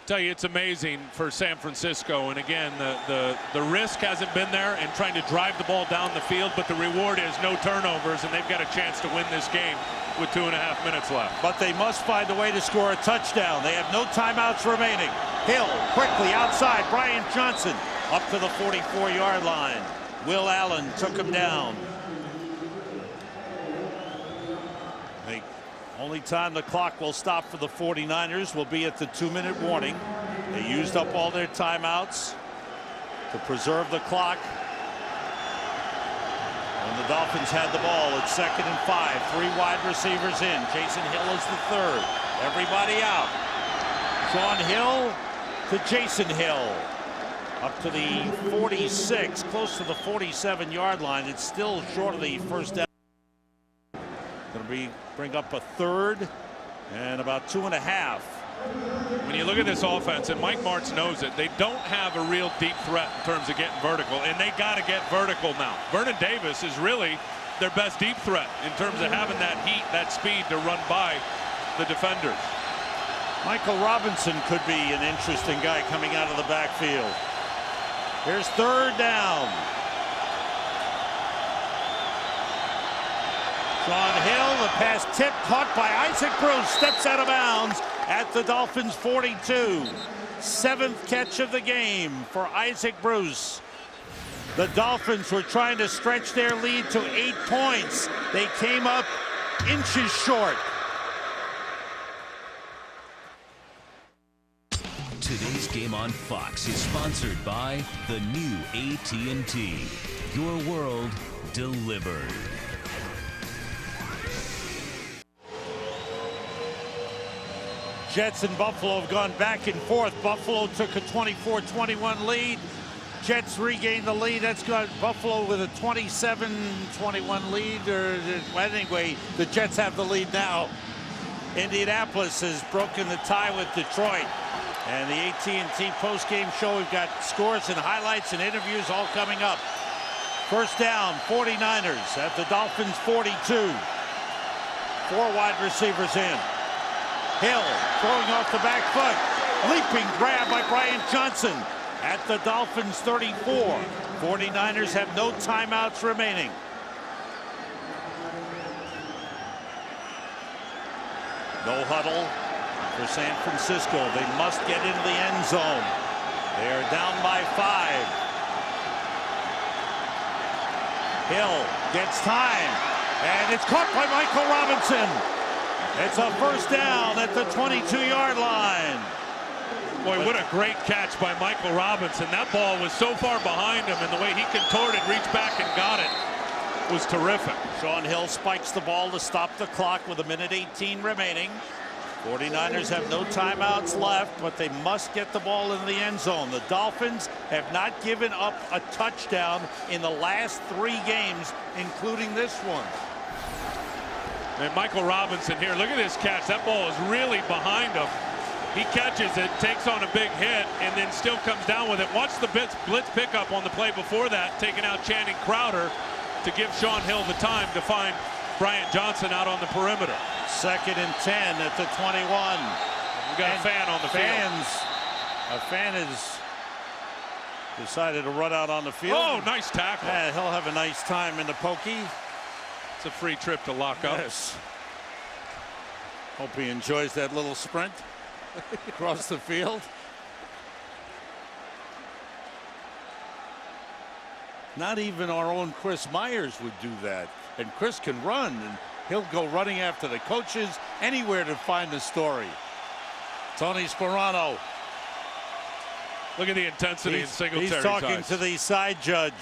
Tell you, it's amazing for San Francisco, and again, the risk hasn't been there in trying to drive the ball down the field, but the reward is no turnovers, and they've got a chance to win this game with 2.5 minutes left. But they must find a way to score a touchdown. They have no timeouts remaining. Hill quickly outside. Brian Johnson up to the 44-yard line. Will Allen took him down. The only time the clock will stop for the 49ers will be at the 2-minute warning. They used up all their timeouts to preserve the clock. And the Dolphins had the ball at 2nd and 5. 3 wide receivers in. Jason Hill is the third. Everybody out. Sean Hill to Jason Hill. Up to the 46, close to the 47-yard line. It's still short of the first down. Going to bring up a third and about 2.5 When you look at this offense, and Mike Martz knows it, they don't have a real deep threat in terms of getting vertical, and they got to get vertical now. Vernon Davis is really their best deep threat in terms of having that heat, that speed to run by the defenders. Michael Robinson could be an interesting guy coming out of the backfield. Here's third down. Sean Hill, the pass tip caught by Isaac Bruce, steps out of bounds at the Dolphins 42. 7th catch of the game for Isaac Bruce. The Dolphins were trying to stretch their lead to 8 points. They came up inches short. Today's Game on Fox is sponsored by the new AT&T. Your world delivered. Jets and Buffalo have gone back and forth. Buffalo took a 24-21 lead. Jets regained the lead. That's got Buffalo with a 27-21 lead. Anyway, the Jets have the lead now. Indianapolis has broken the tie with Detroit. And the AT&T postgame show, we've got scores and highlights and interviews all coming up. First down, 49ers at the Dolphins 42. 4 wide receivers in. Hill throwing off the back foot. Leaping grab by Brian Johnson at the Dolphins 34. 49ers have no timeouts remaining. No huddle for San Francisco. They must get into the end zone. They are down by 5. Hill gets time, and it's caught by Michael Robinson. It's a first down at the 22-yard line. Boy, what a great catch by Michael Robinson. That ball was so far behind him, and the way he contorted, reached back and got it was terrific. Sean Hill spikes the ball to stop the clock with 1:18 remaining. 49ers have no timeouts left, but they must get the ball in the end zone. The Dolphins have not given up a touchdown in the last 3 games, including this one. And Michael Robinson here, look at this catch. That ball is really behind him. He catches it, takes on a big hit, and then still comes down with it. Watch the blitz pickup on the play before that, taking out Channing Crowder to give Sean Hill the time to find Brian Johnson out on the perimeter. 2nd and 10 at the 21. We got a fan on the field. A fan has decided to run out on the field. Oh, nice tackle. Yeah, he'll have a nice time in the pokey. It's a free trip to lock up. Yes. Hope he enjoys that little sprint across the field. Not even our own Chris Myers would do that. And Chris can run, and he'll go running after the coaches anywhere to find the story. Tony Sperano. Look at the intensity in Singletary's He's talking eyes. to the side judge.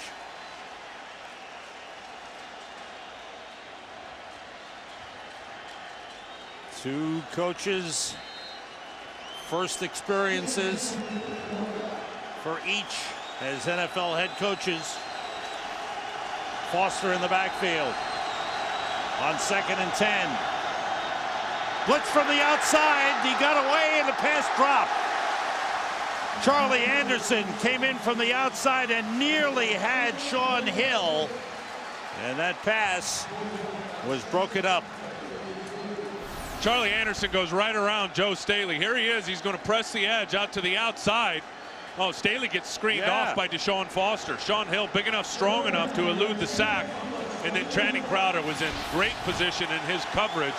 Two coaches, first experiences for each as NFL head coaches. Foster in the backfield on 2nd and 10. Blitz from the outside. He got away and the pass dropped. Charlie Anderson came in from the outside and nearly had Sean Hill. And that pass was broken up. Charlie Anderson goes right around Joe Staley. Here he is. He's going to press the edge out to the outside. Oh, Staley gets screened off by Deshaun Foster. Sean Hill big enough, strong enough to elude the sack. And then Channing Crowder was in great position in his coverage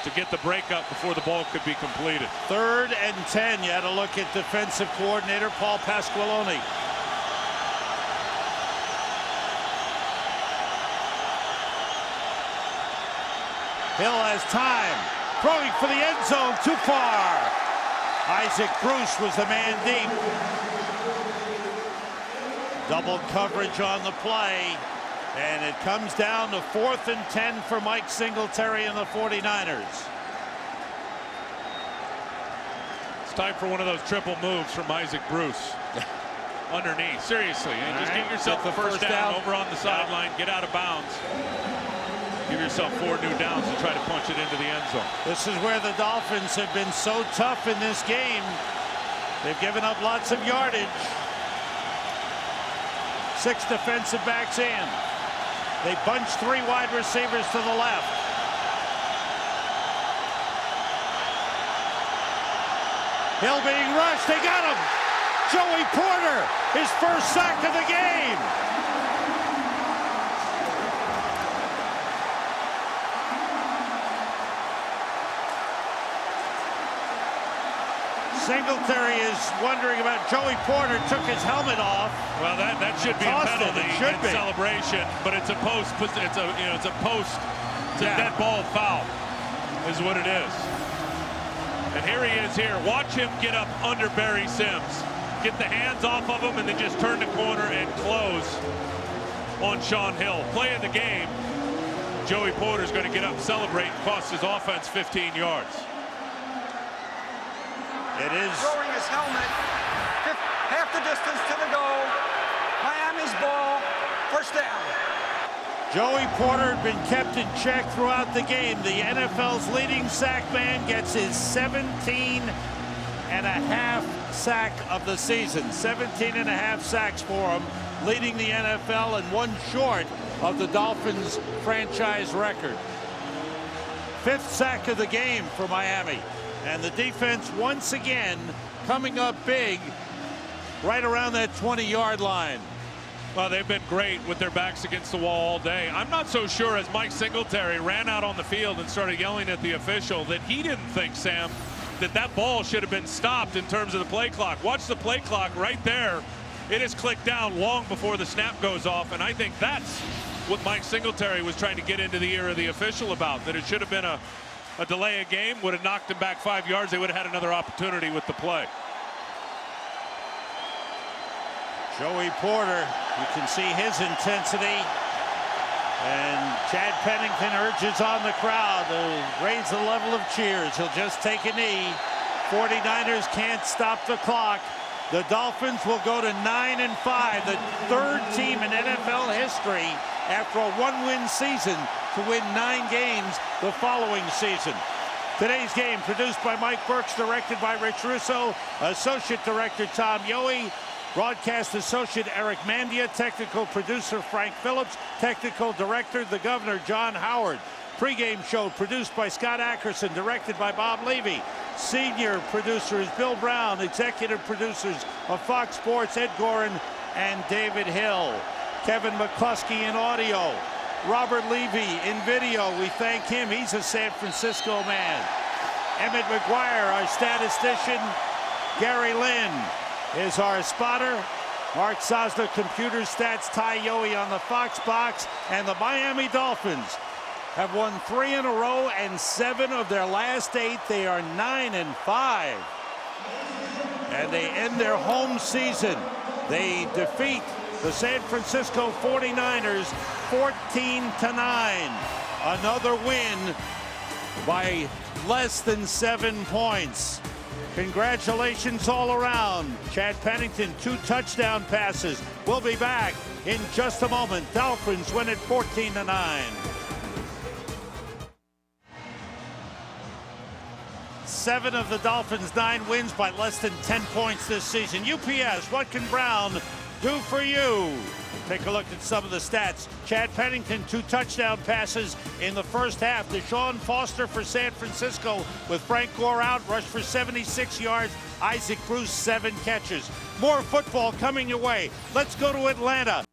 to get the breakup before the ball could be completed. 3rd and 10. You had to look at defensive coordinator Paul Pasqualoni. Hill has time. Throwing for the end zone. Too far. Isaac Bruce was the man deep. Double coverage on the play. And it comes down to 4th and 10 for Mike Singletary and the 49ers. It's time for one of those triple moves from Isaac Bruce. Underneath. Seriously. And just get yourself the first down over on the sideline. Get out of bounds. Give yourself 4 new downs and try to punch it into the end zone. This is where the Dolphins have been so tough in this game. They've given up lots of yardage. 6 defensive backs in. They bunch 3 wide receivers to the left. Hill being rushed. They got him. Joey Porter, his first sack of the game. Singletary is wondering about Joey Porter. Took his helmet off. Well, that should be a penalty in celebration, but it's a post. It's a post. It's a dead ball foul, is what it is. And here he is here. Watch him get up under Barry Sims, get the hands off of him, and then just turn the corner and close on Sean Hill. Play of the game. Joey Porter's going to get up, celebrate, and cost his offense 15 yards. It is throwing his helmet, half the distance to the goal. Miami's ball, first down. Joey Porter had been kept in check throughout the game. The NFL's leading sack man gets his 17.5 sack of the season. 17.5 sacks for him, leading the NFL and 1 short of the Dolphins franchise record. 5th sack of the game for Miami. And the defense once again coming up big right around that 20-yard line. Well, they've been great with their backs against the wall all day. I'm not so sure, as Mike Singletary ran out on the field and started yelling at the official, that he didn't think, Sam, that ball should have been stopped in terms of the play clock. Watch the play clock right there. It is clicked down long before the snap goes off, and I think that's what Mike Singletary was trying to get into the ear of the official about, that it should have been a delay of game, would have knocked him back 5 yards. They would have had another opportunity with the play. Joey Porter, you can see his intensity. And Chad Pennington urges on the crowd to raise the level of cheers. He'll just take a knee. 49ers can't stop the clock. The Dolphins will go to 9-5, the 3rd team in NFL history after a 1-win season to win 9 games the following season. Today's game produced by Mike Burks, directed by Rich Russo, Associate Director Tom Yohe, Broadcast Associate Eric Mandia, Technical Producer Frank Phillips, Technical Director the Governor John Howard. Pre-game show produced by Scott Ackerson, directed by Bob Levy. Senior producer is Bill Brown. Executive producers of Fox Sports, Ed Gorin and David Hill. Kevin McCluskey in audio. Robert Levy in video. We thank him. He's a San Francisco man. Emmett McGuire, our statistician. Gary Lynn is our spotter. Mark Sosler, computer stats. Ty Yohe on the Fox box. And the Miami Dolphins have won 3 in a row and 7 of their last 8. They are 9-5. And they end their home season. They defeat the San Francisco 49ers 14-9. Another win by less than 7 points. Congratulations all around. Chad Pennington, 2 touchdown passes. We'll be back in just a moment. Dolphins win it 14-9. 7 of the Dolphins' 9 wins by less than 10 points this season. UPS, what can Brown do for you? Take a look at some of the stats. Chad Pennington, 2 touchdown passes in the first half. Deshaun Foster for San Francisco with Frank Gore out, rushed for 76 yards. Isaac Bruce, 7 catches. More football coming your way. Let's go to Atlanta.